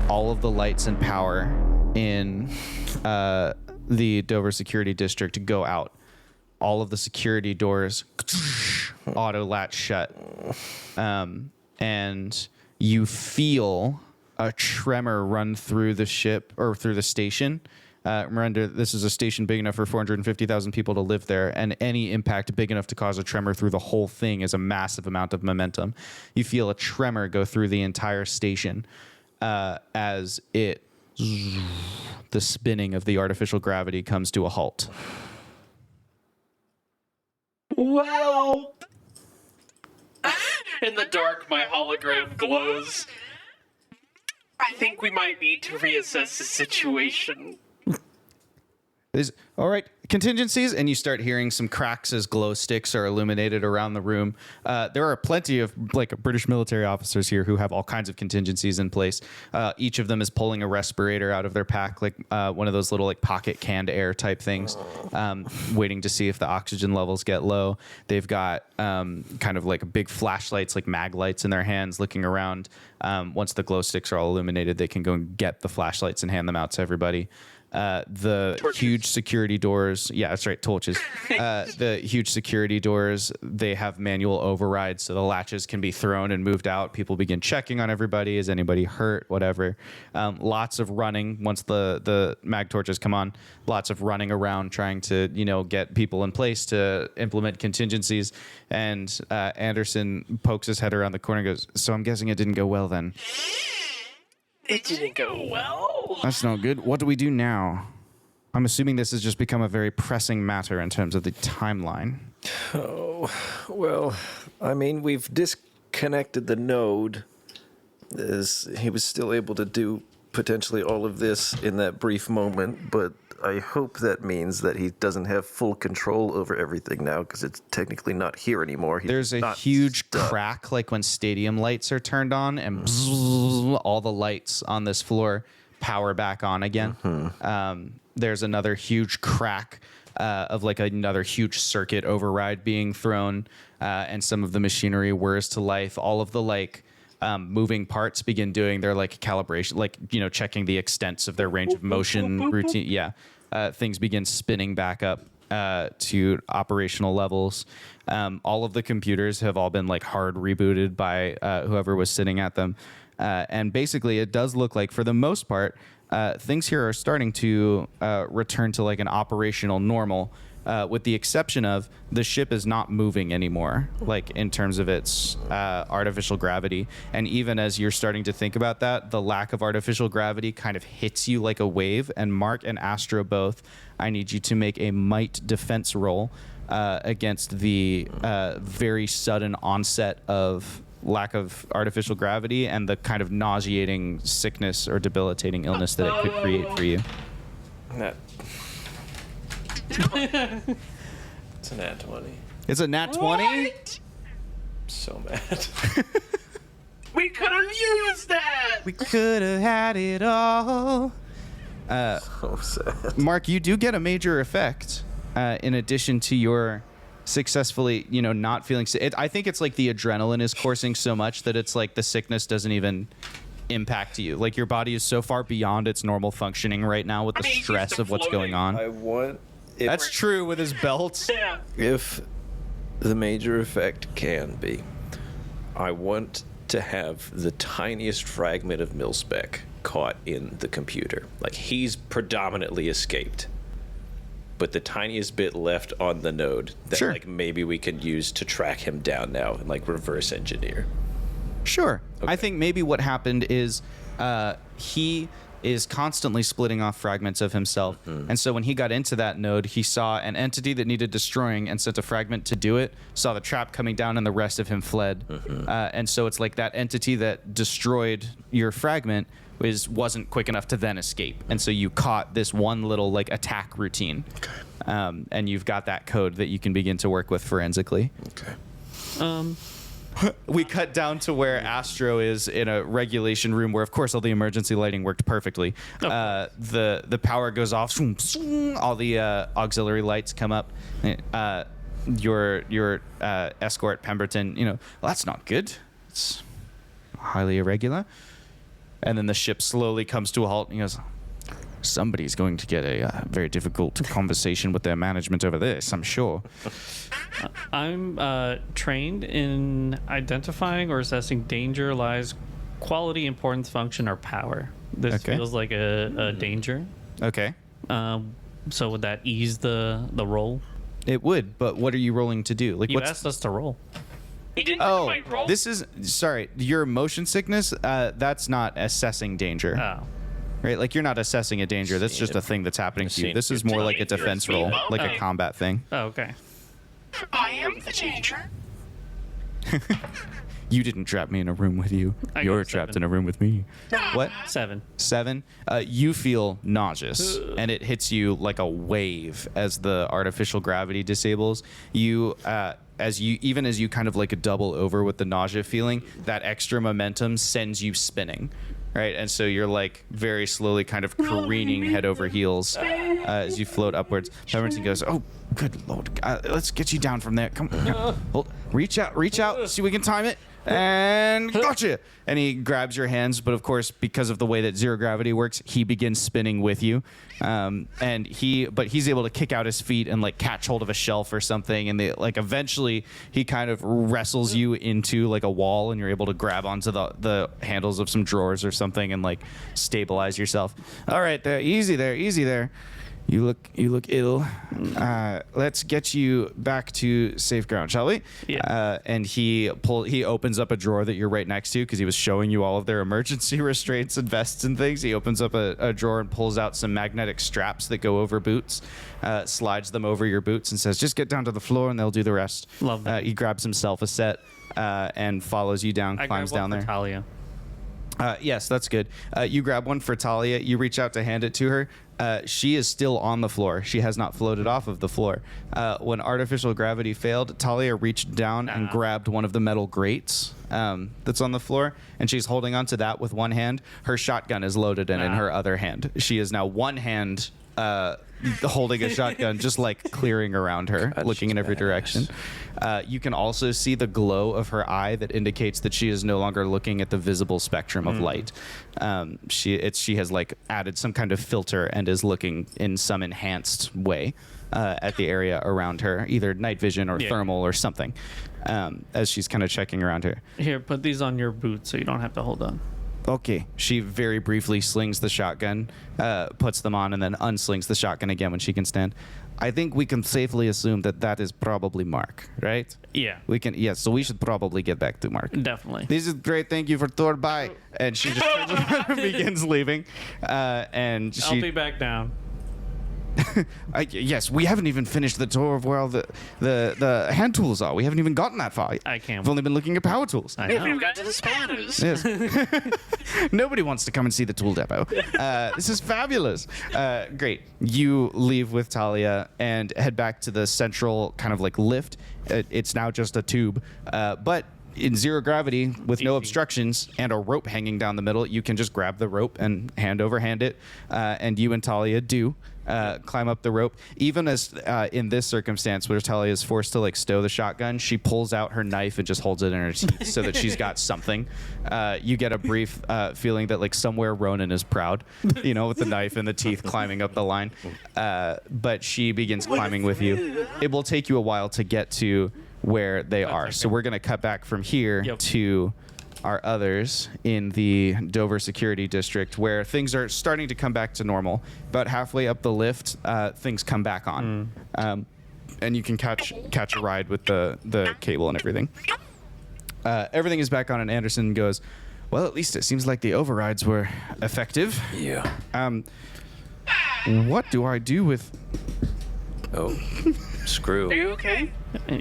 All of the lights and power in the Dover Security District go out. All of the security doors auto latch shut. And you feel a tremor run through the ship or through the station. Remember, this is a station big enough for 450,000 people to live there, and any impact big enough to cause a tremor through the whole thing is a massive amount of momentum. You feel a tremor go through the entire station as the spinning of the artificial gravity comes to a halt. Well, in the dark, my hologram glows. I think we might need to reassess the situation. All right, contingencies, and you start hearing some cracks as glow sticks are illuminated around the room. There are plenty of like British military officers here who have all kinds of contingencies in place. Each of them is pulling a respirator out of their pack, like one of those little like pocket canned air type things, waiting to see if the oxygen levels get low. They've got kind of like big flashlights, like mag lights in their hands, looking around. Once the glow sticks are all illuminated, they can go and get the flashlights and hand them out to everybody. The Torches. huge security doors. Yeah, that's right. Torches. The huge security doors, they have manual overrides, so the latches can be thrown and moved out. People begin checking on everybody. Is anybody hurt? Whatever. Lots of running once the mag torches come on. Lots of running around trying to, get people in place to implement contingencies. And Anderson pokes his head around the corner and goes, so I'm guessing it didn't go well then. It didn't go well. That's not good. What do we do now? I'm assuming this has just become a very pressing matter in terms of the timeline. Oh, well, I mean, we've disconnected the node, as he was still able to do potentially all of this in that brief moment, but I hope that means that he doesn't have full control over everything now, because it's technically not here anymore. There's a huge crack, like when stadium lights are turned on, and bzzz, all the lights on this floor power back on again. There's another huge crack of like another huge circuit override being thrown, and some of the machinery whirs to life. All of the moving parts begin doing their calibration, checking the extents of their range of motion routine. Yeah. Things begin spinning back up to operational levels. All of the computers have all been hard rebooted by whoever was sitting at them. And basically it does look like, for the most part, things here are starting to return to like an operational normal, with the exception of the ship is not moving anymore, like in terms of its artificial gravity. And even as you're starting to think about that, the lack of artificial gravity kind of hits you like a wave. And Mark and Astro both, I need you to make a might defense roll against the very sudden onset of lack of artificial gravity and the kind of nauseating sickness or debilitating illness that it could create for you. Nat. It's a nat 20. It's a nat 20? What? So mad. We could have used that. We could have had it all. So sad. Mark, you do get a major effect in addition to your successfully, not feeling sick. I think it's like the adrenaline is coursing so much that it's like the sickness doesn't even impact you. Like your body is so far beyond its normal functioning right now with the he's stress just of what's going on. I want. That's true with his belt. Yeah. If the major effect can be, I want to have the tiniest fragment of Milspec caught in the computer. Like he's predominantly escaped, but the tiniest bit left on the node that Sure. like maybe we could use to track him down now and like reverse engineer. Sure. Okay. I think maybe what happened is he is constantly splitting off fragments of himself. And so when he got into that node, he saw an entity that needed destroying and sent a fragment to do it, saw the trap coming down, and the rest of him fled. And so it's like that entity that destroyed your fragment wasn't quick enough to then escape. And so you caught this one little like attack routine. And you've got that code that you can begin to work with forensically. Okay. We cut down to where Astro is in a regulation room where, of course, all the emergency lighting worked perfectly. The power goes off. All the auxiliary lights come up. Your escort, Pemberton, well, that's not good. It's highly irregular. And then the ship slowly comes to a halt. And he goes, somebody's going to get a very difficult conversation with their management over this, I'm sure. I'm trained in identifying or assessing danger, lies, quality, importance, function, or power. This Okay. feels like a danger. Okay. So would that ease the roll? It would, but what are you rolling to do? Like, You what's asked us to roll. He didn't Oh, quite roll. this is sorry. Your motion sickness. That's not assessing danger, Oh. right? Like you're not assessing a danger. That's just a thing that's happening to you. This is more like a defense roll, like a combat thing. Oh, okay. I am the danger. You didn't trap me in a room with you. I got You're a trapped 7. in a room with me. What? 7. 7. You feel nauseous, and it hits you like a wave as the artificial gravity disables. You, as you kind of like a double over with the nausea feeling, that extra momentum sends you spinning, right? And so you're like very slowly kind of careening head over heels as you float upwards. Pemberton goes, "Oh, good lord! Let's get you down from there. Come, here. Hold, reach out, see if we can time it." And gotcha. And he grabs your hands, but of course, because of the way that zero gravity works, he begins spinning with you. And he's able to kick out his feet and like catch hold of a shelf or something. And they like eventually he kind of wrestles you into like a wall, and you're able to grab onto the handles of some drawers or something and like stabilize yourself. All right, there, easy there. You look ill. Let's get you back to safe ground, shall we? Yeah. And he opens up a drawer that you're right next to because he was showing you all of their emergency restraints and vests and things. He opens up a drawer and pulls out some magnetic straps that go over boots, slides them over your boots and says, "Just get down to the floor and they'll do the rest." Love that. He grabs himself a set and follows you down, I climbs grabbed down one there. for Talia. Yes, that's good. You grab one for Talia. You reach out to hand it to her. She is still on the floor. She has not floated off of the floor. When artificial gravity failed, Talia reached down and grabbed one of the metal grates that's on the floor, and she's holding onto that with one hand. Her shotgun is loaded and in her other hand. She is now one hand holding a shotgun, just like clearing around her, looking in every direction. You can also see the glow of her eye that indicates that she is no longer looking at the visible spectrum of light. She has like added some kind of filter and is looking in some enhanced way at the area around her, either night vision or thermal or something, as she's kind of checking around her. Here, put these on your boots so you don't have to hold on. Okay. She very briefly slings the shotgun, puts them on, and then unslings the shotgun again when she can stand. I think we can safely assume that that is probably Mark, right? Yeah, We can, yes. So we should probably get back to Mark. definitely. This is great. Thank you for Thor. Bye. And she just turns around and begins leaving. And I'll she, be back down. yes, we haven't even finished the tour of where all the hand tools are. We haven't even gotten that far. I can't. We've only been looking at power tools. I We haven't know. even got to the spanners. Yes. Nobody wants to come and see the tool depot. This is fabulous. Great. You leave with Talia and head back to the central kind of like lift. It's now just a tube, but in zero gravity with no Easy. obstructions and a rope hanging down the middle, you can just grab the rope and hand over hand it. And you and Talia do. Climb up the rope. Even as in this circumstance where Talia is forced to like stow the shotgun, she pulls out her knife and just holds it in her teeth so that she's got something. You get a brief feeling that like somewhere Ronan is proud, you know, with the knife and the teeth climbing up the line. But she begins climbing with you. It will take you a while to get to where they are. So we're gonna cut back from here Yep. to our others in the Dover Security District, where things are starting to come back to normal. About halfway up the lift, things come back on, and you can catch a ride with the cable and everything. Everything is back on, and Anderson goes, "Well, at least it seems like the overrides were effective. Yeah. What do I do with?" Oh, screw. Are you okay?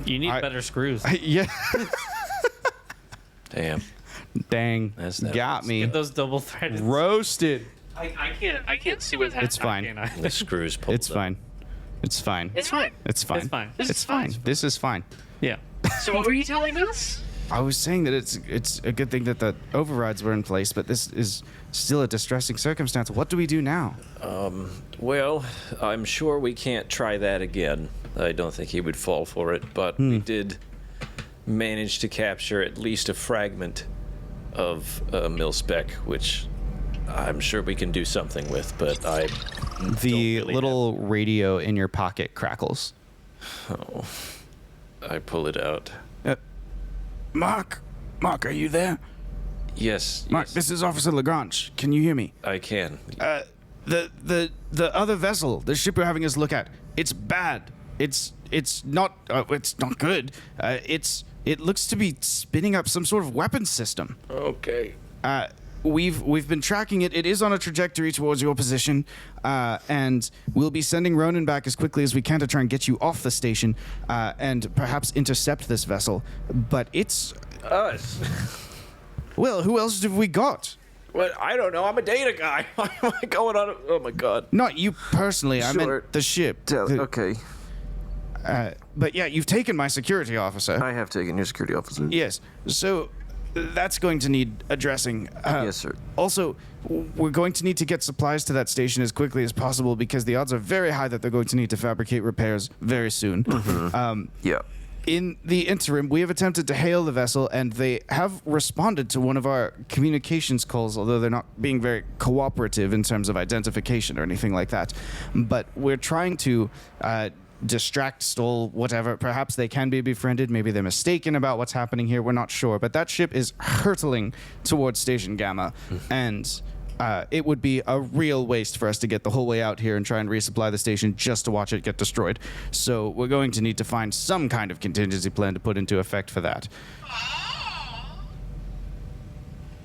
You need I- better screws. Yeah, Damn. dang, That's that got was- me Get those double threaded. roasted. I can't see what happened. It's fine. The screws pulled It's up. fine. It's fine. It's fine. It's fine. It's fine. This It's is fine. fine. This is fine. Yeah. So what were you telling us? I was saying that it's a good thing that the overrides were in place, but this is still a distressing circumstance. What do we do now? Well, I'm sure we can't try that again. I don't think he would fall for it, but we did manage to capture at least a fragment of mil-spec, which I'm sure we can do something with, but I The really little radio in your pocket crackles. I pull it out. Mark, are you there? Yes, Mark, yes, this is Officer Lagrange. Can you hear me? I can. The other vessel, the ship you're having us look at, it's bad. It's not good. It looks to be spinning up some sort of weapons system. Okay. We've been tracking it. It is on a trajectory towards your position, and we'll be sending Ronan back as quickly as we can to try and get you off the station, and perhaps intercept this vessel. But it's Us. well, who else have we got? Well, I don't know. I'm a data guy. Why am I going on? Oh my god. Not you personally. I Sure. meant the ship. Okay, But yeah, you've taken my security officer. I have taken your security officer. Yes. So that's going to need addressing. Yes, sir. Also, we're going to need to get supplies to that station as quickly as possible because the odds are very high that they're going to need to fabricate repairs very soon. Yeah. In the interim, we have attempted to hail the vessel, and they have responded to one of our communications calls, although they're not being very cooperative in terms of identification or anything like that. But we're trying to distract, stall, whatever. Perhaps they can be befriended. Maybe they're mistaken about what's happening here. We're not sure. But that ship is hurtling towards Station Gamma, and it would be a real waste for us to get the whole way out here and try and resupply the station just to watch it get destroyed. So we're going to need to find some kind of contingency plan to put into effect for that.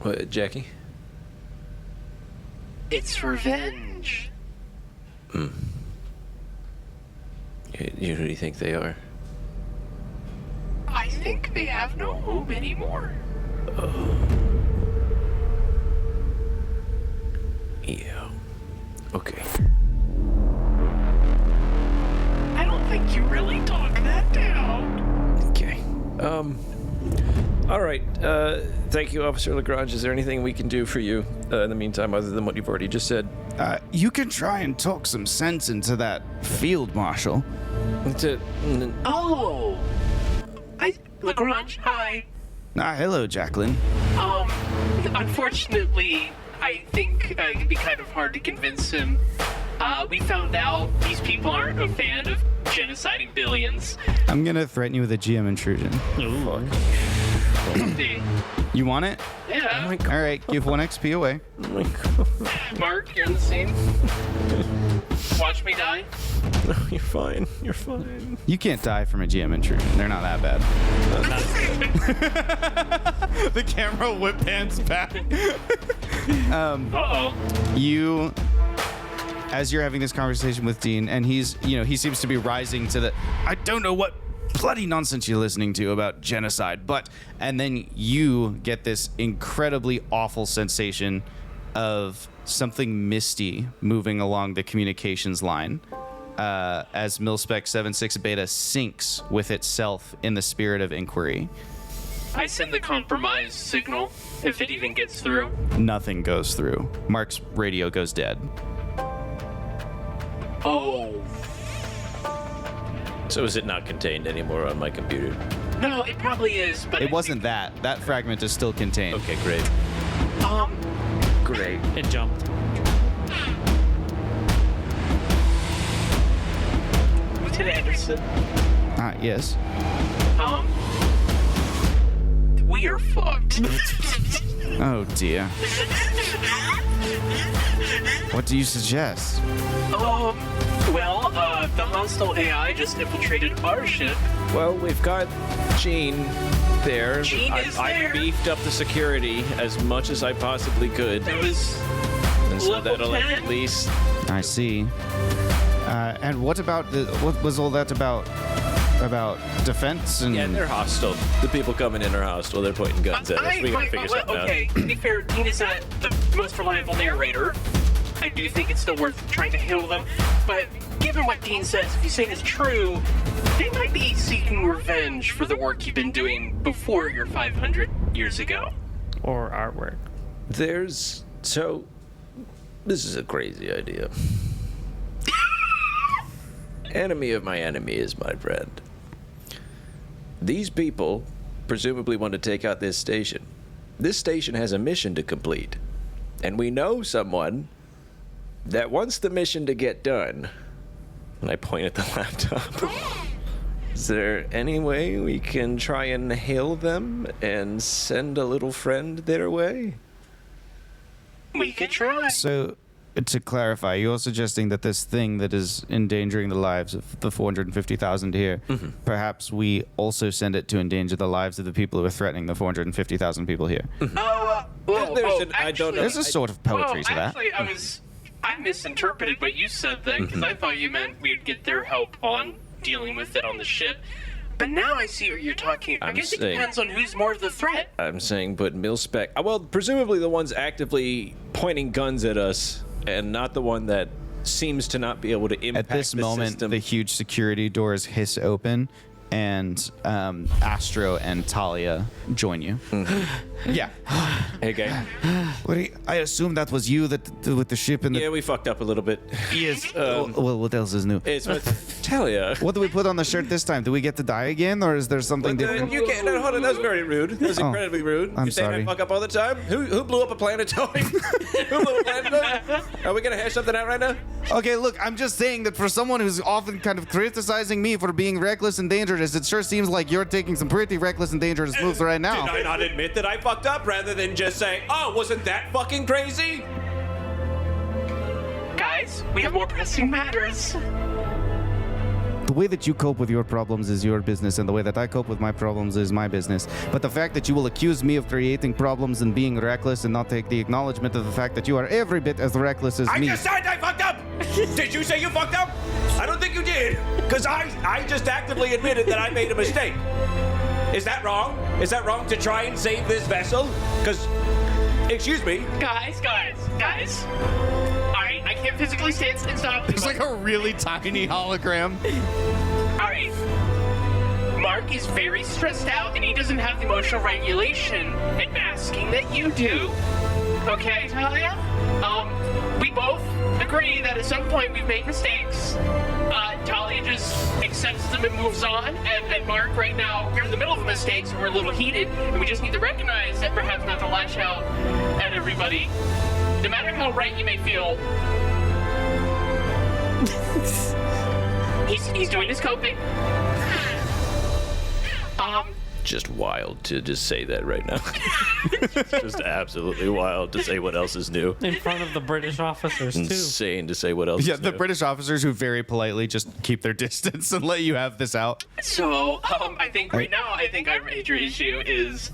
What, Jackie? It's revenge. You, who do you think they are? I think they have no home anymore. Yeah. Okay. I don't think you really talked that down. Okay. All right. Thank you, Officer Lagrange. Is there anything we can do for you in the meantime, other than what you've already just said? You can try and talk some sense into that field marshal. Oh! Lagrange, hi. Hello, Jacqueline. Unfortunately, I think it can be kind of hard to convince him. We found out these people aren't a fan of genociding billions. I'm gonna threaten you with a GM intrusion. Ooh. You want it? Yeah. Oh my God. All right, give 1 XP away. Oh my God. Mark, you're in the scene. Watch me die. No, you're fine. You're fine. You can't die from a GM intrusion. They're not that bad. The camera whip pans back. Uh-oh. You, as you're having this conversation with Dean, and he seems to be rising to the, I don't know what bloody nonsense you're listening to about genocide, and then you get this incredibly awful sensation of something misty moving along the communications line as Milspec 76 Beta sinks with itself in the spirit of inquiry. I send the compromise signal, if it even gets through. Nothing goes through. Mark's radio goes dead. Oh. So is it not contained anymore on my computer? No, it probably is, but It wasn't that. That fragment is still contained. Okay, great. Great. It jumped. Lieutenant Anderson, Ah, yes. we are fucked. Oh, dear. What do you suggest? Well, the hostile AI just infiltrated our ship. Well, we've got Gene there. Gene is I there. beefed up the security as much as I possibly could. It was And so level that'll 10. at least... I see. And what about what was all that about? About defense and... Yeah, they're hostile. The people coming in are hostile. They're pointing guns at us. We gotta figure something okay, to be fair, Dean is not the most reliable narrator. I do think it's still worth trying to heal them, but given what Dean says, if he's saying is true, they might be seeking revenge for the work you've been doing before your 500 years ago. Or artwork. There's... So... This is a crazy idea. Enemy of my enemy is my friend. These people presumably want to take out this station. This station has a mission to complete. And we know someone that wants the mission to get done. And I point at the laptop. Is there any way we can try and hail them and send a little friend their way? We could try. So, to clarify, you're suggesting that this thing that is endangering the lives of the 450,000 here, perhaps we also send it to endanger the lives of the people who are threatening the 450,000 people here. There's a sort of poetry to that. Actually, I misinterpreted what you said then, because I thought you meant we'd get their help on dealing with it on the ship. But now I see what you're talking. I guess it depends on who's more of the threat. I'm saying, but Milspec... Well, presumably the one's actively pointing guns at us, and not the one that seems to not be able to impact At this the moment, system. the huge security doors hiss open, and Astro and Talia join you. Yeah. Hey, gang. I assume that was you that with the ship and the... Yeah, we fucked up a little bit. Yes. Well, what else is new? It's with Talia. What do we put on the shirt this time? Do we get to die again, or is there something different? You can't. No, hold on. That was very rude. That was incredibly rude. I'm You're saying sorry. I fuck up all the time? Who blew up a planetoid? Who blew a planetoid? Are we gonna hash something out right now? Okay, look, I'm just saying that for someone who's often kind of criticizing me for being reckless and dangerous, it sure seems like you're taking some pretty reckless and dangerous moves right now. Did I not admit that I fucked up rather than just saying, oh, wasn't that fucking crazy? Guys, we have more pressing matters. The way that you cope with your problems is your business, and the way that I cope with my problems is my business. But the fact that you will accuse me of creating problems and being reckless and not take the acknowledgement of the fact that you are every bit as reckless as I me. just said I fucked up! Did you say you fucked up? I don't think you did. Because I just actively admitted that I made a mistake. Is that wrong? Is that wrong to try and save this vessel? Because, excuse me. Guys. I can't physically stand still. It's like a really tiny hologram. All right. Mark is very stressed out, and he doesn't have the emotional regulation and masking that you do. Okay, Talia? We both agree that at some point we've made mistakes. Talia just accepts them and moves on. And Mark, right now, we're in the middle of a mistake, so we're a little heated, and we just need to recognize that perhaps not to lash out at everybody. No matter how right you may feel, he's doing his coping. just wild to just say that right now. It's just absolutely wild to say what else is new. In front of the British officers, too. Insane to say what else Yeah, is the new. British officers who very politely just keep their distance and let you have this out. So, I think right now, our major issue is,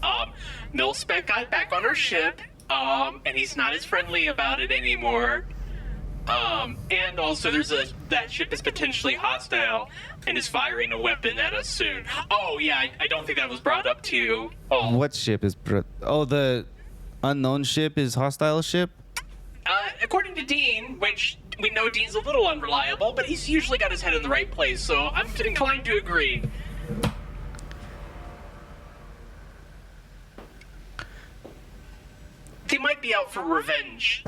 Milspec got back on our ship, and he's not as friendly about it anymore. And also that ship is potentially hostile and is firing a weapon at us soon. Oh, yeah, I don't think that was brought up to you. Oh, What ship is... the unknown ship is hostile ship? according to Dean, which we know Dean's a little unreliable, but he's usually got his head in the right place, so I'm inclined to agree. They might be out for revenge.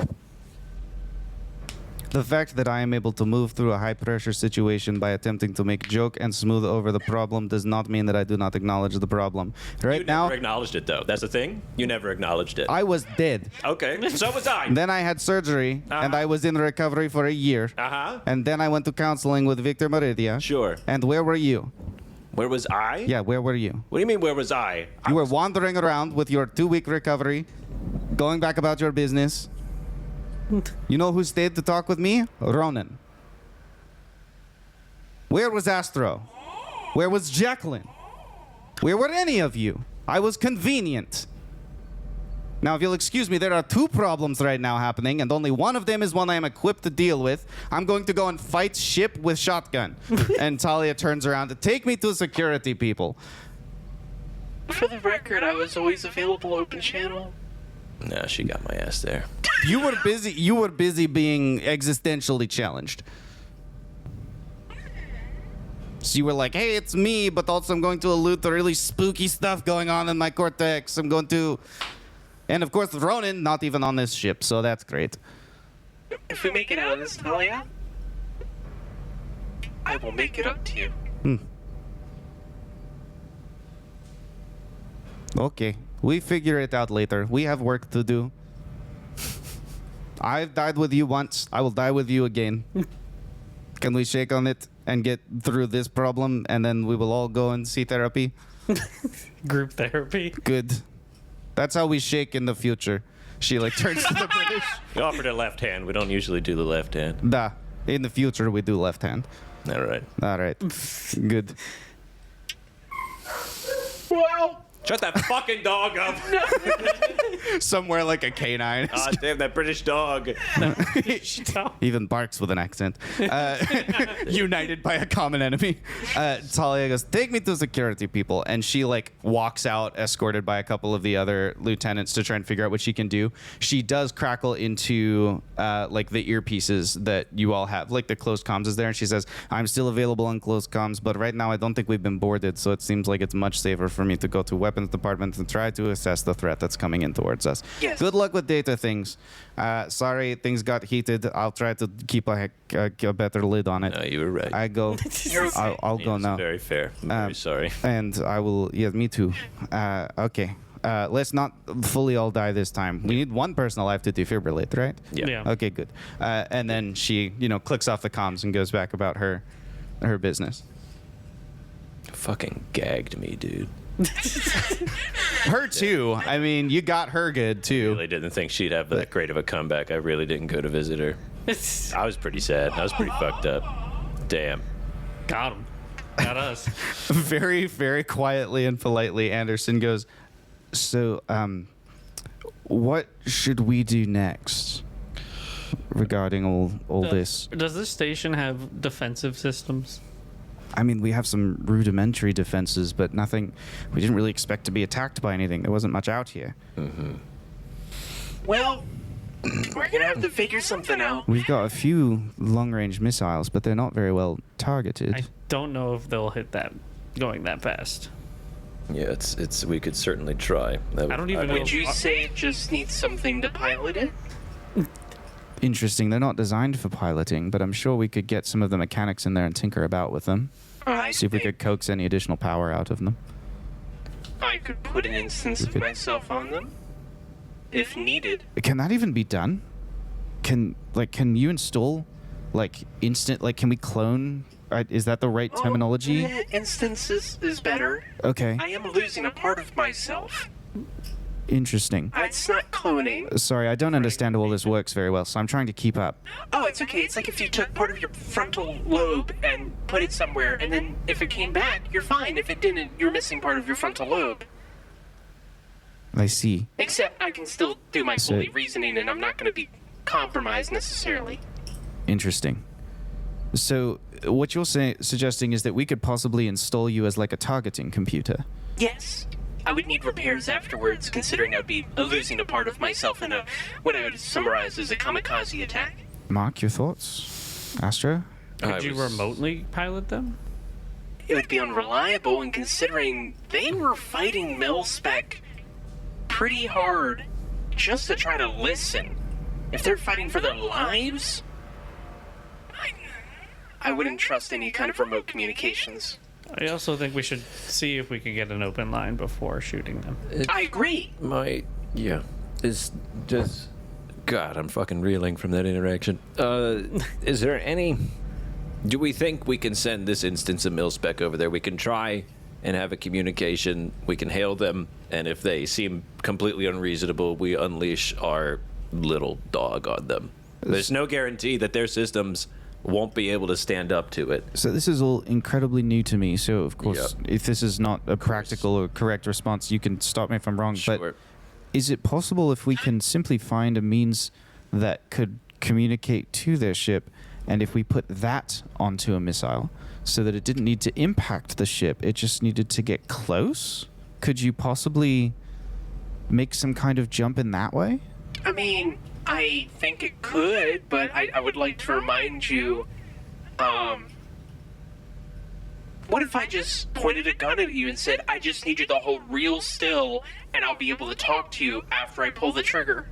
The fact that I am able to move through a high-pressure situation by attempting to make joke and smooth over the problem does not mean that I do not acknowledge the problem. Right You now, never acknowledged it, though. That's the thing. You never acknowledged it. I was dead. Okay, so was I. Then I had surgery, and I was in recovery for a year. Uh-huh. And then I went to counseling with Victor Meridia. Sure. And where were you? Where was I? Yeah, where were you? What do you mean, where was I? You were wandering around with your 2-week recovery, going back about your business. You know who stayed to talk with me? Ronan. Where was Astro? Where was Jacqueline? Where were any of you? I was convenient. Now, if you'll excuse me, there are 2 problems right now happening, and only one of them is one I am equipped to deal with. I'm going to go and fight ship with shotgun. And Talia turns around to take me to security people. For the record, I was always available open channel. No, she got my ass there. You were busy being existentially challenged. So you were like, hey, it's me, but also I'm going to allude to really spooky stuff going on in my cortex. I'm going to... And of course, Ronan, not even on this ship, so that's great. If we make it out of this, Talia, I will make it up to you. Okay, we figure it out later. We have work to do. I've died with you once. I will die with you again. Can we shake on it and get through this problem, and then we will all go and see therapy? Group therapy. Good. That's how we shake in the future. She like turns to the British. You offered a left hand. We don't usually do the left hand. Da. In the future, we do left hand. All right. All right. Good. Well, Shut that fucking dog up. Somewhere like a canine. Ah, damn, that British dog. Even barks with an accent. United by a common enemy. Talia goes, take me to security people. And she like walks out escorted by a couple of the other lieutenants to try and figure out what she can do. She does crackle into like the earpieces that you all have. Like the closed comms is there. And she says, I'm still available on closed comms, but right now I don't think we've been boarded. So it seems like it's much safer for me to go to weapons department and try to assess the threat that's coming in towards us. Yes. Good luck with data things. Sorry, things got heated. I'll try to keep a better lid on it. No, you were right. I go. I'll go It's now. very fair. I'm very sorry. And I will. Yeah, me too. Okay. Let's not fully all die this time. We need one person alive to defibrillate, right? Yeah. Okay, good. And then she, clicks off the comms and goes back about her business. Fucking gagged me, dude. Her too. I mean, you got her good I too. really didn't think she'd have that great of a comeback. I really didn't go to visit her. I was pretty sad. I was pretty fucked up. Damn. Got him. Got us. Very, very quietly and politely, Anderson goes, so, what should we do next regarding all this? Does this station have defensive systems? I mean, we have some rudimentary defenses, but nothing. We didn't really expect to be attacked by anything. There wasn't much out here. well, we're gonna have to figure something out. We've got a few long-range missiles, but they're not very well targeted. I don't know if they'll hit that going that fast. Yeah, it's. We could certainly try. I don't even know. Would you say it just needs something to pilot it? Interesting. They're not designed for piloting, but I'm sure we could get some of the mechanics in there and tinker about with them. See if we could coax any additional power out of them. I could put an instance of myself on them, if needed. Can that even be done? Can you install instant, can we clone Is that the right terminology? Instance is better. Okay, I am losing a part of myself. interesting. It's not cloning. Sorry, I don't understand how all this works very well, so I'm trying to keep up. Oh, it's okay. It's like if you took part of your frontal lobe and put it somewhere, and then if it came back, you're fine. If it didn't, you're missing part of your frontal lobe. I see. Except I can still do my So- fully reasoning, and I'm not going to be compromised necessarily. Interesting. So, what you're suggesting is that we could possibly install you as like a targeting computer. Yes. I would need repairs afterwards, considering I would be losing a part of myself in what I would summarize as a kamikaze attack. Mark, your thoughts? Astro? Could you remotely pilot them? It would be unreliable, and considering they were fighting Mil-Spec pretty hard just to try to listen. If they're fighting for their lives, I wouldn't trust any kind of remote communications. I also think we should see if we can get an open line before shooting them. I agree. Is just God, I'm fucking reeling from that interaction. Is there any? Do we think we can send this instance of Mil-Spec over there? We can try and have a communication. We can hail them, and if they seem completely unreasonable, we unleash our little dog on them. There's no guarantee that their systems won't be able to stand up to it. So this is all incredibly new to me. So of course, if this is not a practical or correct response, you can stop me if I'm wrong. Sure. But is it possible if we can simply find a means that could communicate to their ship, and if we put that onto a missile, so that it didn't need to impact the ship, it just needed to get close? Could you possibly make some kind of jump in that way? I mean, I think it could, but I would like to remind you, what if I just pointed a gun at you and said, I just need you to hold real still, and I'll be able to talk to you after I pull the trigger?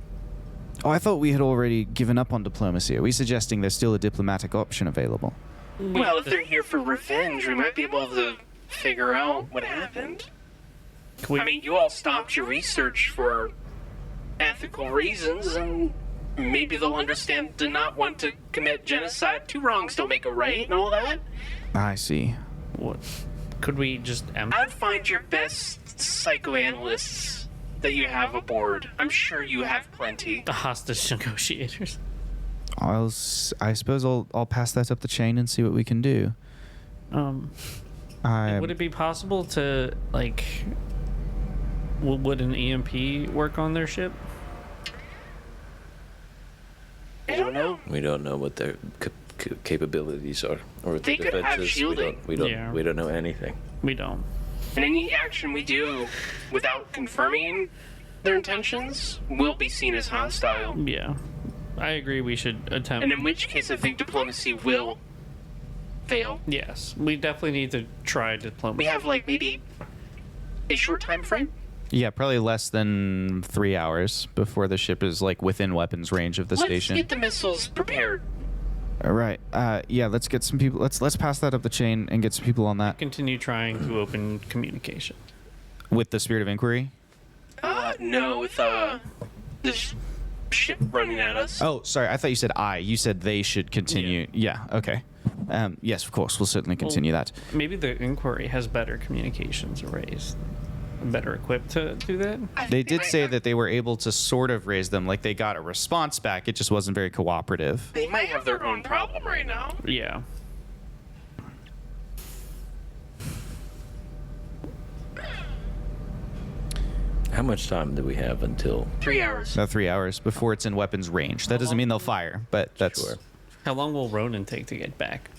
Oh, I thought we had already given up on diplomacy. Are we suggesting there's still a diplomatic option available? Well, if they're here for revenge, we might be able to figure out what happened. I mean, you all stopped your research for ethical reasons, and maybe they'll understand to not want to commit genocide. Two wrongs don't make a right and all that. I see. What? Could we just I'd find your best psychoanalysts that you have aboard. I'm sure you have plenty. the hostage negotiators? I suppose I'll pass that up the chain and see what we can do. Would it be possible to, like, would an EMP work on their ship? I don't know. We don't know what their capabilities are, or They the could have defenses. shielding. We don't. Yeah. We don't know anything. We don't. And any action we do without confirming their intentions will be seen as hostile. Yeah. I agree we should attempt. And in which case, I think diplomacy will fail. Yes. We definitely need to try We diplomacy. have, like, maybe a short time frame. Yeah, probably less than 3 hours before the ship is like within weapons range of the Let's station. get the missiles prepared. All right. Yeah, let's get some people. Let's pass that up the chain and get some people on that Continue trying to open communication. with the spirit of inquiry. No, with this ship running at us. Oh, sorry. I thought you said I. You said they should continue. Yeah. Okay. Yes, of course. We'll certainly continue that. Maybe the inquiry has better communications arrays. Better equipped to do that. They did say that they were able to sort of raise them, like they got a response back. It just wasn't very cooperative. They might have their own problem right now. Yeah. How much time do we have until? 3 hours. About 3 hours before it's in weapons range. That doesn't mean they'll fire, but that's. Sure. How long will Ronan take to get back?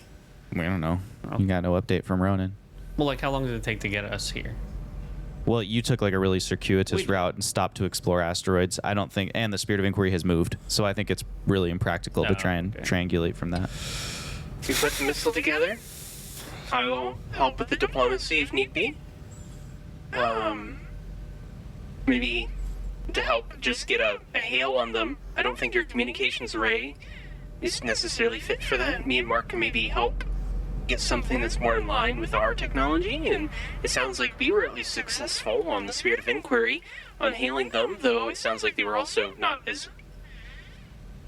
We don't know. You got no update from Ronan. Well, like, how long did it take to get us here? Well, you took like a really circuitous route and stopped to explore asteroids. I don't think, and the Spirit of Inquiry has moved, so I think it's really impractical to Oh, try and okay. triangulate from that. We put the missile together. I will help with the diplomacy if need be. Maybe to help just get a hail on them. I don't think your communications array is necessarily fit for that. Me and Mark can maybe help get something that's more in line with our technology, and it sounds like we were at least successful on the Spirit of Inquiry on hailing them, though it sounds like they were also not as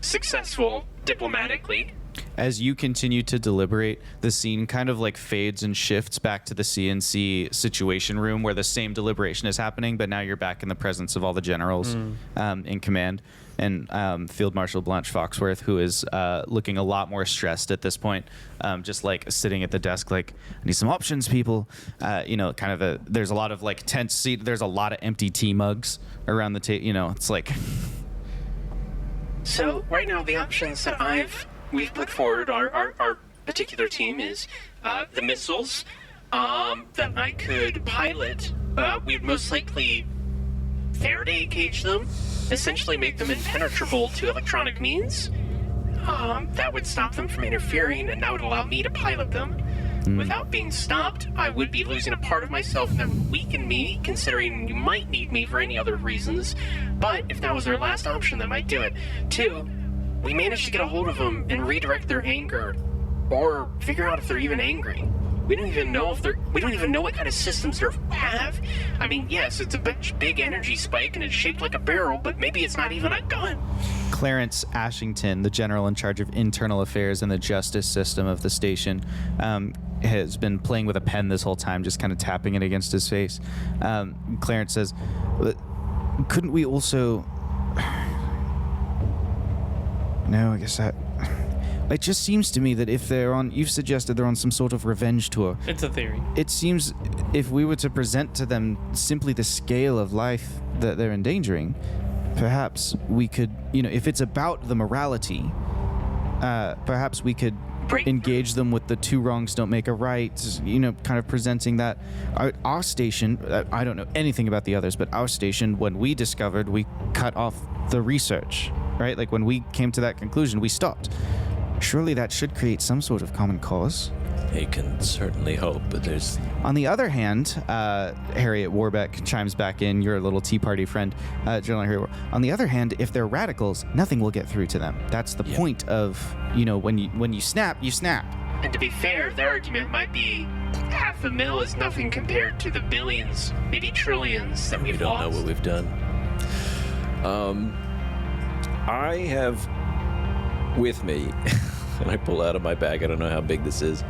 successful diplomatically. as you continue to deliberate, the scene kind of like fades and shifts back to the CNC situation room where the same deliberation is happening, but now you're back in the presence of all the generals in command. And Field Marshal Blanche Foxworth, who is looking a lot more stressed at this point, just like sitting at the desk, like, I need some options, people. There's a lot of like tense seat. There's a lot of empty tea mugs around the table. It's like. So right now, the options that we've put forward, our particular team is the missiles that I could pilot. We'd most likely Faraday cage them, essentially make them impenetrable to electronic means. That would stop them from interfering, and that would allow me to pilot them. Without being stopped, I would be losing a part of myself, and that would weaken me, considering you might need me for any other reasons. But if that was their last option, that might do it. 2, we managed to get a hold of them and redirect their anger, or figure out if they're even angry. We don't even know what kind of systems they have. I mean, yes, it's a big energy spike and it's shaped like a barrel, but maybe it's not even a gun. Clarence Ashington, the general in charge of internal affairs and the justice system of the station, has been playing with a pen this whole time, just kind of tapping it against his face. Clarence says, couldn't we also... No, I guess that... It just seems to me that if you've suggested they're on some sort of revenge tour. It's a theory. It seems if we were to present to them simply the scale of life that they're endangering, perhaps we could, if it's about the morality, perhaps we could engage them with the 2 wrongs don't make a right, kind of presenting that. Our station, I don't know anything about the others, but our station, when we discovered, we cut off the research, right? Like when we came to that conclusion, we stopped. Surely that should create some sort of common cause. You can certainly hope, but there's... On the other hand, Harriet Warbeck chimes back in, your little Tea Party friend, General Harriet. On the other hand, if they're radicals, nothing will get through to them. That's the point of, when you snap, you snap. And to be fair, their argument might be $500,000 is nothing compared to the billions, maybe trillions that we've lost. We don't know what we've done. I have with me, and I pull out of my bag, I don't know how big this is,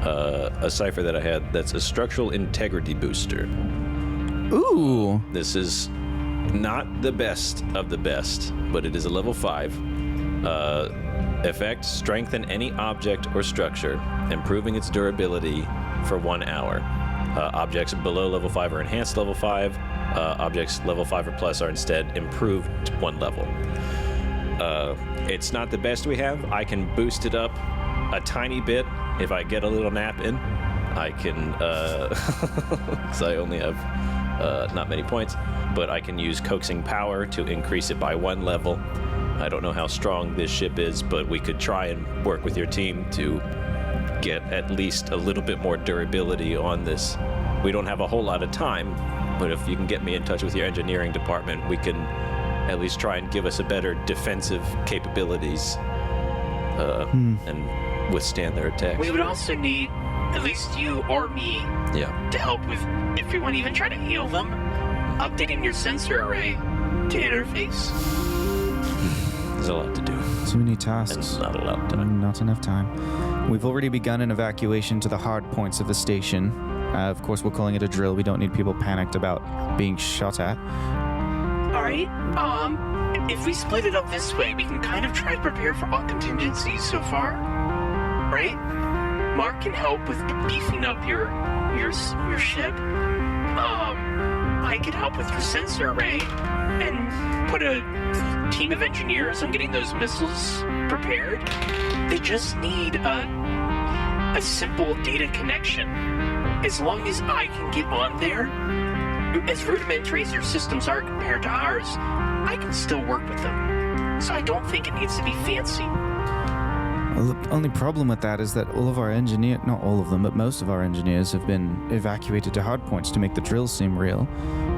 a cipher that I had that's a structural integrity booster. Ooh. This is not the best of the best, but it is a level 5. Effect, strengthen any object or structure, improving its durability for 1 hour. Objects below level 5 are enhanced level 5. Objects level 5 or plus are instead improved 1 level. It's not the best we have. I can boost it up a tiny bit if I get a little nap in. I can, because I only have not many points, but I can use coaxing power to increase it by 1 level. I don't know how strong this ship is, but we could try and work with your team to get at least a little bit more durability on this. We don't have a whole lot of time, but if you can get me in touch with your engineering department, we can at least try and give us a better defensive capabilities and withstand their attacks. We would also need at least you or me to help with, if we want to even try to heal them, updating your sensor array to interface. There's a lot to do. Too many tasks. And not a lot of time. Not enough time. We've already begun an evacuation to the hard points of the station. Of course, we're calling it a drill. We don't need people panicked about being shot at. All right. If we split it up this way, we can kind of try to prepare for all contingencies so far, right? Mark can help with beefing up your ship. I could help with your sensor array and put a team of engineers on getting those missiles prepared. They just need a simple data connection. As long as I can get on there, as rudimentary as your systems are compared to ours, I can still work with them. So I don't think it needs to be fancy. Well, the only problem with that is that all of our not all of them, but most of our engineers have been evacuated to hardpoints to make the drills seem real.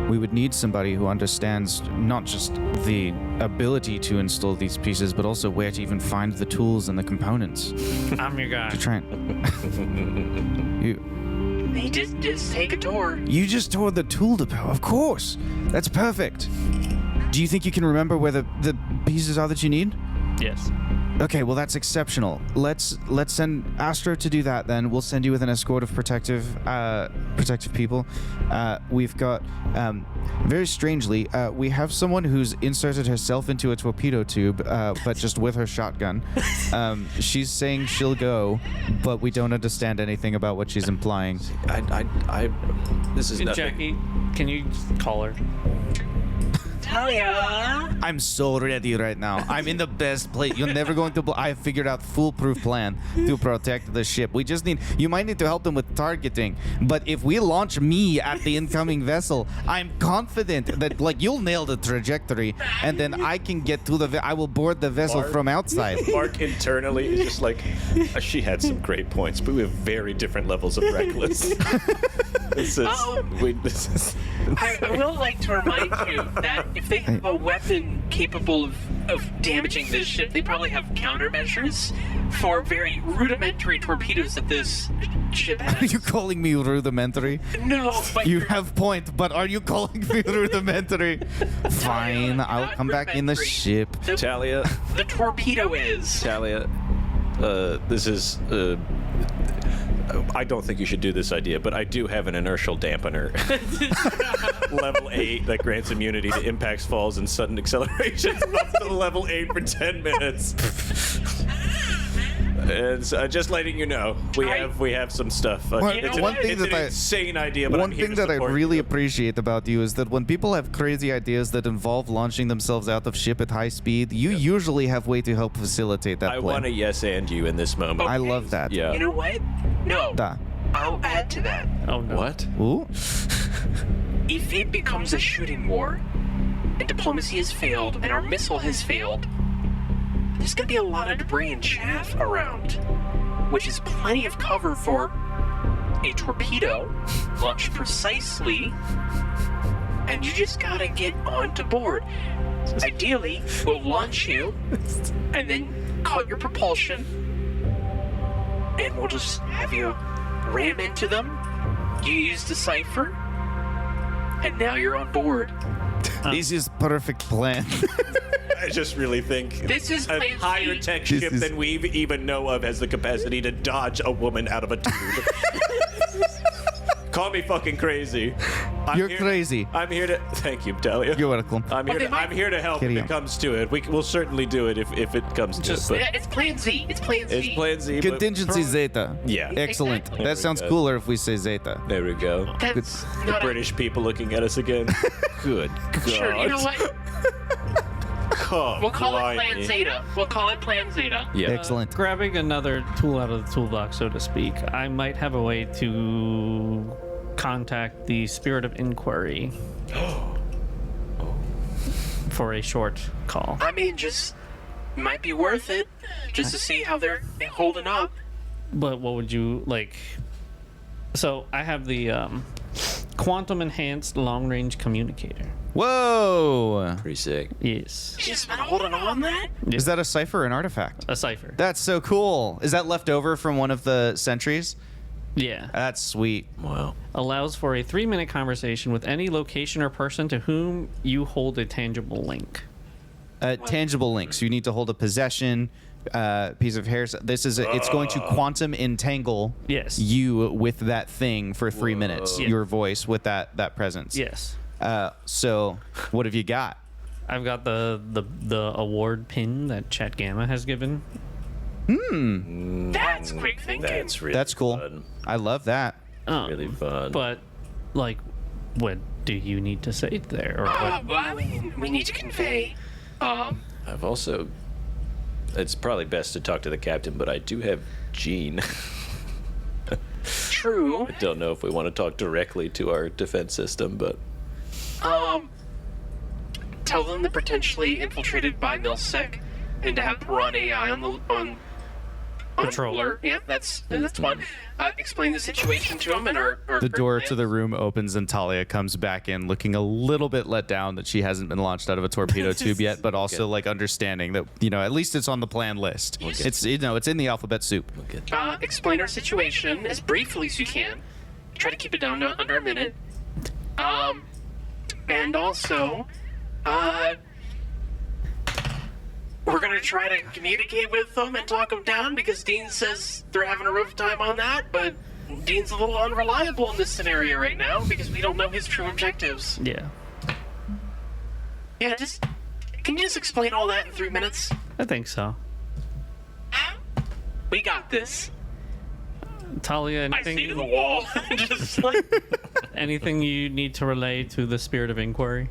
We would need somebody who understands not just the ability to install these pieces, but also where to even find the tools and the components. I'm your guy. To try and... Hey, just take a tour. You just toured the tool depot, of course. That's perfect. Do you think you can remember where the pieces are that you need? Yes. Okay, well that's exceptional. Let's send Astro to do that then. We'll send you with an escort of protective people. We've got very strangely, we have someone who's inserted herself into a torpedo tube, but just with her shotgun. She's saying she'll go, but we don't understand anything about what she's implying. This is nothing. Jackie, can you call her? Talia! I'm so ready right now. I'm in the best place. You're never going to. I have figured out foolproof plan to protect the ship. We just need. You might need to help them with targeting, but if we launch me at the incoming vessel, I'm confident that like you'll nail the trajectory, and then I can get to the. I will board the vessel from outside. Mark internally is just like, she had some great points, but we have very different levels of reckless. This is. I will like to remind you that if they have a weapon capable of damaging this ship, they probably have countermeasures for very rudimentary torpedoes that this ship has. Are you calling me rudimentary? No, but You have point, but are you calling me rudimentary? Fine, I'll not come back in the rudimentary. ship. Talia, the torpedo is. Talia, this is. I don't think you should do this idea, but I do have an inertial dampener. Level 8 that grants immunity to impacts, falls, and sudden accelerations up to level 8 for 10 minutes. And so, just letting you know, we have some stuff. It's an insane idea, but one I'm here thing to that I support really you. appreciate about you is that when people have crazy ideas that involve launching themselves out of ship at high speed, you usually have way to help facilitate that I plan. want to yes and you in this moment. I love that. Yeah. You know what? No. Da. I'll add to that. Oh no. What? Ooh. If it becomes a shooting war, and diplomacy has failed, and our missile has failed, there's gonna be a lot of debris and chaff around, which is plenty of cover for a torpedo launched precisely, and you just gotta get onto board. Ideally, we'll launch you, and then cut your propulsion, and we'll just have you ram into them. You use the cipher, and now you're on board. This is perfect plan. I just really think This is a fancy. higher tech This ship is- than we even know of has the capacity to dodge a woman out of a tube. Call me fucking crazy. You're crazy. I'm here to. Thank you, Talia. You're welcome. I'm here to help Carry if on. it comes to it. We'll certainly do it if it comes to it. But Yeah, it's Plan Z. It's Plan Z. it's Plan Z. but- Contingency Zeta. Yeah. Excellent. Exactly. That sounds cooler if we say Zeta. There we go. That's The not British people looking at us again. Good God. Sure, you know what? Come We'll call it blimey. Plan Zeta. We'll call it Plan Zeta. Yeah. Excellent. Grabbing another tool out of the toolbox, so to speak, I might have a way to contact the Spirit of Inquiry for a short call. I mean, just might be worth it just to see how they're holding up. But what would you like? So I have the quantum enhanced long range communicator. Whoa. Pretty sick. Yes, You just been holding on that? Is that a cipher or an artifact? a cipher. That's so cool. Is that left over from one of the sentries? Yeah, That's sweet. Wow. allows for a 3-minute conversation with any location or person to whom you hold a tangible link. Tangible links. You need to hold a possession, piece of hair. This is it's going to quantum entangle Yes. you with that thing for 3 minutes. Yeah. Your voice with that presence. Yes. So what have you got? I've got the award pin that Chat Gamma has given. That's quick thinking. That's really That's cool. fun. I love that. Really fun. But, like, what do you need to say there? Or what? Well, I mean, we need to convey. I've also. It's probably best to talk to the captain, but I do have Gene. True. Don't know if we want to talk directly to our defense system, but Tell them they're potentially infiltrated by Milsec, and to have Piran AI on Patrol. alert. Yeah, that's fun. Explain the situation to them and our The door to the room opens and Talia comes back in looking a little bit let down that she hasn't been launched out of a torpedo tube yet, but also like understanding that, at least it's on the plan list. It's it's in the alphabet soup. Explain our situation as briefly as you can. Try to keep it down to under a minute. We're gonna try to communicate with them and talk them down because Dean says they're having a rough time on that, but Dean's a little unreliable in this scenario right now because we don't know his true objectives. Yeah. Yeah, can you just explain all that in 3 minutes? I think so. We got this. Talia, I see the anything, wall. Just like, anything you need to relay to the spirit of inquiry?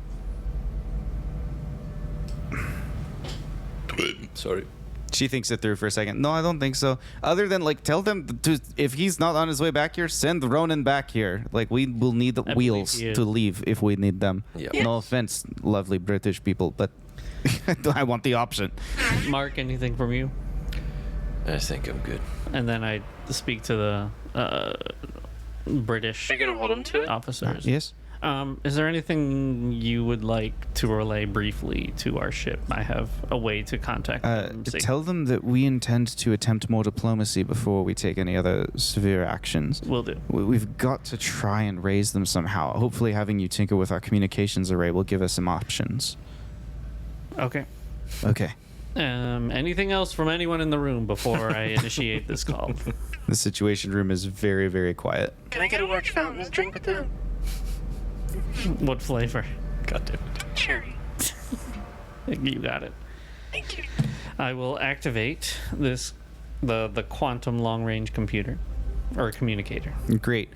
Sorry. She thinks it through for a second. No, I don't think so. Other than, like, tell them to, if he's not on his way back here, send Ronan back here. Like, we will need the wheels he is. to leave if we need them. Yeah. No offense, lovely British people, but I want the option. Mark, anything from you? I think I'm good. And then I speak to the British are you gonna hold him to it? officers. Yes? Is there anything you would like to relay briefly to our ship? I have a way to contact them. Tell them that we intend to attempt more diplomacy before we take any other severe actions. Will do. We've got to try and raise them somehow. Hopefully having you tinker with our communications array will give us some options. Okay. Okay. Anything else from anyone in the room before I initiate this call? The situation room is very, very quiet. Can I get a large fountain drink with that? What flavor? God damn it. Cherry. You got it. Thank you. I will activate the quantum long range computer or communicator. Great.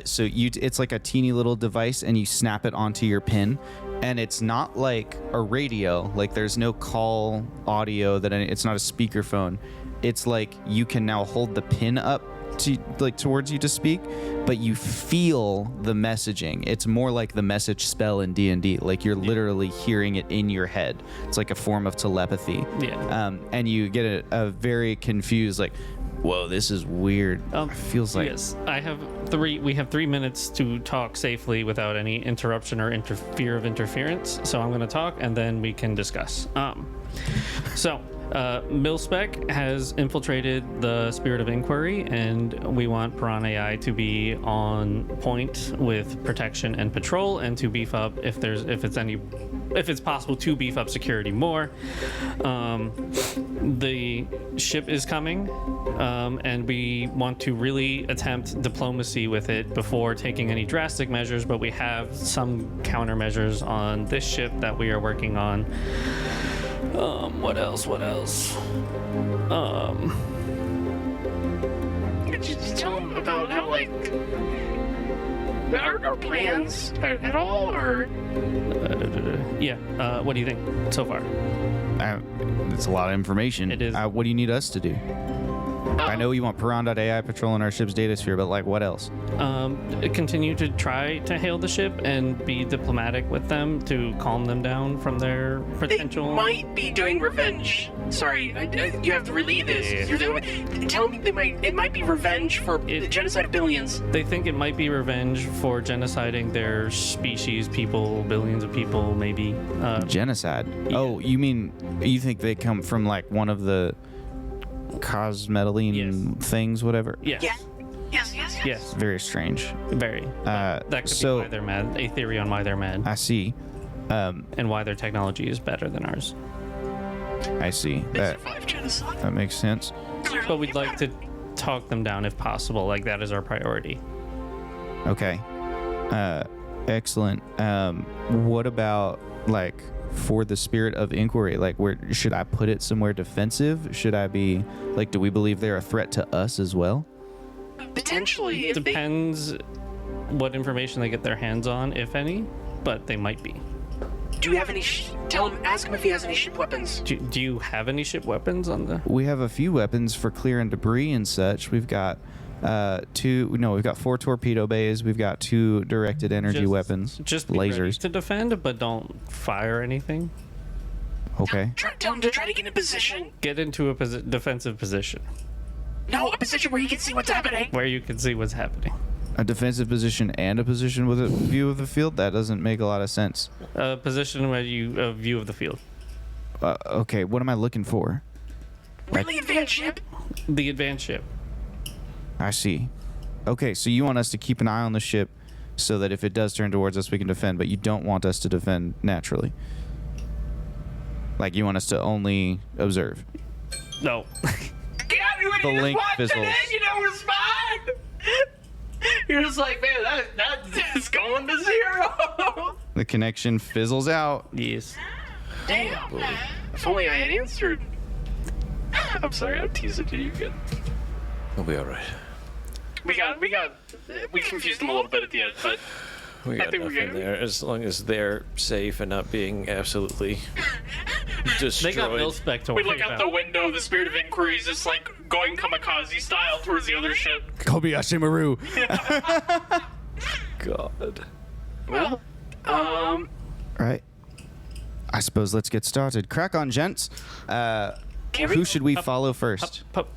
So it's like a teeny little device, and you snap it onto your pin, and it's not like a radio. Like, there's no call audio it's not a speakerphone. It's like you can now hold the pin up to, like, towards you to speak, but you feel the messaging. It's more like the message spell in D&D. Like, you're literally hearing it in your head. It's like a form of telepathy. Yeah. And you get a very confused, like, whoa, this is weird. Feels like... Yes, we have 3 minutes to talk safely without any interruption or fear of interference. So I'm going to talk, and then we can discuss. Milspec has infiltrated the Spirit of Inquiry, and we want Piranha AI to be on point with protection and patrol, and to beef up if it's possible to beef up security more. The ship is coming, and we want to really attempt diplomacy with it before taking any drastic measures, but we have some countermeasures on this ship that we are working on. What else? Could you just tell them about how, like, our plans at all, or? What do you think so far? It's a lot of information. It is. What do you need us to do? I know you want Piran.ai patrolling our ship's data sphere, but, like, what else? Continue to try to hail the ship and be diplomatic with them to calm them down from their potential. They might be doing revenge. Sorry, you have to relay this. Tell me it might be revenge for the genocide of billions. They think it might be revenge for genociding their species, people, billions of people, maybe. Genocide? Yeah. Oh, you think they come from, like, one of the cosmetalline things, whatever? Yes. Yeah. Yes. Very strange. Very. That could be why they're mad. A theory on why they're mad. I see. And why their technology is better than ours. I see. They survived genocide. That makes sense. But we'd like to talk them down if possible. Like, that is our priority. Okay. Excellent. What about, like, for the Spirit of Inquiry? Like, where should I put it? Somewhere defensive? Should I be, like, do we believe they're a threat to us as well? Potentially. Depends what information they get their hands on, if any, but they might be. Do you have any? Ask him if he has any ship weapons. Do you have any ship weapons on the? We have a few weapons for clearing debris and such. We've got we've got 4 torpedo bays. We've got 2 directed energy weapons. Just be ready lasers to defend, but don't fire anything. Okay. Tell him to try to get in position. Get into a defensive position. No, a position where you can see what's happening. Where you can see what's happening. A defensive position and a position with a view of the field? That doesn't make a lot of sense. A position where a view of the field. Okay, what am I looking for? Really advanced ship. The advanced ship. I see. Okay, so you want us to keep an eye on the ship so that if it does turn towards us, we can defend, but you don't want us to defend naturally. Like you want us to only observe? No. The link fizzles. You don't respond. You're just like, man, that's going to 0. The connection fizzles out. Yes. Damn. If only I had answered. I'm sorry, I'm teasing you again. We'll be all right. We confused them a little bit at the end, but We got think we're nothing good. there. As long as they're safe and not being absolutely destroyed. They got mil-spec to we worry look out about. the window. The Spirit of Inquiry is just like going kamikaze style towards the other ship. Kobayashi Maru. God. Well, All right. I suppose let's get started. Crack on, gents. can Who should we follow first? Pup.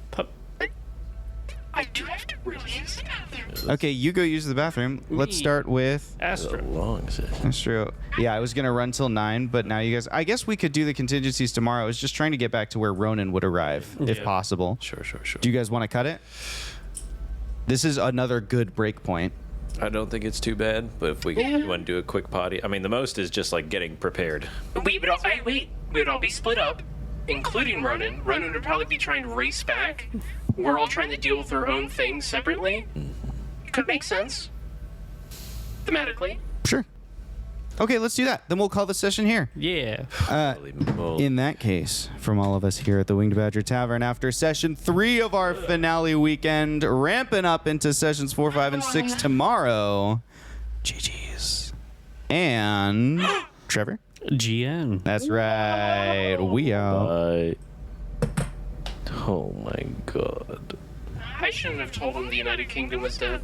I do have to really use the bathroom. Okay, you go use the bathroom. Let's start with Astra. Long session. Astro. Yeah, I was gonna run till 9, but now you guys. I guess we could do the contingencies tomorrow. I was just trying to get back to where Ronan would arrive, if Yeah. possible. Sure. Do you guys want to cut it? This is another good break point. I don't think it's too bad, but if we want to do a quick potty, I mean, the most is just like getting prepared. We would all be split up, including Ronan. Ronan would probably be trying to race back. We're all trying to deal with our own things separately. Could make sense. Thematically. Sure. Okay, let's do that. Then we'll call the session here. Yeah. Holy moly. In that case, from all of us here at the Winged Badger Tavern, after session 3 of our finale weekend, ramping up into sessions 4, 5, and 6 tomorrow. GG's. And Trevor. GN. That's right. We out. Bye. Oh my God. I shouldn't have told him the United Kingdom was dead.